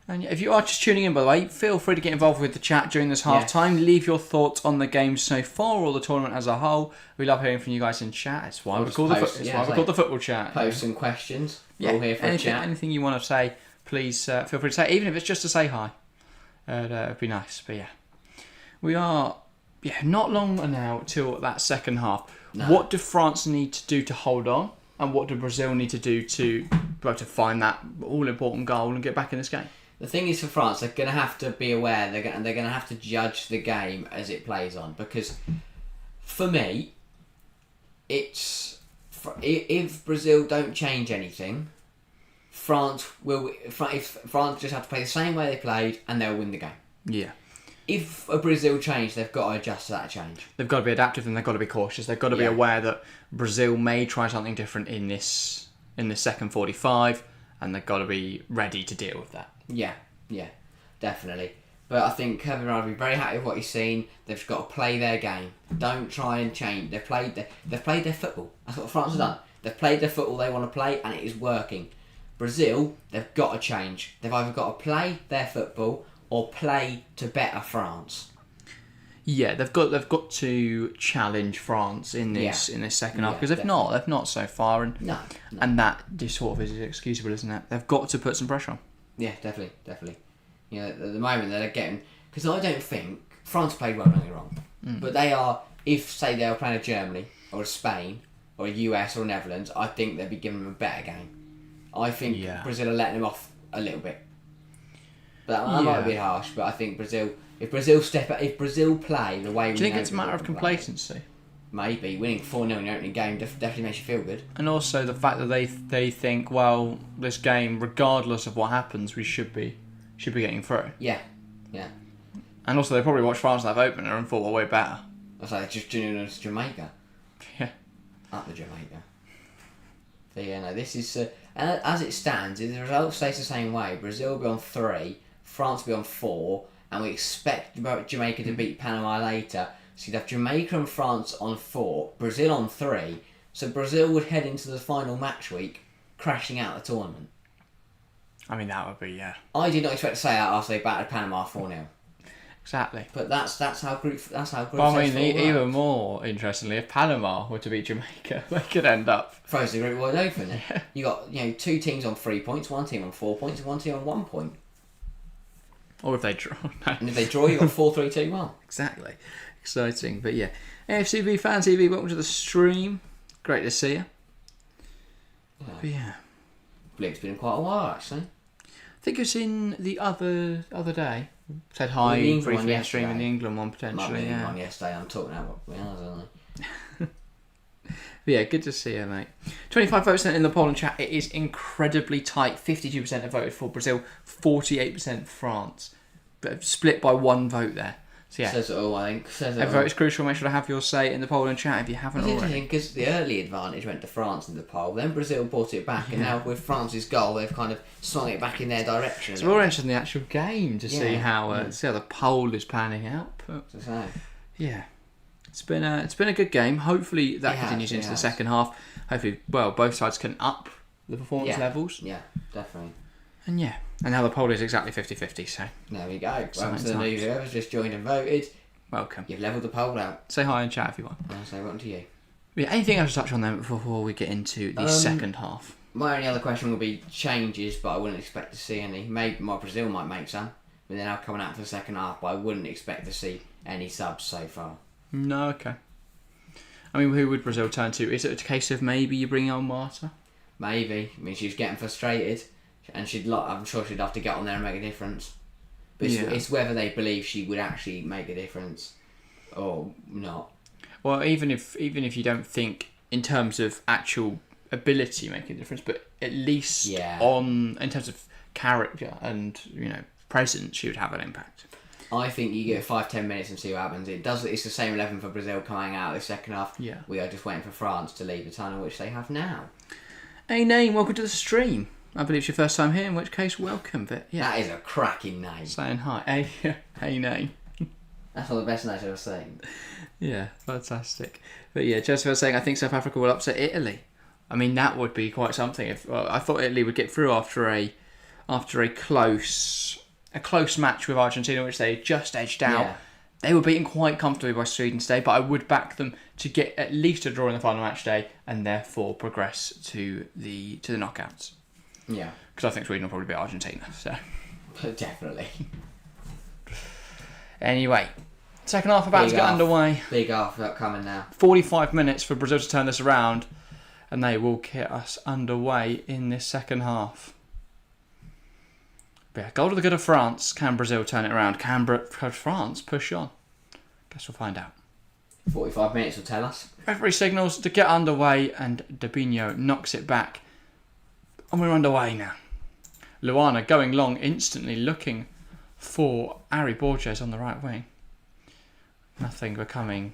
And if you are just tuning in, by the way, feel free to get involved with the chat during this half time. Leave your thoughts on the game so far or the tournament as a whole. We love hearing from you guys in chat. It's why we call the football chat. Post some questions. Yeah, We're all here for a chat. Anything you want to say, please feel free to say, even if it's just to say hi. It'd be nice. But yeah, we are not long now till that second half. No. What do France need to do to hold on, and what do Brazil need to do to find that all important goal and get back in this game? The thing is, for France, they're going to have to be aware. They're going to have to judge the game as it plays on, because for me, it's if Brazil don't change anything, France will. If France just have to play the same way they played, and they'll win the game. Yeah. If a Brazil change, they've got to adjust to that change. They've got to be adaptive and they've got to be cautious. They've got to be aware that Brazil may try something different in this second 45, and they've got to be ready to deal with that. Yeah, definitely. But I think Kevin Renard will be very happy with what he's seen. They've got to play their game. Don't try and change. They've played their football. That's what France has done. They've played their football they want to play, and it is working. Brazil, they've got to change. They've either got to play their football or play to better France. Yeah, they've got to challenge France in this second half, because if not, they've not so far, and that just sort of is excusable, isn't it? They've got to put some pressure on. Yeah, definitely. You know, at the moment they're getting, because I don't think France played well, don't get me wrong, but they are. If say they were playing a Germany or a Spain or a US or a Netherlands, I think they'd be giving them a better game. I think Brazil are letting them off a little bit. But that might be harsh, but I think Brazil. If Brazil play the way we do you think it's a matter of complacency? Maybe winning 4-0 in the opening game definitely makes you feel good. And also the fact that they think, well, this game, regardless of what happens, we should be getting through. Yeah. And also they probably watched France live opener and thought, well, we're better. That's like just doing it as Jamaica. Yeah. Up the Jamaica. So yeah, no, this is as it stands. If the result stays the same way, Brazil will be on 3, France will be on 4, and we expect Jamaica to beat Panama later. So you'd have Jamaica and France on 4, Brazil on 3. So Brazil would head into the final match week, crashing out the tournament. I mean, that would be I did not expect to say that after they battered Panama 4-0. Exactly. But that's how group. But I mean, even more interestingly, if Panama were to beat Jamaica, they could end up throws the group wide open. Yeah. You got 2 teams on 3 points, 1 team on 4 points, and 1 team on 1 point. Or if they draw. No. And if they draw, you got 4-3-2-1. Exactly. Exciting. But yeah, AFCB Fan TV, welcome to the stream. Great to see you. But yeah, Blink's been in quite a while actually. I think it was in the other day. Said hi briefly in stream in the England one potentially. Yeah. One yesterday. I'm talking about what we are, don't I? But yeah, good to see you, mate. 25 votes in the polling chat. It is incredibly tight. 52% have voted for Brazil, 48% France, but split by 1 vote there. So yeah, says it all. I think every vote is crucial. Make sure to have your say in the polling chat if you haven't already. Because the early advantage went to France in the poll, then Brazil brought it back, and now with France's goal, they've kind of swung it back in their direction. It's more interesting in the actual game to see how the poll is panning out. But, yeah, it's been a good game. Hopefully that continues into the second half. Hopefully, both sides can up the performance levels. Yeah, definitely. And now the poll is exactly 50-50, so... There we go. Welcome to the new whoever's just joined and voted. Welcome. You've levelled the poll out. Say hi and chat if you want. I'll say welcome to you. Yeah, anything else to touch on then before we get into the second half? My only other question would be changes, but I wouldn't expect to see any. Maybe Brazil might make some, but they're now coming out for the second half, but I wouldn't expect to see any subs so far. No, okay. I mean, who would Brazil turn to? Is it a case of maybe you bring on Marta? Maybe. I mean, she's getting frustrated. And I'm sure she'd have to get on there and make a difference. But it's whether they believe she would actually make a difference or not. Well, even if you don't think in terms of actual ability make a difference, but at least in terms of character and presence, she would have an impact. I think you get 5-10 minutes and see what happens. It's the same 11 for Brazil coming out of the second half. Yeah. We are just waiting for France to leave the tunnel, which they have now. Hey, Name, welcome to the stream. I believe it's your first time here, in which case, welcome. But yeah, that is a cracking name. Saying hi. Hey, Name. That's one of the best names I've ever seen. Yeah, fantastic. But yeah, Jessica was saying, I think South Africa will upset Italy. I mean, that would be quite something. If I thought Italy would get through after a close match with Argentina, which they just edged out. Yeah. They were beaten quite comfortably by Sweden today, but I would back them to get at least a draw in the final match day and therefore progress to the knockouts. Yeah, because I think Sweden will probably beat Argentina. So definitely. Anyway, second half about to get underway. Big half coming now. 45 minutes for Brazil to turn this around, and they will get us underway in this second half. But yeah, goal to the good of France. Can Brazil turn it around? Can France push on? Guess we'll find out. 45 minutes will tell us. Referee signals to get underway, and Dabinho knocks it back. And we're underway now. Luana going long instantly, looking for Ari Borges on the right wing. Nothing becoming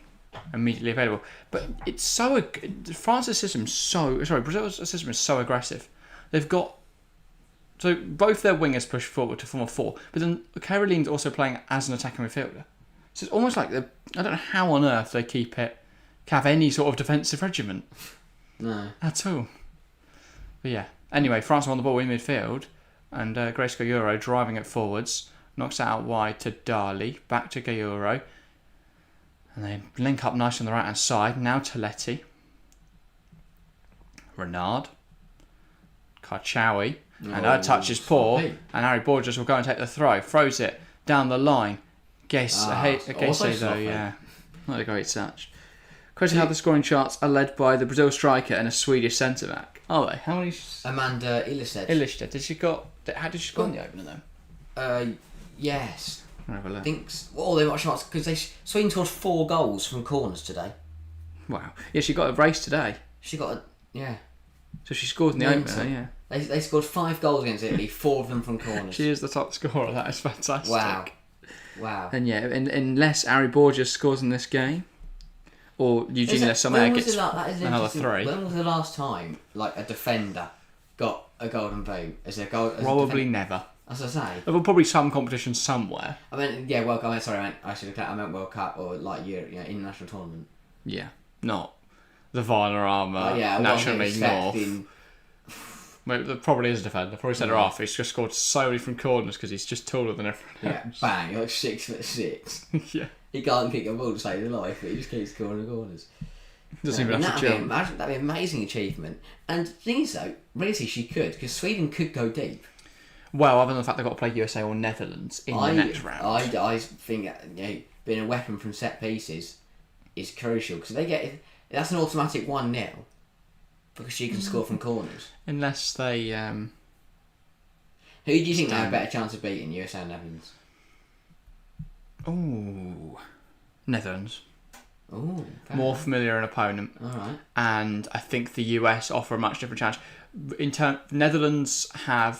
immediately available. But it's so... France's system Brazil's system is so aggressive. They've got... So both their wingers push forward to form a 4, but then Caroline's also playing as an attacking midfielder. So it's almost like I don't know how on earth they have any sort of defensive regiment. No. At all. But yeah. Anyway, France are on the ball in midfield, and Grace Gayuro driving it forwards, knocks it out wide to Dali, back to Gayuro, and they link up nice on the right hand side. Now Toletti, Renard, Karchawi, and her touch is poor, and Harry Borges will go and take the throw, throws it down the line. Gese though, yeah, not a great touch. Question: how the scoring charts are led by the Brazil striker and a Swedish centre back. Are they? How many? Amanda Ilestedt. How did she score in the opener though? Yes. Have a look. I think. Well, they got shots because Sweden scored 4 goals from corners today. Wow. Yeah, she got a race today. She got yeah. So she scored in the opener. Yeah. They scored 5 goals against Italy, 4 of them from corners. She is the top scorer. That is fantastic. Wow. And yeah, unless Ari Borges scores in this game, or Eugenia Sommer gets another 3. When was the last time a defender got a golden boot as a goal? Probably never. As I say, there were probably some competition somewhere. I meant World Cup. I meant World Cup or international tournament. Yeah, not the Valderrama National League North. Well, there probably is a defender. Probably centre half. He's just scored solely from corners because he's just taller than everyone else. Bang! You're 6'6". Yeah. He can't kick a ball to save his life, but he just keeps scoring the corners. Doesn't even have to jump. That'd be an amazing achievement. And the thing is, though, really she could, because Sweden could go deep. Well, other than the fact they've got to play USA or Netherlands in the next round. I think being a weapon from set pieces is crucial, because that's an automatic 1-0, because she can score from corners. Unless they... Who do you think they have a better chance of beating, USA or Netherlands? Ooh, Netherlands. Ooh, more familiar an opponent. All right. And I think the US offer a much different challenge. Netherlands are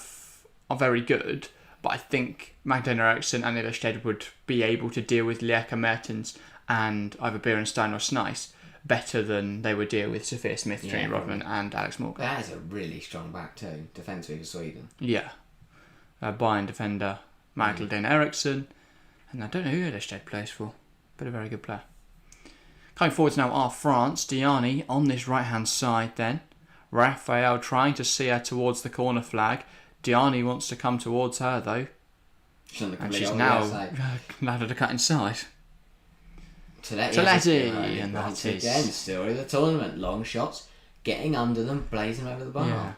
very good, but I think Magdalena Eriksson and Ilestedt would be able to deal with Lieka Mertens and either Beerenstein or Snice better than they would deal with Sophia Smith, Trini Rodman and Alex Morgan. That is a really strong back too, defensively for Sweden. Yeah. Bayern defender Magdalena Eriksson. And I don't know who Ilestedt plays for, but a very good player. Coming forwards now are France. Diani on this right-hand side then. Raphael trying to see her towards the corner flag. Diani wants to come towards her though. And she's now allowed to cut inside. Toletti, and that is... Again, story of the tournament. Long shots, getting under them, blazing over the bar. Yeah.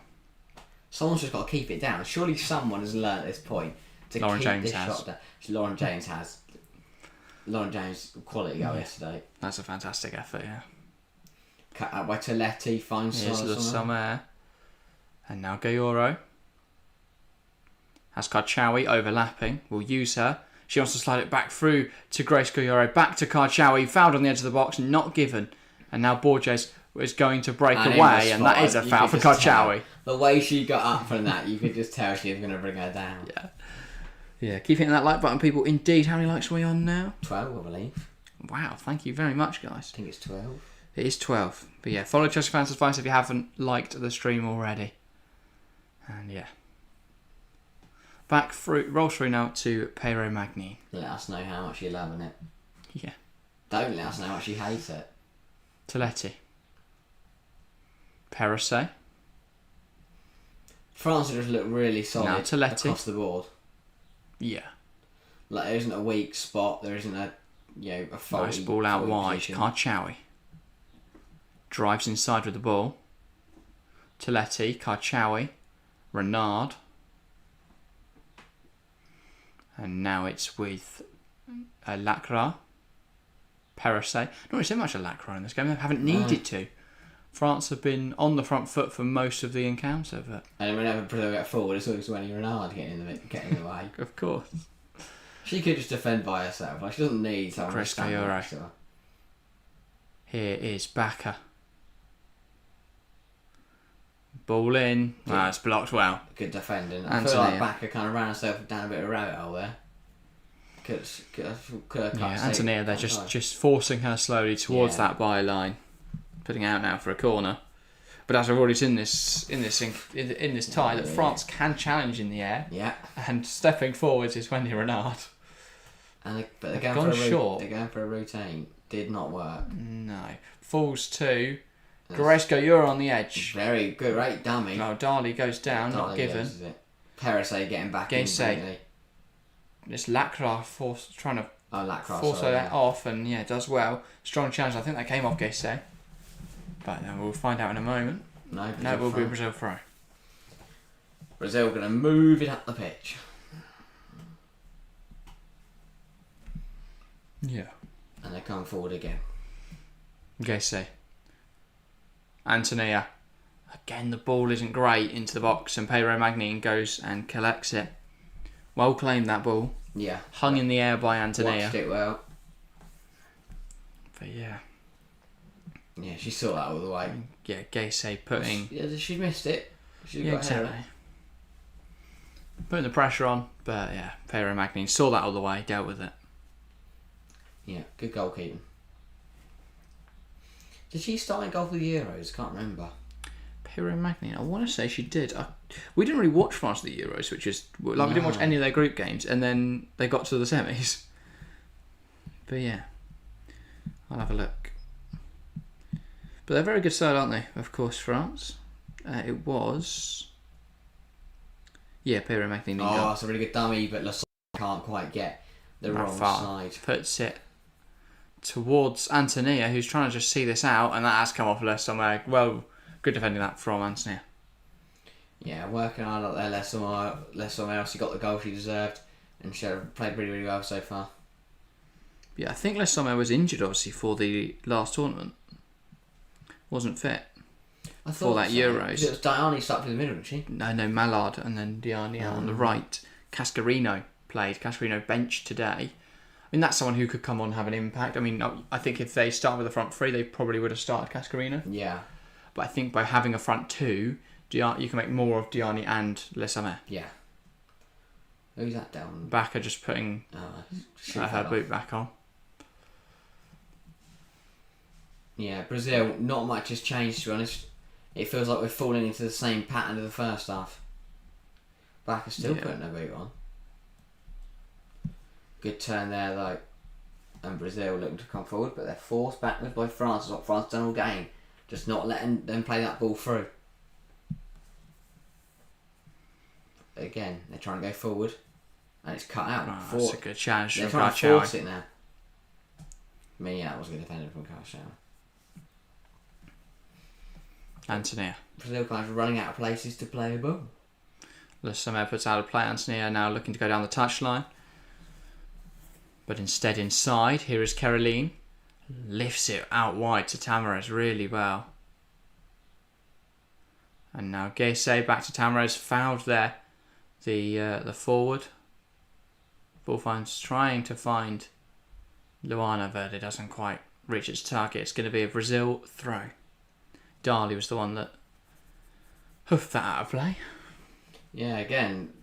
Someone's just got to keep it down. Surely someone has learnt at this point to Lauren keep James this has. shot down. Lauren James has. Lauren James, quality goal yesterday. That's a fantastic effort, yeah. Cut out by Toletti, finds Sommer. And now Gayuro. Has Karchawi overlapping. We'll use her. She wants to slide it back through to Grace Gayuro. Back to Karchawi. Fouled on the edge of the box. Not given. And now Borges is going to break away. And that is a foul for Karchawi. The way she got up from that, you could just tell she was going to bring her down. Yeah, keep hitting that like button, people. Indeed, how many likes are we on now? 12, I believe. Wow, thank you very much, guys. I think it's 12. It is 12. But yeah, follow Chelsea Fans Advice if you haven't liked the stream already. And yeah. Roll through now to Pero Magni. Let us know how much you're loving it. Yeah. Don't let us know how much you hate it. Toletti. Perose. France just look really solid across the board. Yeah. Like there isn't a weak spot. There isn't a faulty. Nice ball out wide. Karchawi drives inside with the ball. Toletti, Karchawi, Renard, and now it's with Lacra, Perose. Not really so much of Lacra in this game. They haven't needed to. France have been on the front foot for most of the encounter, but And whenever Brazil get forward, it's always when Renard getting in the way. of course. She could just defend by herself. Like, she doesn't need someone to stand Cresco, next to her. Here is Bacca. Ball in. Ah, it's blocked well. Good defending. I feel like Bacca kind of ran herself down a bit of a rabbit hole there. Antonia, they're just forcing her slowly towards that byline, putting out now for a corner. But as I've already seen in this tie, that France can challenge in the air. Yeah. And stepping forwards is Wendy Renard. But they're going short. They're going for a routine. Did not work. No. Falls to Goretzka. You're on the edge. Very good, right dummy. Oh, Dali goes down, not given. Perisset getting back in. It's Lacroix trying to force that off, and does well. Strong challenge. I think that came off Gayset. But we'll find out in a moment. No, it will be Brazil throw. Brazil going to move it up the pitch. Yeah. And they come forward again. Gayset. Antonia. Again, the ball isn't great into the box, and Pedro Magnin goes and collects it. Well claimed, that ball. Yeah. Hung in the air by Antonia. Watched it well. But yeah. Yeah, she saw that all the way. Yeah, Gayset putting... She missed it. Exactly. Putting the pressure on, but Pedro Magnin saw that all the way, dealt with it. Yeah, good goalkeeping. Did she start in goal for the Euros? Can't remember. Pedro Magnin, I want to say she did. We didn't really watch France at the Euros, which is... we didn't watch any of their group games, and then they got to the semis. But yeah. I'll have a look. But they're a very good side, aren't they? Of course, France. It was... Yeah, Pedro Magnin. Oh, that's a really good dummy, but Lasson can't quite get the wrong side. Puts it towards Antonia, who's trying to just see this out, and that has come off somewhere. Well, good defending that from Antonia. Yeah, working hard up there. Lasson she got the goal she deserved, and she played really, really well so far. Yeah, I think Les Sommer was injured, obviously, for the last tournament. Wasn't fit for that Euros. It was Diani stuck in the middle, didn't she? No, Mallard and then Diani out on the right. Cascarino played. Cascarino benched today. I mean, that's someone who could come on and have an impact. I mean, I think if they start with the front three, they probably would have started Cascarino. Yeah. But I think by having a front two, you can make more of Diani and Les Sommer. Yeah. Who's that down? Bacca just putting her boot back on. Yeah, Brazil, not much has changed, to be honest. It feels like we're falling into the same pattern of the first half. Bacca's still putting her boot on. Good turn there, though. And Brazil looking to come forward, but they're forced backwards by France. That's what France done all game. Just not letting them play that ball through. Again, they're trying to go forward. And it's cut out. Oh, that's a good challenge. They're trying to force it now. I mean, that was a good defender from Carshao. Antonia. Brazil guys are running out of places to play a ball. Les Sommer puts out of play. Antonia now looking to go down the touchline. But instead inside, here is Caroline. Lifts it out wide to Tamares really well. And now Gayset back to Tamares. Fouled there. The forward. Ball finds trying to find Luana Verde. Doesn't quite reach its target. It's going to be a Brazil throw. Dali was the one that hoofed that out of play. Yeah, again,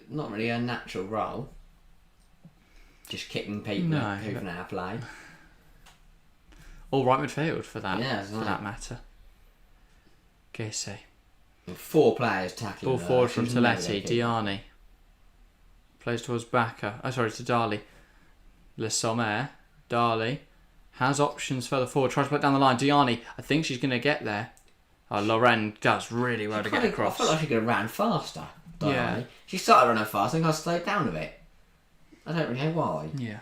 not really a natural role. Just kicking people, hoofing out of play. All right midfield for that. Yeah, for that matter. Gayset. 4 players tackling. Ball forward from Toletti. Diani plays towards Bacca. To Dali. Les Sommer. Dali has options further forward. Tries to put down the line. Diani. I think she's going to get there. Loren does really well to get across. I felt like she could have ran faster. Diani. Yeah. She started running fast and got slowed down a bit. I don't really know why. Yeah.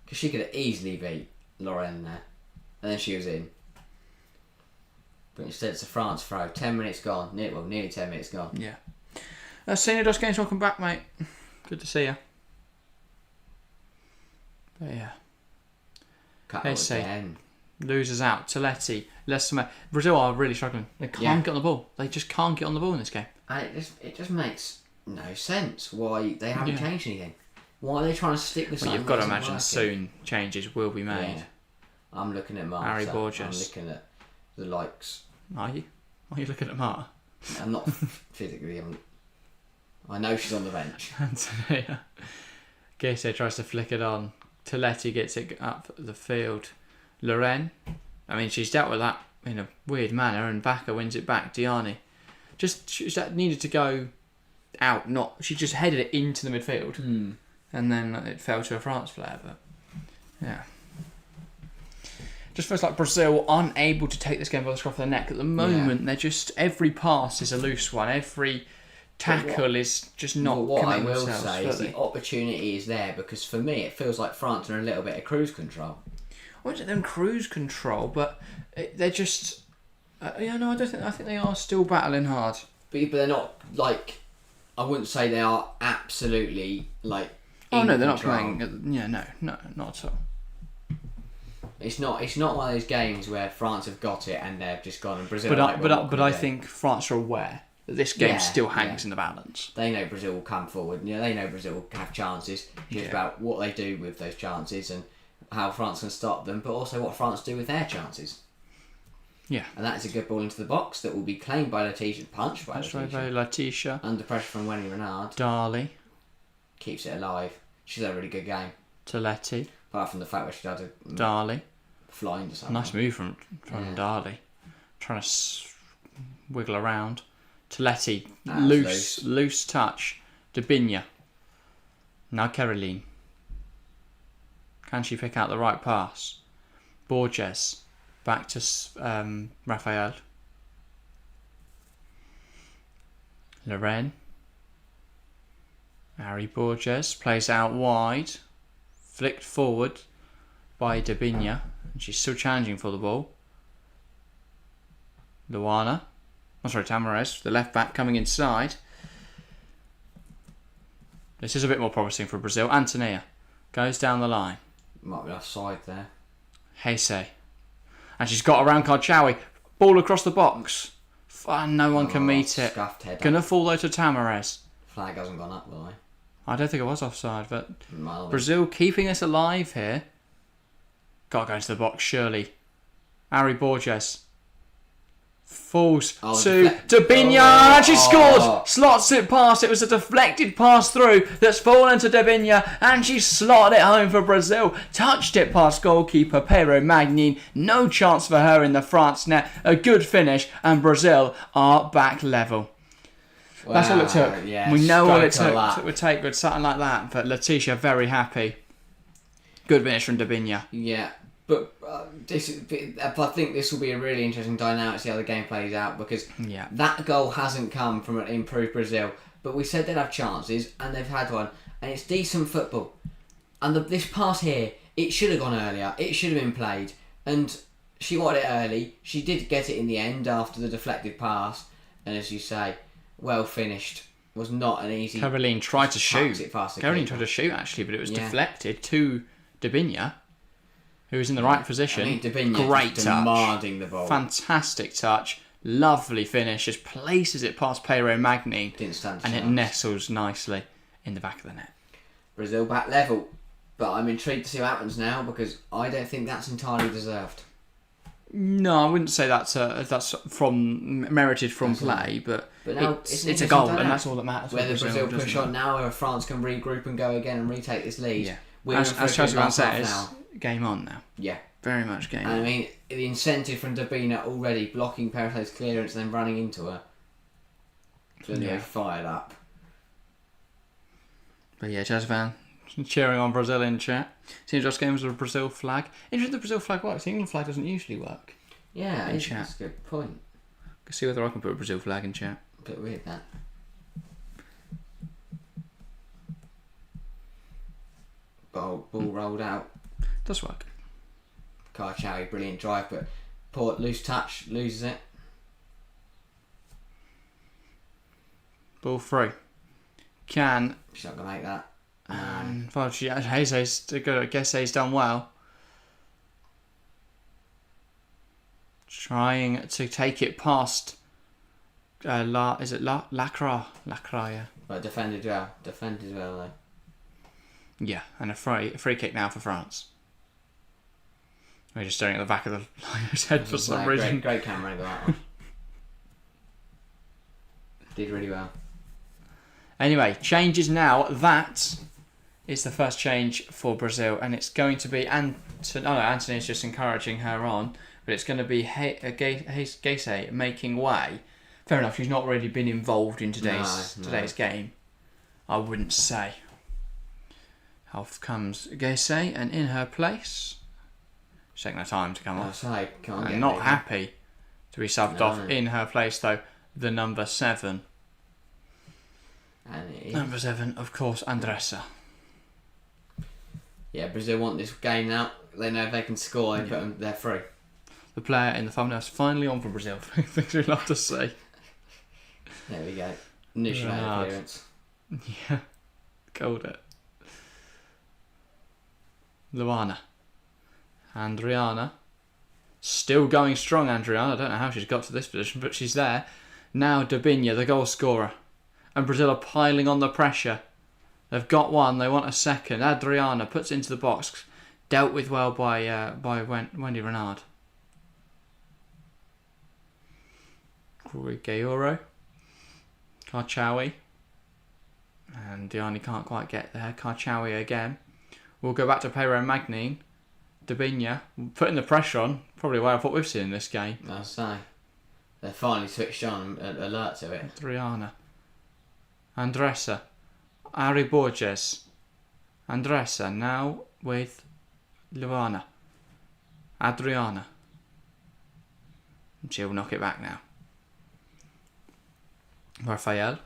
Because she could have easily beat Loren there. And then she was in. But instead it's a France throw. 10 minutes gone. Nearly 10 minutes gone. Yeah. Senior Dos Games, welcome back, mate. Good to see you. But yeah. Cut out again. Loses out. Toletti. Brazil are really struggling. They can't get on the ball. They just can't get on the ball in this game. And it just makes no sense why they haven't changed anything. Why are they trying to stick with something? You've got to that isn't imagine working? soon changes will be made. Yeah. I'm looking at Marta. Harry Borges. I'm looking at the likes. Are you? Are you looking at Marta? I'm not physically. I know she's on the bench. Antonia. Gese tries to flick it on. Toletti gets it up the field. Loren. I mean, she's dealt with that in a weird manner, and Bakker wins it back. Diani. That needed to go out. She just headed it into the midfield, and then it fell to a France player. But yeah. Just feels like Brazil aren't able to take this game by the scruff of the neck at the moment. They're just every pass is a loose one. Every tackle is just not. But what I committing will themselves say is fully. the opportunity is there because for me it feels like France are in a little bit of cruise control. I wouldn't say they're in cruise control, but they're just. No, I don't think. I think they are still battling hard. But they're not like. I wouldn't say they are absolutely like. Oh no, they're control. not playing. Yeah, no, not at all. It's not one of those games where France have got it and they've just gone and Brazil. But I think France are aware that this game still hangs in the balance. They know Brazil will come forward. They know Brazil will have chances. It's about what they do with those chances and how France can stop them, but also what France do with their chances. Yeah. And that is a good ball into the box that will be claimed by Letitia, punched by That's Letitia. right, Letitia. Under pressure from Wendy Renard. Dali. Keeps it alive. She's had a really good game. Toletti. Apart from the fact that she had a Dali. fly into something. Nice move from Dali. Trying to wiggle around. Toletti. Loose touch. Dabinya. Now Caroline. Can she pick out the right pass? Borges. Back to Rafael. Loren. Harry Borges plays out wide. Flicked forward by Dabinya. And she's still challenging for the ball. Luana. Tamares, the left back coming inside. This is a bit more promising for Brazil. Antonia goes down the line. Might be offside there. Heisei. And she's got around Karchawi. Ball across the box. No one can meet it. Scuffed head. Gonna fall though to Tamares. Flag hasn't gone up, will I don't think it was offside, but I? Brazil keeping us alive here. Gotta go into the box, surely. Harry Borges. Falls to Dabinya, and she scores! Slots it past. It was a deflected pass through that's fallen to Dabinya, and she slotted it home for Brazil. Touched it past goalkeeper Pero Magnin. No chance for her in the France net. A good finish, and Brazil are back level. Wow, that's all it took. Yeah, we know all it took. It would take with something like that, but Letitia very happy. Good finish from Dabinya. Yeah. But I think this will be a really interesting dynamic to see how the game plays out because that goal hasn't come from an improved Brazil. But we said they'd have chances and they've had one. And it's decent football. And this pass here, it should have gone earlier. It should have been played. And she wanted it early. She did get it in the end after the deflected pass. And as you say, well finished. Was not an easy... Caroline tried to shoot. Caroline tried to shoot actually, but it was deflected to Dabinya. Who was in the right position. I mean, Dabinya great touch. Demanding the ball. Fantastic touch. Lovely finish. Just places it past Pero Magni. Didn't stand a and chance. it nestles nicely in the back of the net. Brazil back level. But I'm intrigued to see what happens now because I don't think that's entirely deserved. No, I wouldn't say that's merited from play, but now it's a goal and that's all that matters. Whether Brazil push on now or France can regroup and go again and retake this lead. Yeah. As Chelsea says, game on now. Yeah. Very much game on. I mean, the incentive from Dabina already blocking Perez's clearance and then running into her. So they're fired up. But yeah, Chelsea fan cheering on Brazil in chat. Seems Josh Games with a Brazil flag. Interesting the Brazil flag works. The England flag doesn't usually work. Yeah, in chat. That's a good point. Let's see whether I can put a Brazil flag in chat. A bit weird that. Ball rolled out. Does work. Karchawi, brilliant drive, but poor loose touch, loses it. Ball through. She's not gonna make that. Well, Gese's done well. trying to take it past. Is it Lacra? Lacra, yeah. But defended well. Defended well, though. Yeah, and a free kick now for France. We're just staring at the back of the liner's head for some reason. Great camera angle, that one. Did really well. Anyway, changes now. That is the first change for Brazil, and it's going to be Anthony's just encouraging her on, but it's going to be Geise making way. Fair enough, she's not really been involved in today's game, I wouldn't say. Off comes Geise, and in her place, she's taking her time to come off. And not happy to be subbed off. In her place, though, the number 7. Number 7, of course, Andressa. Yeah, Brazil want this game now. They know if they can score, they're free. The player in the thumbnail is finally on for Brazil. Things we love to see. There we go. Initial appearance. Yeah, called it. Luana. Andriana. Still going strong, Andriana. I don't know how she's got to this position, but she's there. Now Debinha, the goal scorer. And Brazil are piling on the pressure. They've got one, they want a second. Adriana puts it into the box. Dealt with well by Wendy Renard. Gauro. Karchawi. And Diani can't quite get there. Karchawi again. We'll go back to Pedro Magnin. Debinha putting the pressure on. Probably what I thought we've seen in this game. I'll say. They're finally switched on and alert to it. Adriana. Andressa. Ari Borges. Andressa now with Luana. Adriana. She'll knock it back now. Rafael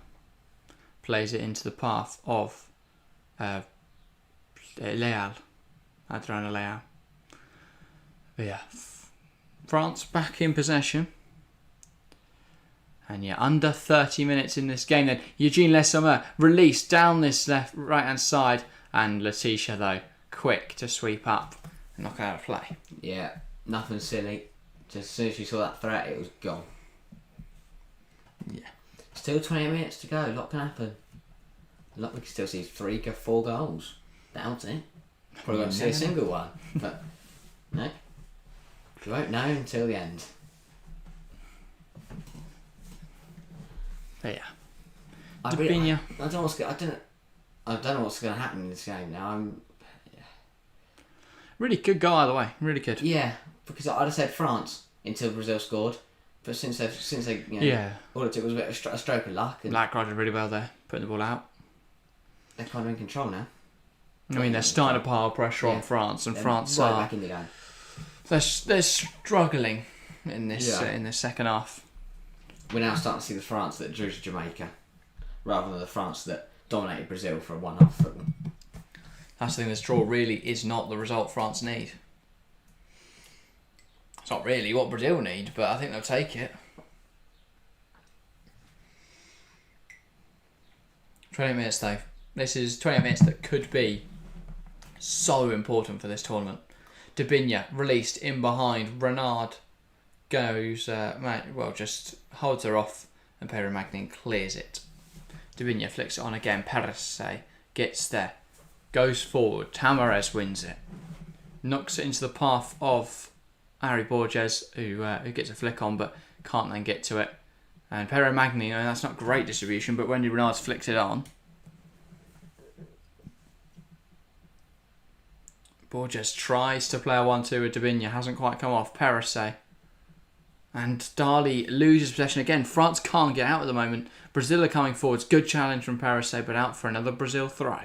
plays it into the path of Leal. Adriana Leal. But yeah, France back in possession. And yeah, under 30 minutes in this game then. Eugene Lesomer released down this right hand side. And Letitia, though, quick to sweep up and knock out of play. Yeah, nothing silly. Just as soon as she saw that threat, it was gone. Yeah. Still 20 minutes to go. A lot can happen. We can still see 4 goals. Doubt it. Probably won't see a single one. But no. You won't know until the end. But yeah. I don't know what's going to happen in this game now. Really good goal either way. Really good. Yeah, because I'd have said France until Brazil scored. But since they all it took was a bit of a stroke of luck. And Black did really well there, putting the ball out. They're kind of in control now. I mean, they're starting to pile pressure on France, and France are back in the game. They're struggling in this in the second half. We're now starting to see the France that drew to Jamaica, rather than the France that dominated Brazil for a one-half football. That's the thing. This draw really is not the result France need. It's not really what Brazil need, but I think they'll take it. 20 minutes though. This is 20 minutes that could be so important for this tournament. Debinha released in behind. Renard goes, just holds her off, and Pedro Magnin clears it. Debinha flicks it on again. Perez gets there, goes forward. Tamarez wins it, knocks it into the path of Ari Borges, who gets a flick on but can't then get to it. And Pedro Magnin, that's not great distribution, but Wendy Renard flicks it on. Borges tries to play a 1-2 with Debinha, hasn't quite come off. Perez. And Dali loses possession again. France can't get out at the moment. Brazil are coming forwards. Good challenge from Perez, but out for another Brazil throw.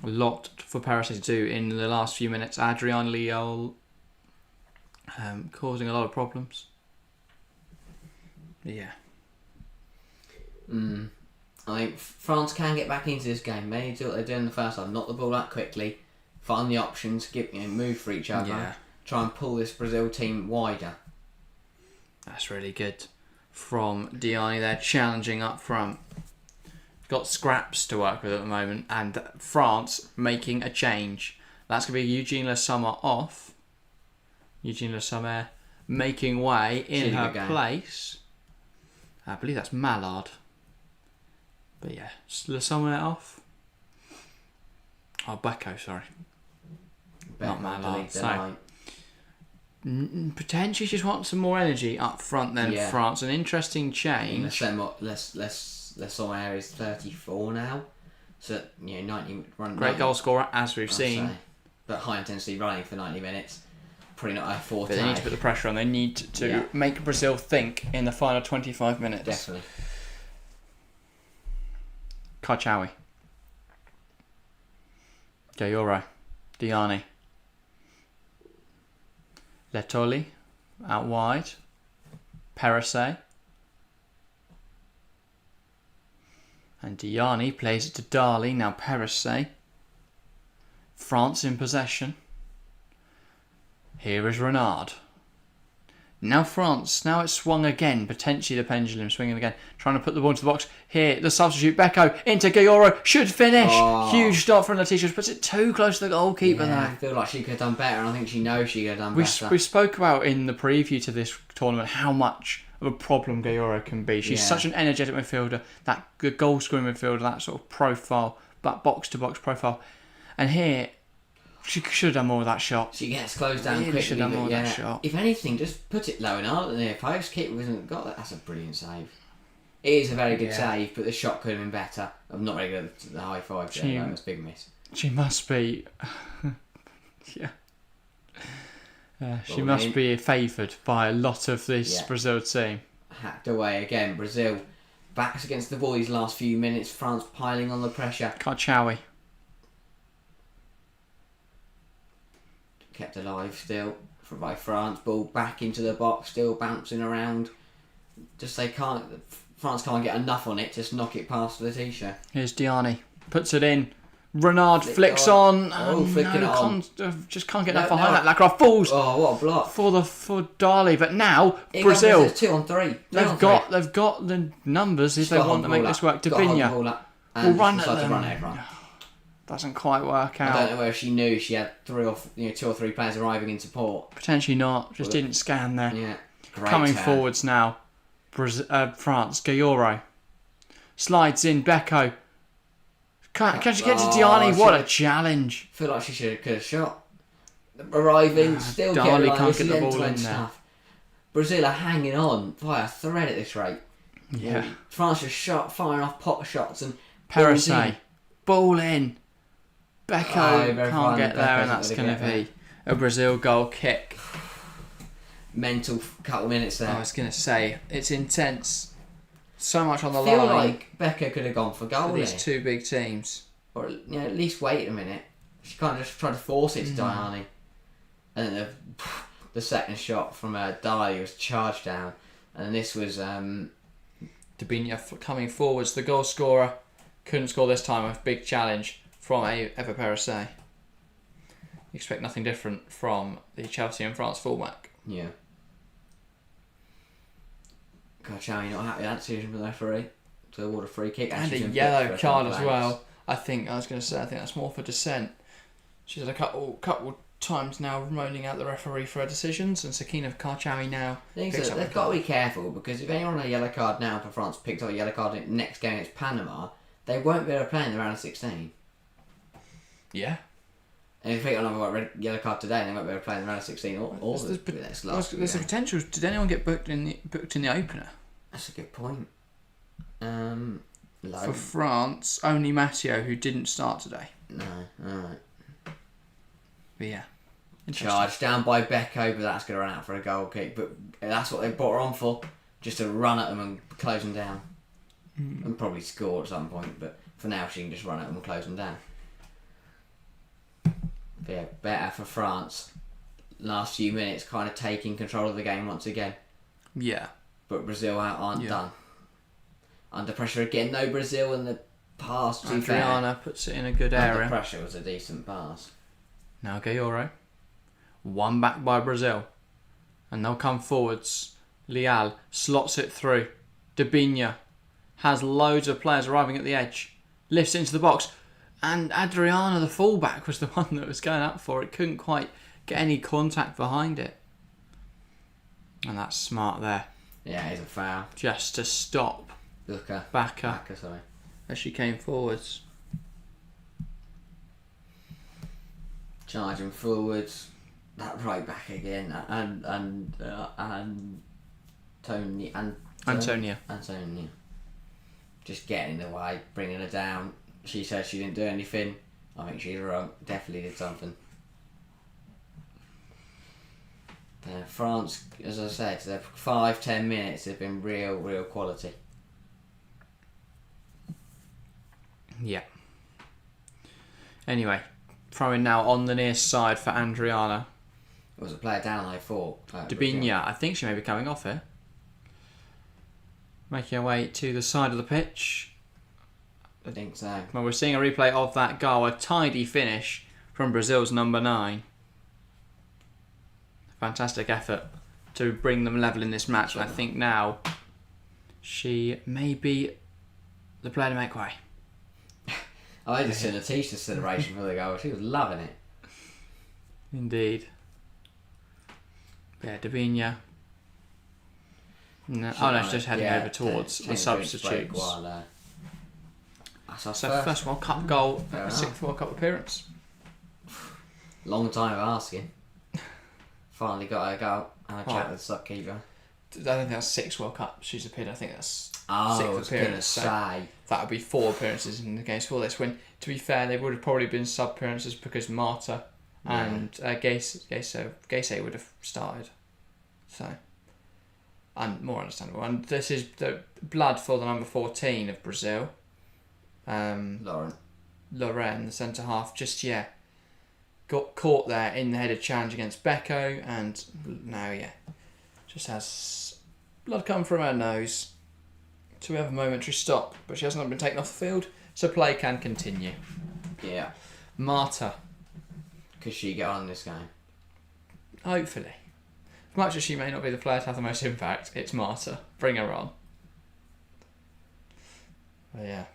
A lot for Perez to do in the last few minutes. Adrian Leal causing a lot of problems. Yeah. I think France can get back into this game. They do what they did in the first half. Knock the ball out quickly. Find the options. Move for each other. Yeah. Try and pull this Brazil team wider. That's really good from Diani there, challenging up front. got scraps to work with at the moment, and France making a change. That's going to be Eugene Le Sommer off. Eugene Le Sommer making way in her place. I believe that's Mallard. But yeah, Le Sommer off. Oh, Becco, sorry. Not Mallard. So, potentially just want some more energy up front then, France. An interesting change. Le Sommer is 34 now. So, 90 run. Great goal scorer, as we've seen. But high intensity running for 90 minutes. Probably not a forte. But they need to put the pressure on. They need to make Brazil think in the final 25 minutes. Definitely. Karchawi. Gayoro. Diani. Letoli. Out wide. Perese. And Diani plays it to Dali. Now Perese. France in possession. Here is Renard. Now France. Now it's swung again. Potentially the pendulum swinging again. Trying to put the ball into the box. Here, the substitute. Becco into Gayoro. Should finish. Oh. Huge stop from Letitia. Puts it too close to the goalkeeper though. I feel like she could have done better, and I think she knows she could have done better. We spoke about in the preview to this tournament how much of a problem Gayoro can be. She's such an energetic midfielder. That good goal scoring midfielder. That sort of profile. That box-to-box profile. And here... she should have done more with that shot. She gets closed down quickly. Should have done more with that shot. If anything, just put it low and hard in the post. Keeper hasn't got that. That's a brilliant save. It is a very good save, but the shot could have been better. I'm not ready to the high five there. That was a big miss. She must be... she must be favoured by a lot of this Brazil team. Hacked away again. Brazil backs against the ball these last few minutes. France piling on the pressure. Karchawi. Kept alive still by France. Ball back into the box, still bouncing around. France can't get enough on it. Just knock it past Letitia. Here's Diani. Puts it in. Renard flicks on. Flicking on. Just can't get enough behind that. Lacroix falls. Oh, what a block for Dali. But now Brazil. It's 2 on 3. They've got the numbers if they want to make this work. Dabinya will run at them. Doesn't quite work out. I don't know whether she knew she had 2 or 3 players arriving in support. Potentially not. Just didn't scan there. Yeah. Coming forwards now. France. Gayoro. Slides in. Becco. Can she get to Diani? What a challenge. I feel like she could have shot. Arriving. Still Dali can't get the ball in there. Brazil are hanging on by a thread at this rate. Yeah. France just firing off pot shots and... Perese. Ball in. Becco can't get there, and that's going to be a Brazil goal kick. Mental couple of minutes there. I was going to say, it's intense. So much on the line. I feel like Becco could have gone for goal for these two big teams. Or at least wait a minute. She kind of just tried to force it to Diani. And then the second shot from Dali was charged down. And this was... Dabinya coming forwards. The goal scorer couldn't score this time. A big challenge from Eva Perese. You expect nothing different from the Chelsea and France fullback. Yeah. Karchawi not happy with that decision from the referee to award a free kick. And a yellow card as well. I think that's more for dissent. She's had a couple times now moaning at the referee for her decisions, and Sakina Karchawi now. They've got to be careful, because if anyone on a yellow card now for France picked up a yellow card in the next game against Panama, they won't be able to play in the round of 16. Yeah. And if they got another yellow card today, they won't be able to play in the round of 16 or there's a potential. Did anyone get booked in the opener? That's a good point. For France, only Matteo, who didn't start today. No, alright. But yeah. Charged down by Becco, but that's going to run out for a goal kick. But that's what they brought her on for, just to run at them and close them down. And probably score at some point, but for now she can just run at them and close them down. But yeah, better for France. Last few minutes, kind of taking control of the game once again. Yeah. But Brazil aren't done. Under pressure again, no Brazil in the pass. Adriana puts it in a good area. Under pressure was a decent pass. Now Gayoro. One back by Brazil. And they'll come forwards. Leal slots it through. Dabinya has loads of players arriving at the edge. Lifts into the box. And Adriana, the fullback, was the one that was going up for it. Couldn't quite get any contact behind it. And that's smart there. Yeah, it's a foul. Just to stop Backer sorry. as she came forwards. Charging forwards. That right back again. And Antonia. Just getting in the way, bringing her down. She says she didn't do anything. I think she's wrong. Definitely did something. France, as I said, the 5-10 minutes have been real quality. Yeah. Anyway, throwing now on the near side for Adriana. It was a player down, I thought. Dabinia, I think she may be coming off here. Making her way to the side of the pitch. I think so. Well, we're seeing a replay of that goal. A tidy finish from Brazil's number 9. Fantastic effort to bring them level in this match. And I think now she may be the player to make way. I just seen a t-shirt celebration for the goal. She was loving it. Indeed. Yeah, Davinia. No, she's just heading over towards the substitutes. That's So first World Cup goal, 6th World Cup appearance. Long time of asking. Finally got her goal. And I chat with the sub keeper. I don't think that's 6 World Cups she's appeared. I think that's 6th appearance. So that would be 4 appearances in the games for this win. To be fair, they would have probably been sub appearances because Marta and Gayse would have started. So, and more understandable. And this is the blood for the number 14 of Brazil. Lauren, the centre half, got caught there in the headed challenge against Beko, and now just has blood come from her nose. So we have a momentary stop, but she hasn't been taken off the field, so play can continue. Yeah. Marta. Could she get on this game? Hopefully. As much as she may not be the player to have the most impact, it's Marta. Bring her on. But yeah.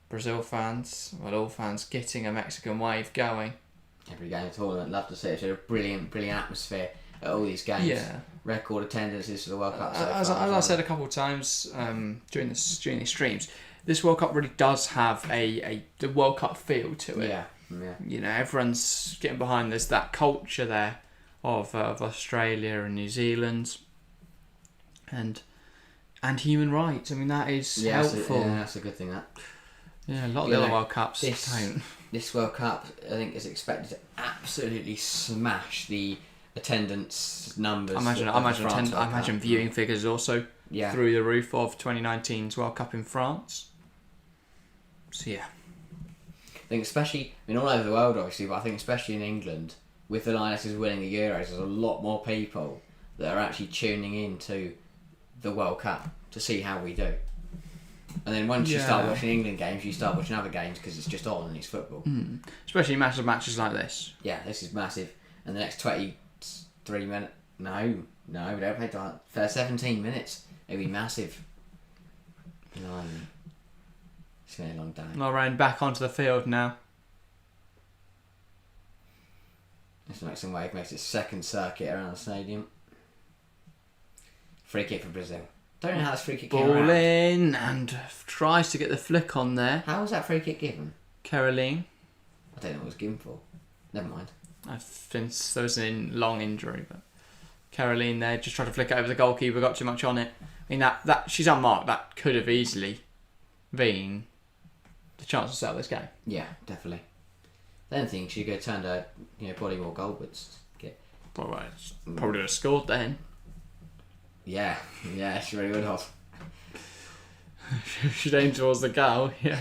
Brazil fans, all fans, getting a Mexican wave going. Every game of the tournament, love to see it. It's a brilliant atmosphere at all these games. Yeah. Record attendances for the World Cup. As I said a couple of times during these streams, this World Cup really does have the World Cup feel to it. Yeah. You know, everyone's getting behind. There's that culture there of Australia and New Zealand, and human rights. I mean, that is helpful. That's a good thing. That. Yeah, a lot of the other World Cups don't. This World Cup, I think, is expected to absolutely smash the attendance numbers. I imagine viewing figures also through the roof of 2019's World Cup in France. So yeah. I think especially, all over the world obviously, but I think especially in England, with the Lionesses winning the Euros, there's a lot more people that are actually tuning in to the World Cup to see how we do. And then once you start watching England games, you start watching other games because it's just on and it's football. Especially massive matches like this. Yeah, this is massive. And the next 23 minutes... No, we don't play that. For 17 minutes, it'll be massive. It's going to be a long day. Lorraine back onto the field now. This Mexican wave makes its second circuit around the stadium. Free kick for Brazil. Don't know how this free kick came around. Ball in and tries to get the flick on there. How was that free kick given? Caroline. I don't know what it was given for. Never mind. I think there was a long injury, but Caroline there just tried to flick it over the goalkeeper, got too much on it. I mean, that she's unmarked. That could have easily been the chance to settle this game. Yeah, definitely. I don't think she could have turned her body more goalwards. Probably would have scored then. Yeah, she really would have. She'd aim towards the goal, yeah.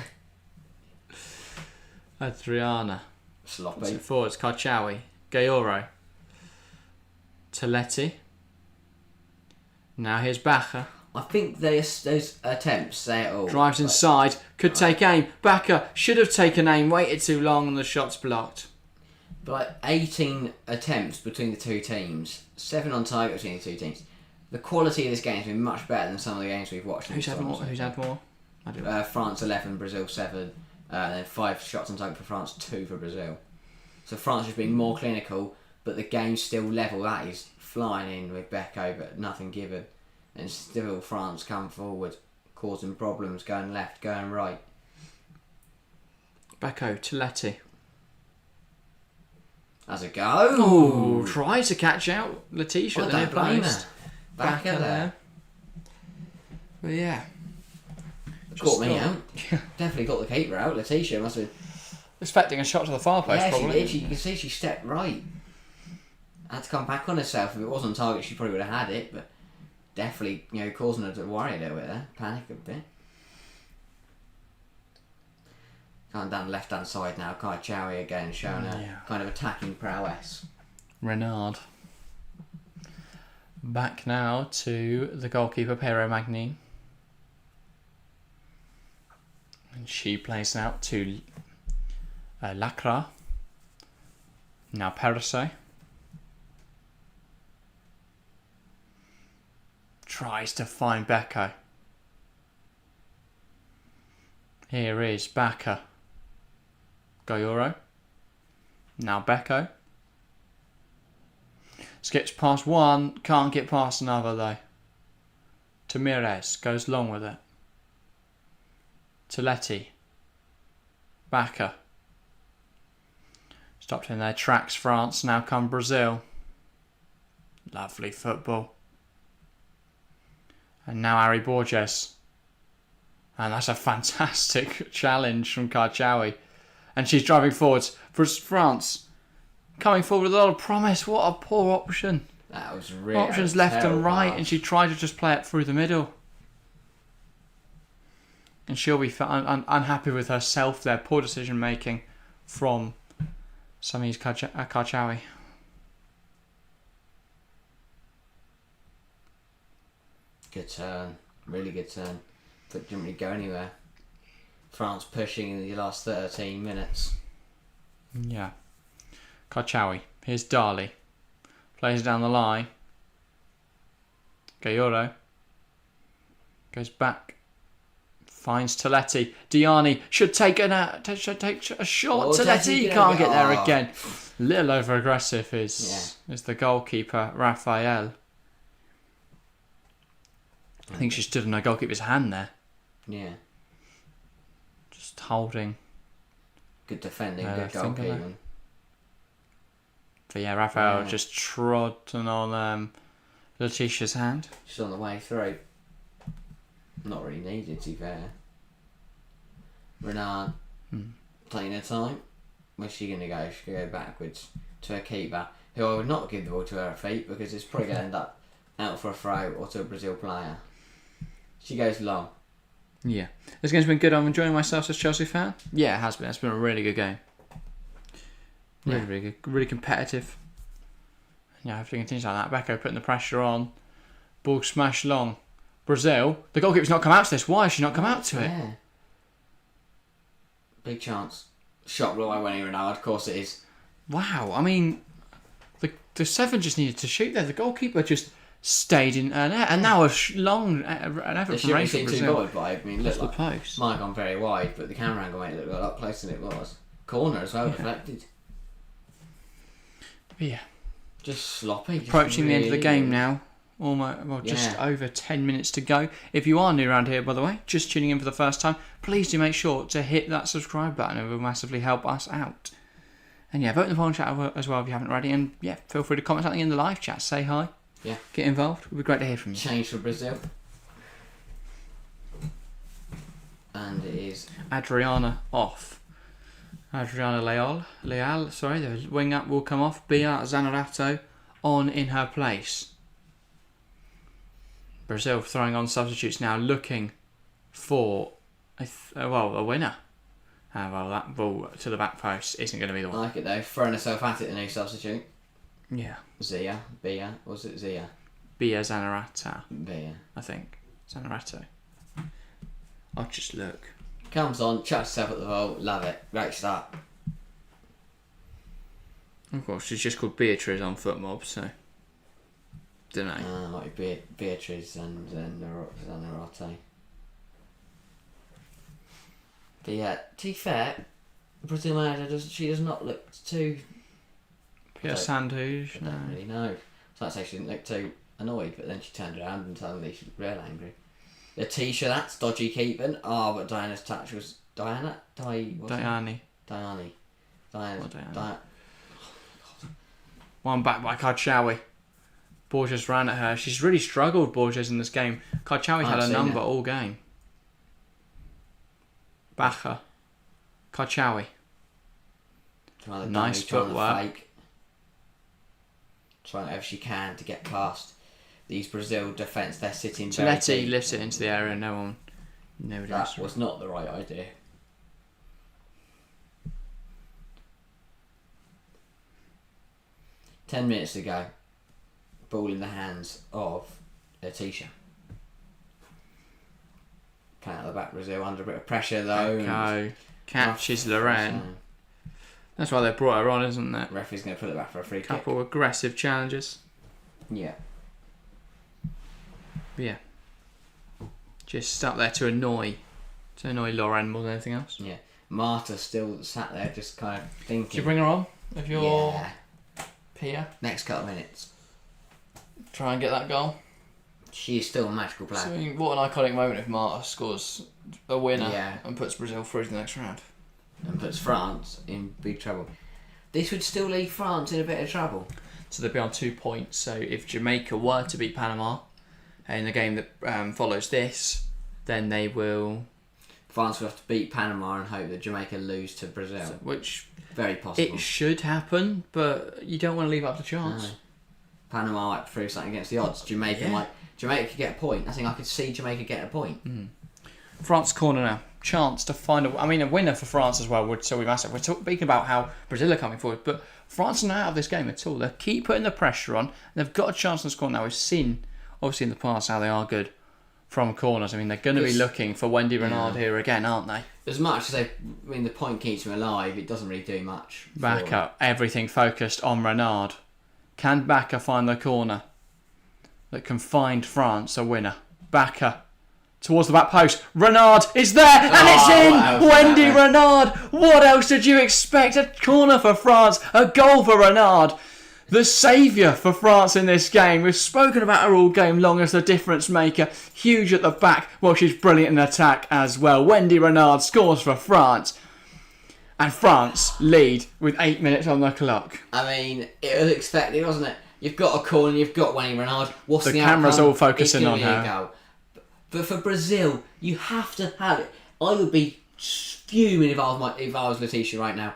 Adriana. Sloppy. Forwards, Karchawi, Gayoro, Toletti. Now here's Bacher. I think those attempts say it all. Drives inside, could take aim. Bacher should have taken aim, waited too long and the shot's blocked. But 18 attempts between the two teams, 7 on target between the two teams. the quality of this game has been much better than some of the games we've watched. Who's had more? Who's had more? I don't know. France 11, Brazil 7, then 5 shots on target for France, 2 for Brazil. So France has been more clinical, but the game's still level. That is flying in with Beko, but nothing given. And still France come forward, causing problems, going left, going right. Beko, Toletti. Has a go. Oh, try to catch out Letitia at the near post. Back at there. But yeah. Caught me out. Definitely got the keeper out. Letitia must have been expecting a shot to the far post, probably. She did. You can see she stepped right. Had to come back on herself. If it was on target, she probably would have had it, but definitely, causing her to worry a little bit there. Panic a bit. Going down the left-hand side now. Kai Chowie again showing a kind of attacking prowess. Renard. Back now to the goalkeeper, Pero Magni. And she plays out to Lacra. Now Perse. Tries to find Beko. Here is Baka. Goyoro. Now Beko. Skips past one. Can't get past another though. Tamirez goes long with it. Toletti. Baka. Stopped in their tracks, France. Now come Brazil. Lovely football. And now Ari Borges. And that's a fantastic challenge from Karchawi. And she's driving forwards for France. Coming forward with a lot of promise. What a poor option. That was really options left and right, and she tried to just play it through the middle. And she'll be unhappy with herself there. Poor decision making from Samiz Karchawi. Good turn. Really good turn. But didn't really go anywhere. France pushing in the last 13 minutes. Yeah. Karchawi. Here's Dali. Plays down the line. Gayoro. Goes back. Finds Toletti. Diani should take a shot. Toletti can't get there again. A little over aggressive is the goalkeeper, Raphael. I think she stood on her goalkeeper's hand there. Yeah. Just holding. Good defending, good goalkeeping. But yeah, Raphael just trodden on Letitia's hand. She's on the way through. Not really needed, to be fair. Renard taking her time. Where's she going to go? She's going to go backwards to her keeper, who I would not give the ball to her feet because it's probably going to end up out for a throw or to a Brazil player. She goes long. Yeah. This game's been good. I'm enjoying myself as a Chelsea fan. Yeah, it has been. It's been a really good game. Really, really good. Really competitive. Yeah, hopefully it continues like that. Beko putting the pressure on. Ball smashed long. Brazil. The goalkeeper's not come out to this. Why has she not come out to it? Big chance. Shot right away, Renard. Of course it is. Wow. I mean, the 7 just needed to shoot there. The goalkeeper just stayed in an air. And now an effort from Ray for Brazil. Bothered by it. I mean, look like post. Might have gone very wide, but the camera angle made it look a lot closer than it was. Corner as well, deflected. But yeah. Just sloppy. Approaching the end of the game now. Just over 10 minutes to go. If you are new around here, by the way, just tuning in for the first time, please do make sure to hit that subscribe button. It will massively help us out. And yeah, vote in the poll chat as well if you haven't already. And yeah, feel free to comment something in the live chat. Say hi. Yeah. Get involved. It would be great to hear from you. Change for Brazil. And it is Adriana off. Adriana Leal, sorry, the wing up will come off. Bia Zanerato on in her place. Brazil throwing on substitutes now, looking for a winner. That ball to the back post isn't going to be the one. I like it though, throwing herself at it, the new substitute. Yeah. Bia, was it Zia? Bia Zanerato. Bia. I think. Zanerato. I'll just look. Comes on, chucks herself at the ball, love it. Great start. Of course, she's just called Beatrice on FootMob, so. Don't know. Might be Beatriz and Zanarate. But yeah, to be fair, Brazil manager she does not look too. Pia Sandhus. I don't really know. So I'd say she didn't look too annoyed, but then she turned around and suddenly she looked real angry. Letitia, that's dodgy keeping. But Diana's touch was Diana. Diane. One back by Karchawi. Borges ran at her. She's really struggled, Borges, in this game. Karchawi had a number all game. Bacher. Karchawi. Nice footwork. Trying whatever she can to get past these Brazil defence. They're sitting. Letty lifts it into the area. Nobody else. That was not the right idea. "10 minutes to go. Ball in the hands of Letitia. Playing out the back, Brazil under a bit of pressure though. Okay. Catches Lorraine. That's why they brought her on, isn't it? Referee's going to put it back for a free kick. Couple aggressive challenges. Yeah. But yeah. Just up there to annoy Lorraine more than anything else. Yeah. Marta still sat there just kind of thinking. Did you bring her on? If you're Pia? Next couple of minutes. Try and get that goal. She is still a magical player. So, what an iconic moment if Marta scores a winner and puts Brazil through to the next round. And puts France in big trouble. This would still leave France in a bit of trouble. So they'd be on 2 points. So if Jamaica were to beat Panama in the game that follows this, then they will... France will have to beat Panama and hope that Jamaica lose to Brazil. Which... very possible. It should happen, but you don't want to leave it up to chance. No. Panama might prove something against the odds. Jamaica could get a point. I think I could see Jamaica get a point. France corner now. Chance to find a winner for France as well would still be massive. We're speaking about how Brazil are coming forward, but France are not out of this game at all. They keep putting the pressure on. They've got a chance to score now. We've seen, obviously in the past, how they are good from corners. I mean, they're going to be looking for Wendy Renard here again, aren't they? As much as the point keeps them alive, it doesn't really do much. Backer, everything focused on Renard. Can Backer find the corner that can find France a winner? Backer towards the back post. Renard is there and it's in! Wendy Renard! What else did you expect? A corner for France, a goal for Renard. The saviour for France in this game. We've spoken about her all game long as the difference maker. Huge at the back. Well, she's brilliant in attack as well. Wendy Renard scores for France. And France lead with 8 minutes on the clock. I mean, it was expected, wasn't it? You've got a corner, you've got Wendy Renard. What's the camera's outcome? all focusing on her. Goal. But for Brazil, you have to have it. I would be fuming if I was Letitia right now.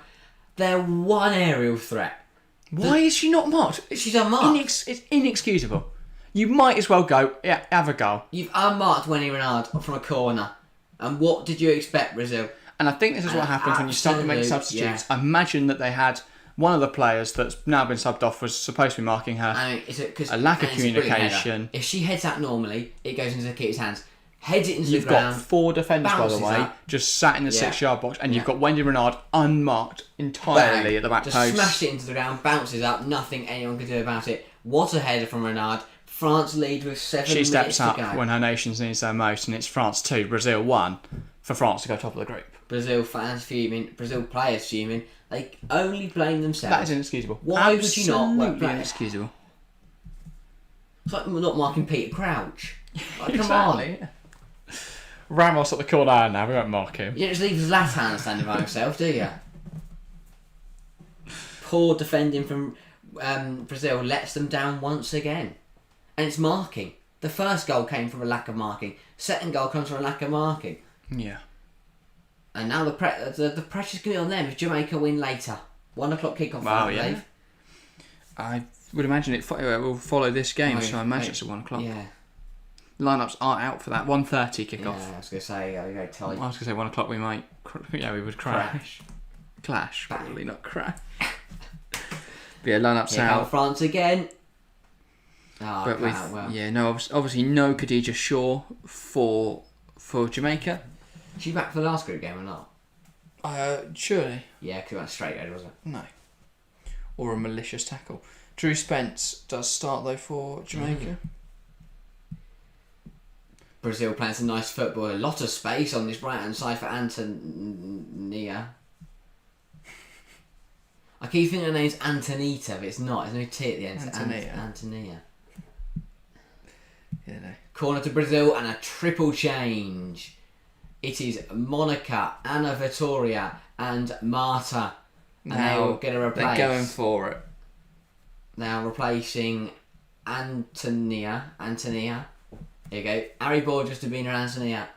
They're one aerial threat. Why is she not marked? She's unmarked. It's inexcusable. You might as well go, have a goal. You've unmarked Wendy Renard from a corner. And what did you expect, Brazil? And I think this is what happens when you start to make substitutes. I imagine that they had one of the players that's now been subbed off was supposed to be marking her. I mean, a lack of communication. If she heads out normally, it goes into the keeper's hands. Heads it into the ground. You've got 4 defenders, by the way, just sat in the 6-yard box, and you've got Wendy Renard unmarked entirely at the back post. Just smashed it into the ground, bounces up, nothing anyone can do about it. What a header from Renard. France lead with 7 minutes to go. She steps up when her nation needs her most, and it's France 2, Brazil 1, for France to go top of the group. Brazil fans fuming, Brazil players fuming. They only blame themselves. That is inexcusable. Why would you not work Absolutely inexcusable. It's like we're not marking Peter Crouch. Like, come exactly. on. Ramos at the corner now, we won't mark him. You don't just leave Zlatan standing by himself, do you? Poor defending from Brazil lets them down once again. And it's marking. The first goal came from a lack of marking. Second goal comes from a lack of marking. Yeah. And now the pressure's going to be on them if Jamaica win later. 1 o'clock kickoff, I believe. I would imagine it will follow this game, so I imagine it's at 1 o'clock. Yeah. Lineups are out for that 1:30 kickoff. Yeah, I was going to say, very tight. I was going to say 1 o'clock we might, we would crash. Clash, probably not crash. But yeah, lineups out. France again. But obviously no Khadija Shaw for Jamaica. Is she back for the last group game or not? Surely. Yeah, because it went straight over, wasn't it? No. Or a malicious tackle. Drew Spence does start though for Jamaica. Brazil playing some nice football. A lot of space on this right hand side for Antonia. I keep thinking her name's Antonita, but it's not. There's no T at the end. Antonia. Yeah, no. Corner to Brazil and a triple change. It is Monica, Ana Vittoria, and Marta. And Now they're going to replace. They're going for it. Now replacing Antonia. Here you go. Harry Borges to Bina Antonia.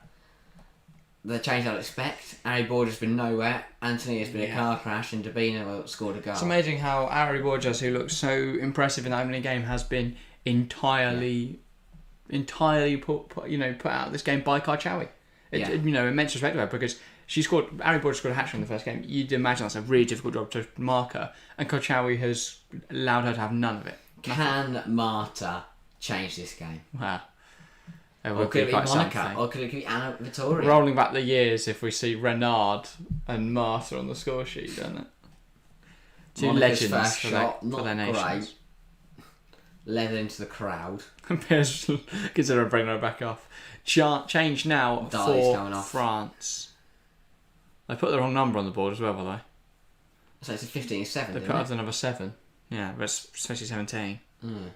The change I'd expect. Harry Borges has been nowhere. Antonia's been a car crash, and Dabina scored a goal. It's amazing how Harry Borges, who looks so impressive in the opening game, has been entirely put out of this game by Karchawi. Immense respect to her, because Harry Borges scored a hat-trick in the first game. You'd imagine that's a really difficult job to mark her, and Karchawi has allowed her to have none of it. Can Marta change this game? Wow. Or could it be Monica? Or could it be Ana Vittoria? Rolling back the years, if we see Renard and Marta on the score sheet, doesn't it? Two Monica's legends first for shot, their not nations. great. Led into the crowd. Consider bringing her back off. Change now Dali's for France. They put the wrong number on the board as well, by the way. So it's a 15-7. They put up the number 7. Yeah, but it's supposed to be 17. Mm.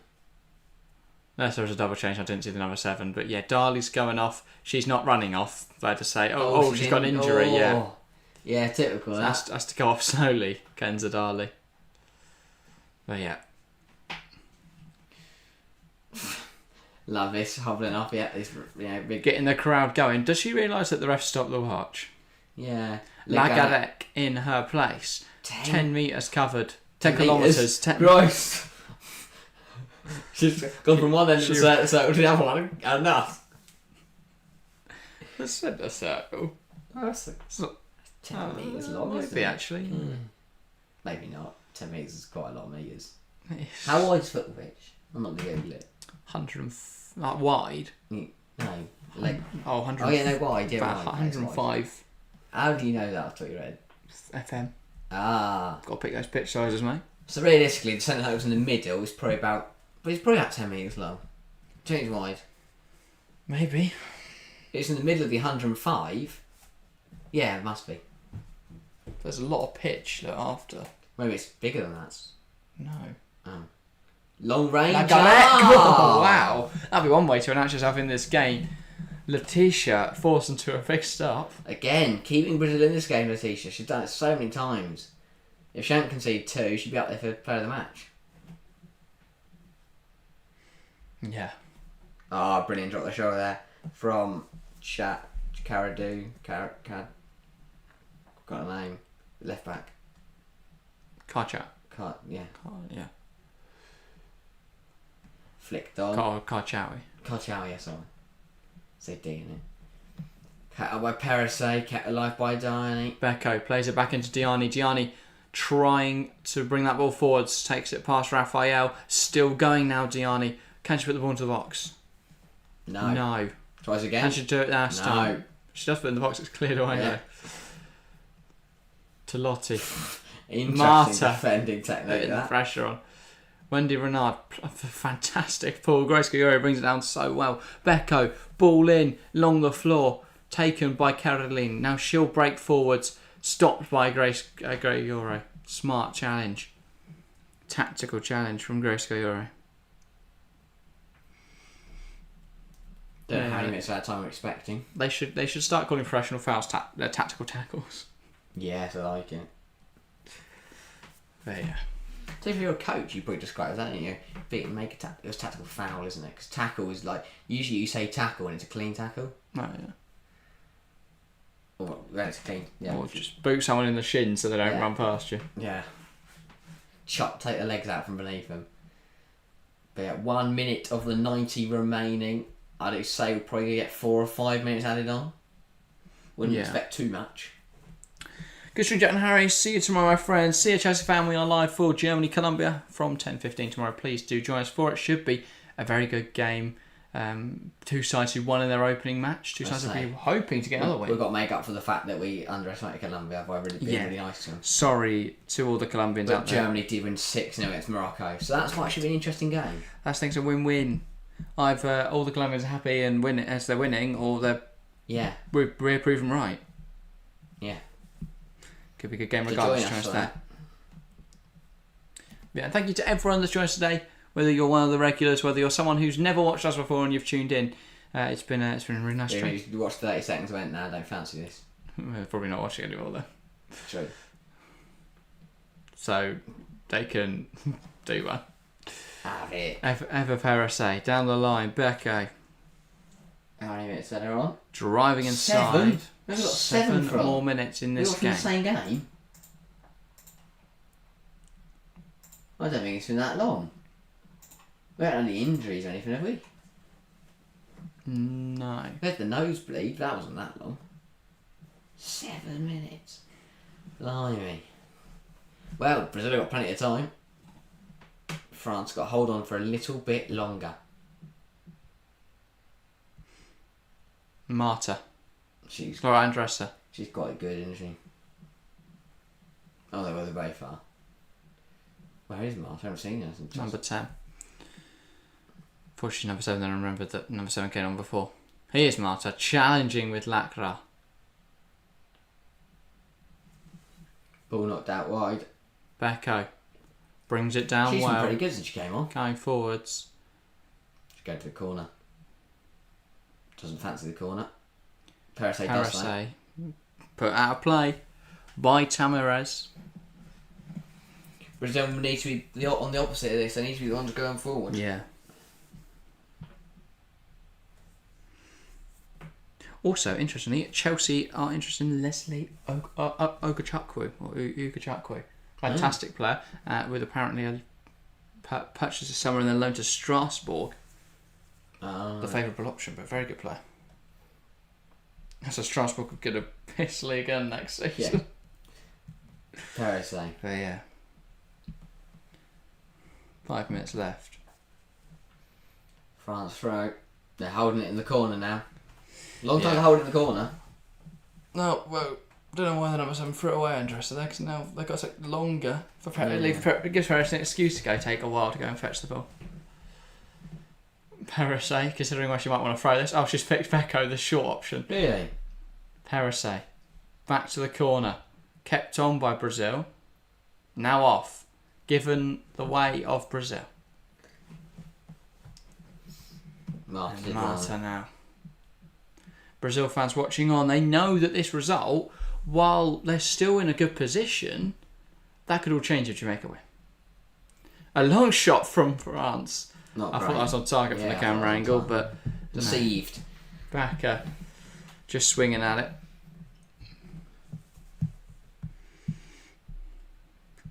Unless there was a double change, I didn't see the number 7. But yeah, Dali's going off. She's not running off. They had to say, she's got an injury, yeah. Yeah, typical. So has to go off slowly, Kenza Dali. But yeah. Love this, hobbling off, big... Getting the crowd going. Does she realise that the ref stopped the watch? Yeah. Lagarec in her place. 10 metres covered. 10 kilometres. 10 Gross. She's gone from one end of the circle to the other one. Enough. The centre circle. That's 10 metres long, isn't maybe it? actually. Maybe not. 10 metres is quite a lot of metres. How wide's football pitch? I'm not going to Google it. 100 wide? No. 100. Oh yeah, no, wide. Yeah, about wide. 105 How do you know that off the top of your head? FM. Got to pick those pitch sizes, mate. So realistically, the centre circle's in the middle. It's probably about 10 metres long. 10 metres wide. Maybe. It's in the middle of the 105. Yeah, it must be. There's a lot of pitch after. Maybe it's bigger than that. No. Oh. Long range. Oh, wow. That'd be one way to announce yourself in this game. Letitia forced them to a big stop. Again, keeping Brazil in this game, Letitia. She's done it so many times. If she hadn't conceded 2, she'd be up there for player of the match. Yeah. Oh, brilliant. Drop the shoulder there from Caradu. Got a name. Left back. Karcha. Yeah. Yeah. Flicked on. Karchawi. Karchawi, yeah, sorry. Say D in it. Cut out by Perisay, kept alive by Diani. Becco plays it back into Diani. Diani trying to bring that ball forwards, takes it past Raphael. Still going now, Diani. Can she put the ball into the box? No. Tries again. Can she do it last time? She does put it in the box, it's cleared away though. To Lottie. Interesting Marta. defending technique, that. Pressure on. Wendy Renard, fantastic pull. Grace Guyori brings it down so well. Becco, ball in, along the floor, taken by Caroline. Now she'll break forwards, stopped by Grace Guyori. Smart challenge. Tactical challenge from Grace Guyori. Don't know how many minutes at a time we're expecting. They should start calling professional fouls tactical tackles. Yes, I like it. But yeah. So if you're a coach, you probably describe that, don't you? It was tactical foul, isn't it? Because tackle is like, usually you say tackle and it's a clean tackle. Oh, yeah. Or when it's clean, yeah. Or just boot someone in the shin so they don't run past you. Yeah. Take the legs out from beneath them. But yeah, 1 minute of the 90 remaining. I'd say we'll probably get 4 or 5 minutes added on. Wouldn't expect too much. Good stream, Jack and Harry. See you tomorrow, my friends. See you, Chelsea fan. We are live for Germany, Colombia from 10:15 tomorrow. Please do join us for it. Should be a very good game. Two sides who won in their opening match. Two sides who were hoping to get another win. We've got to make up for the fact that we underestimated Colombia by really being really nice to them. Sorry to all the Colombians out there. Germany did win 6-0 against Morocco, so that's why it should be an interesting game. That's things a win-win. Either all the Colombians are happy and win as they're winning, or we're proven right. Yeah. Could be a good game regardless. Trust that. Yeah, and thank you to everyone that's joined us today. Whether you're one of the regulars, whether you're someone who's never watched us before and you've tuned in, it's been a really nice treat. You watched 30 seconds and went, nah, I don't fancy this. We're probably not watching anymore though. True. So they can do one. Have it. Eva Parasay, down the line, Becco. How many minutes are there on? Driving inside. 7? We've got 7 more minutes in this game. The same game? I don't think it's been that long. We haven't had any injuries or anything, have we? No. We had the nosebleed, that wasn't that long. 7 minutes. Blimey. Well, Brazil got plenty of time. France got to hold on for a little bit longer. Marta. She's Laura Andressa. She's quite good, isn't she? Oh, they're very far. Where is Marta? I haven't seen her since. Number 10. Unfortunately, number 7, then I remembered that number 7 came on before. Here's Marta challenging with Lacra. Ball knocked out wide. Becco brings it down She's well. She's been pretty good since she came on. Going forwards. She's going to the corner. Doesn't fancy the corner. Parasay does that. Put out of play by Tamarez. Brazil need to be on the opposite of this. They need to be the ones going forward. Yeah. Also, interestingly, Chelsea are interested in Leslie Ogachukwu. Fantastic player, with apparently a purchase this summer and then loan to Strasbourg. The favourable option, but very good player. So Strasbourg could get a piss league in next season. Yeah. Parasay. But yeah. 5 minutes left. France throw. They're holding it in the corner now. Long time to hold it in the corner. No, well, don't know why the number 7 threw it away under us there, because now they've got to take longer. It gives Paris an excuse to go take a while to go and fetch the ball. Parasay, considering why she might want to throw this. Oh, she's picked Becco, the short option. Really? Parasay. Back to the corner. Kept on by Brazil. Now off. Given the way of Brazil. Marta now. Brazil fans watching on, they know that this result, while they're still in a good position, that could all change if Jamaica win. A long shot from France. I thought that was on target from the camera angle, but deceived. No. Back, just swinging at it.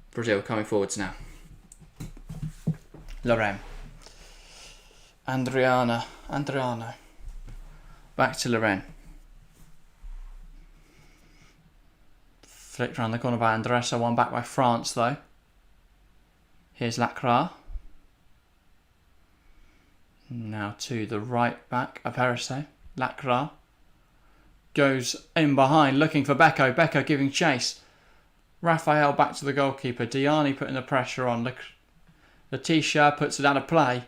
Brazil coming forwards now. Lorraine. Adriano. Back to Lorraine. Flicked around the corner by Andressa. One back by France though. Here's Lacra. Now to the right back. Parasay. Lacra. Goes in behind looking for Becco. Becco giving chase. Raphael back to the goalkeeper. Diani putting the pressure on. Letitia puts it out of play.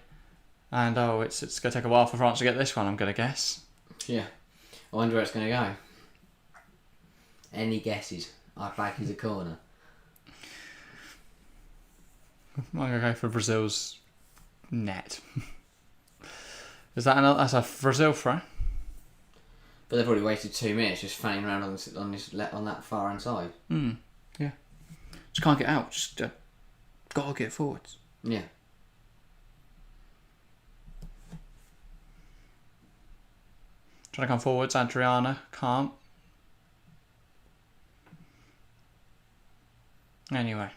And it's going to take a while for France to get this one, I'm going to guess. Yeah. I wonder where it's going to go. Any guesses? I back is a corner. I'm going to go for Brazil's net. Is that another? That's a Brazil throw? But they've already wasted 2 minutes just fanning around on that far hand side. Yeah. Just can't get out. Just got to get forwards. Yeah. Trying to come forwards, Adriana can't. Anyway.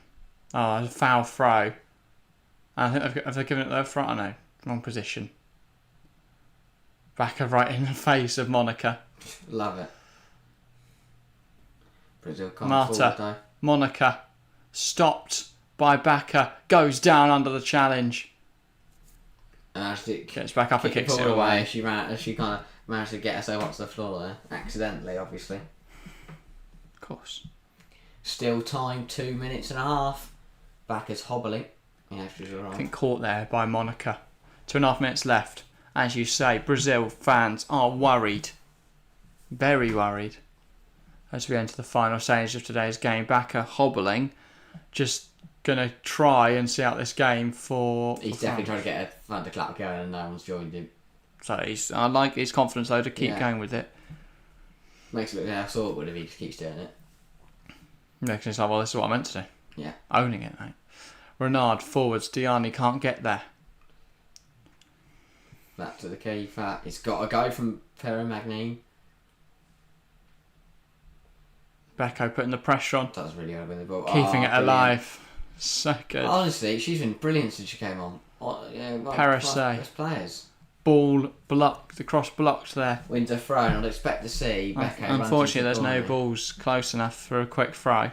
Oh, a foul throw. I think have they given it their front? I know. Wrong position. Backer right in the face of Monica. Love it. Brazil can't Marta. forward though. Monica. Stopped by Backer. Goes down under the challenge. Gets back up and kicks it away. She kind of managed to get herself up to the floor there, accidentally, obviously. Of course. Still time, 2 minutes and a half. Bacca's hobbling. Yeah, she's I alright. think caught there by Monica. 2.5 minutes left. As you say, Brazil fans are worried. Very worried. As we enter the final stage of today's game, Bacca hobbling. Just going to try and see out this game for... He's definitely trying to get a thunderclap going and no one's joined him. So I like his confidence though to keep going with it. Makes it look less awkward if he just keeps doing it. Next it's like, well, this is what I meant to do. Yeah. Owning it, mate. Renard forwards. Diani can't get there. Back to the keeper. It's got to go from Ferro-Magnin. Becco putting the pressure on. Does really well with the ball. Keeping it alive. So good. Honestly, she's been brilliant since she came on. Parasay. Players. Ball blocked. The cross blocked there. Wins a throw, and I'd expect to see Becco. Unfortunately, there's no balls close enough for a quick throw.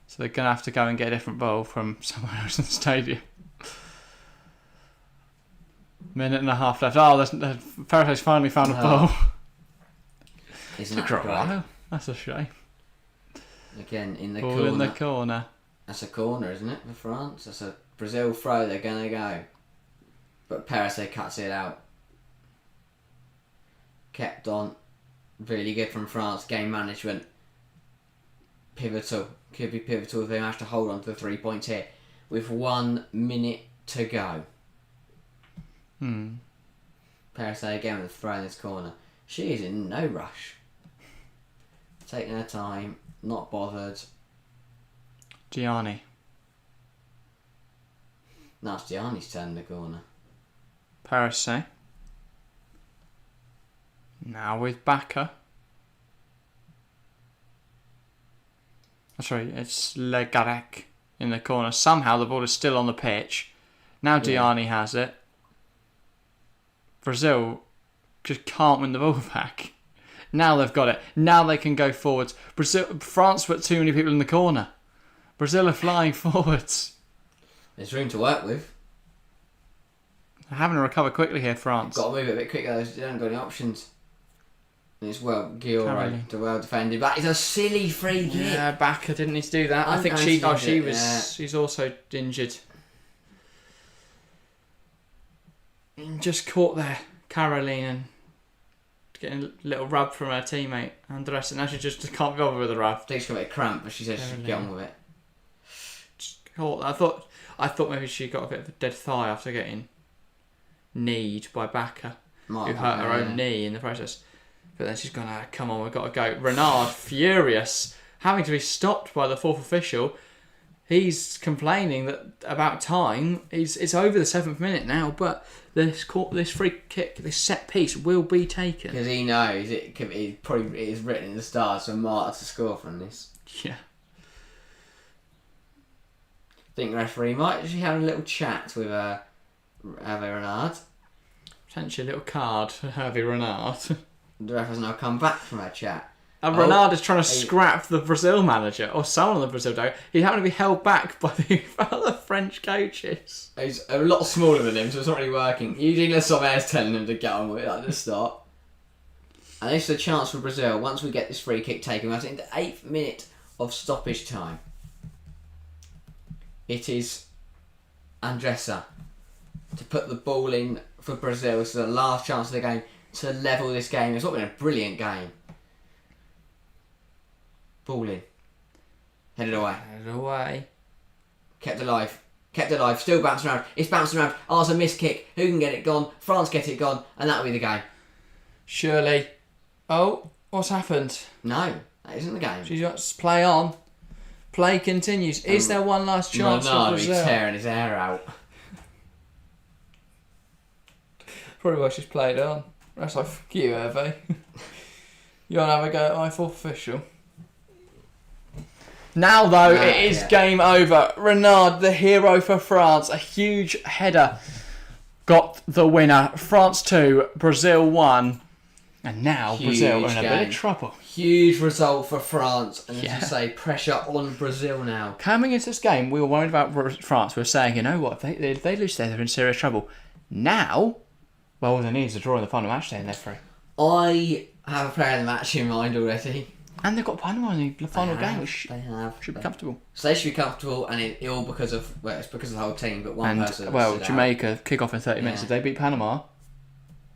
So they're going to have to go and get a different ball from somewhere else in the stadium. Minute and a half left. Oh, Parasay's finally found a ball. Isn't that Took a great? while. That's a shame. Again, in the Ball corner. in the corner. That's a corner, isn't it, for France? That's a Brazil throw, they're going to go. But Parasay cuts it out. Kept on. Really good from France. Game management. Pivotal. Could be pivotal if they manage to hold on to the 3 points here. With 1 minute to go. Parasay again with a throw in this corner. She is in no rush. Taking her time. Not bothered. Gianni. Now it's Gianni's turn in the corner. Parasay. Now with Bacca. Sorry, it's Legarec in the corner. Somehow the ball is still on the pitch. Now Gianni has it. Brazil just can't win the ball back. Now they've got it. Now they can go forwards. France put too many people in the corner. Brazil are flying forwards. There's room to work with. They're having to recover quickly here, France. Got to move it a bit quicker though, they haven't got any options. And it's well defended, but it's a silly free kick. Yeah, Bacca didn't need to do that. I think she's also injured. Just caught there, Caroline, and getting a little rub from her teammate Andres, and now she just can't be bothered with the rub. I think she's got a bit of cramp, but she says she can get on with it. I thought maybe she got a bit of a dead thigh after getting kneed by Bacca, who hurt her own knee in the process. But then she's gone, come on, we've got to go. Renard, furious, having to be stopped by the fourth official. He's complaining that about time. It's over the 7th minute now, but this free kick, this set piece will be taken. Because he knows it is written in the stars for Marta to score from this. Yeah. I think the referee might actually have a little chat with Hervé Renard. Potentially a little card for Hervé Renard. The ref has now come back from her chat. And Renard is trying to scrap the Brazil manager, or someone on the Brazil team. He happened to be held back by the other French coaches. He's a lot smaller than him, so it's not really working. Eugene Le Sommer's telling him to get on with it at the start. And this is a chance for Brazil. Once we get this free kick taken, we're into the 8th minute of stoppage time. It is Andressa to put the ball in for Brazil. This is the last chance of the game to level this game. It's not been a brilliant game. Ball in. Headed away. Kept alive. Still bouncing around. It's bouncing around. Oh, it's a missed kick. Who can get it gone? France get it gone. And that'll be the game. Shirley. Oh, what's happened? No, that isn't the game. She's got to play on. Play continues. Is there one last chance for Brazil? He's tearing his hair out. Probably why she's played on. That's like, fuck you, Hervé. You want to have a go at my fourth official? Now, though, it is game over. Renard, the hero for France. A huge header got the winner. France 2, Brazil 1. And now Brazil are in a bit of trouble. Huge result for France. And as you say, pressure on Brazil now. Coming into this game, we were worried about France. We were saying, you know what, if they lose there, they're in serious trouble. Now, well, all they need is a draw in the final match day and they're through. I have a player of the match in mind already. And they've got Panama in the final game, which Should be comfortable. So they should be comfortable, and it's all because of it's because of the whole team, but one person. And well, Jamaica kick off in 30 minutes. If they beat Panama,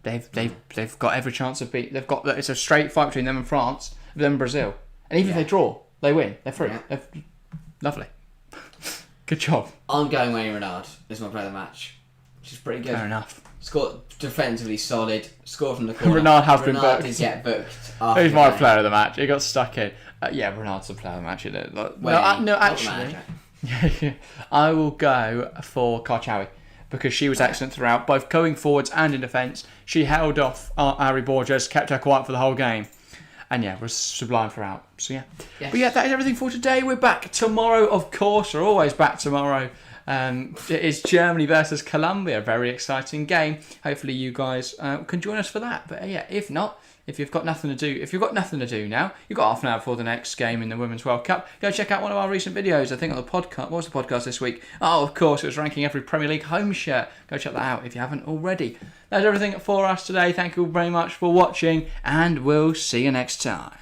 they've got every chance of beat. It's a straight fight between them and France, them and Brazil, and even if they draw, they win. They're through. Yeah. Lovely. Good job. I'm going Wayne Renard as my player of the match, which is pretty good. Fair enough. Scored defensively solid. Scored from the corner. Renard has been booked. Did get booked. He's my player of the match. He got stuck in. Renard's the player of the match. Isn't it? No, actually, I will go for Karchawi because she was excellent throughout, both going forwards and in defence. She held off Ari Borges, kept her quiet for the whole game. And was sublime throughout. So Yes. But that is everything for today. We're back tomorrow, of course. We're always back tomorrow. It is Germany versus Colombia. Very exciting game. Hopefully you guys can join us for that. But if not, if you've got nothing to do now, you've got half an hour before the next game in the Women's World Cup, go check out one of our recent videos. I think on the podcast. What was the podcast this week? Oh, of course, it was ranking every Premier League home shirt. Go check that out if you haven't already. That's everything for us today. Thank you very much for watching, and we'll see you next time.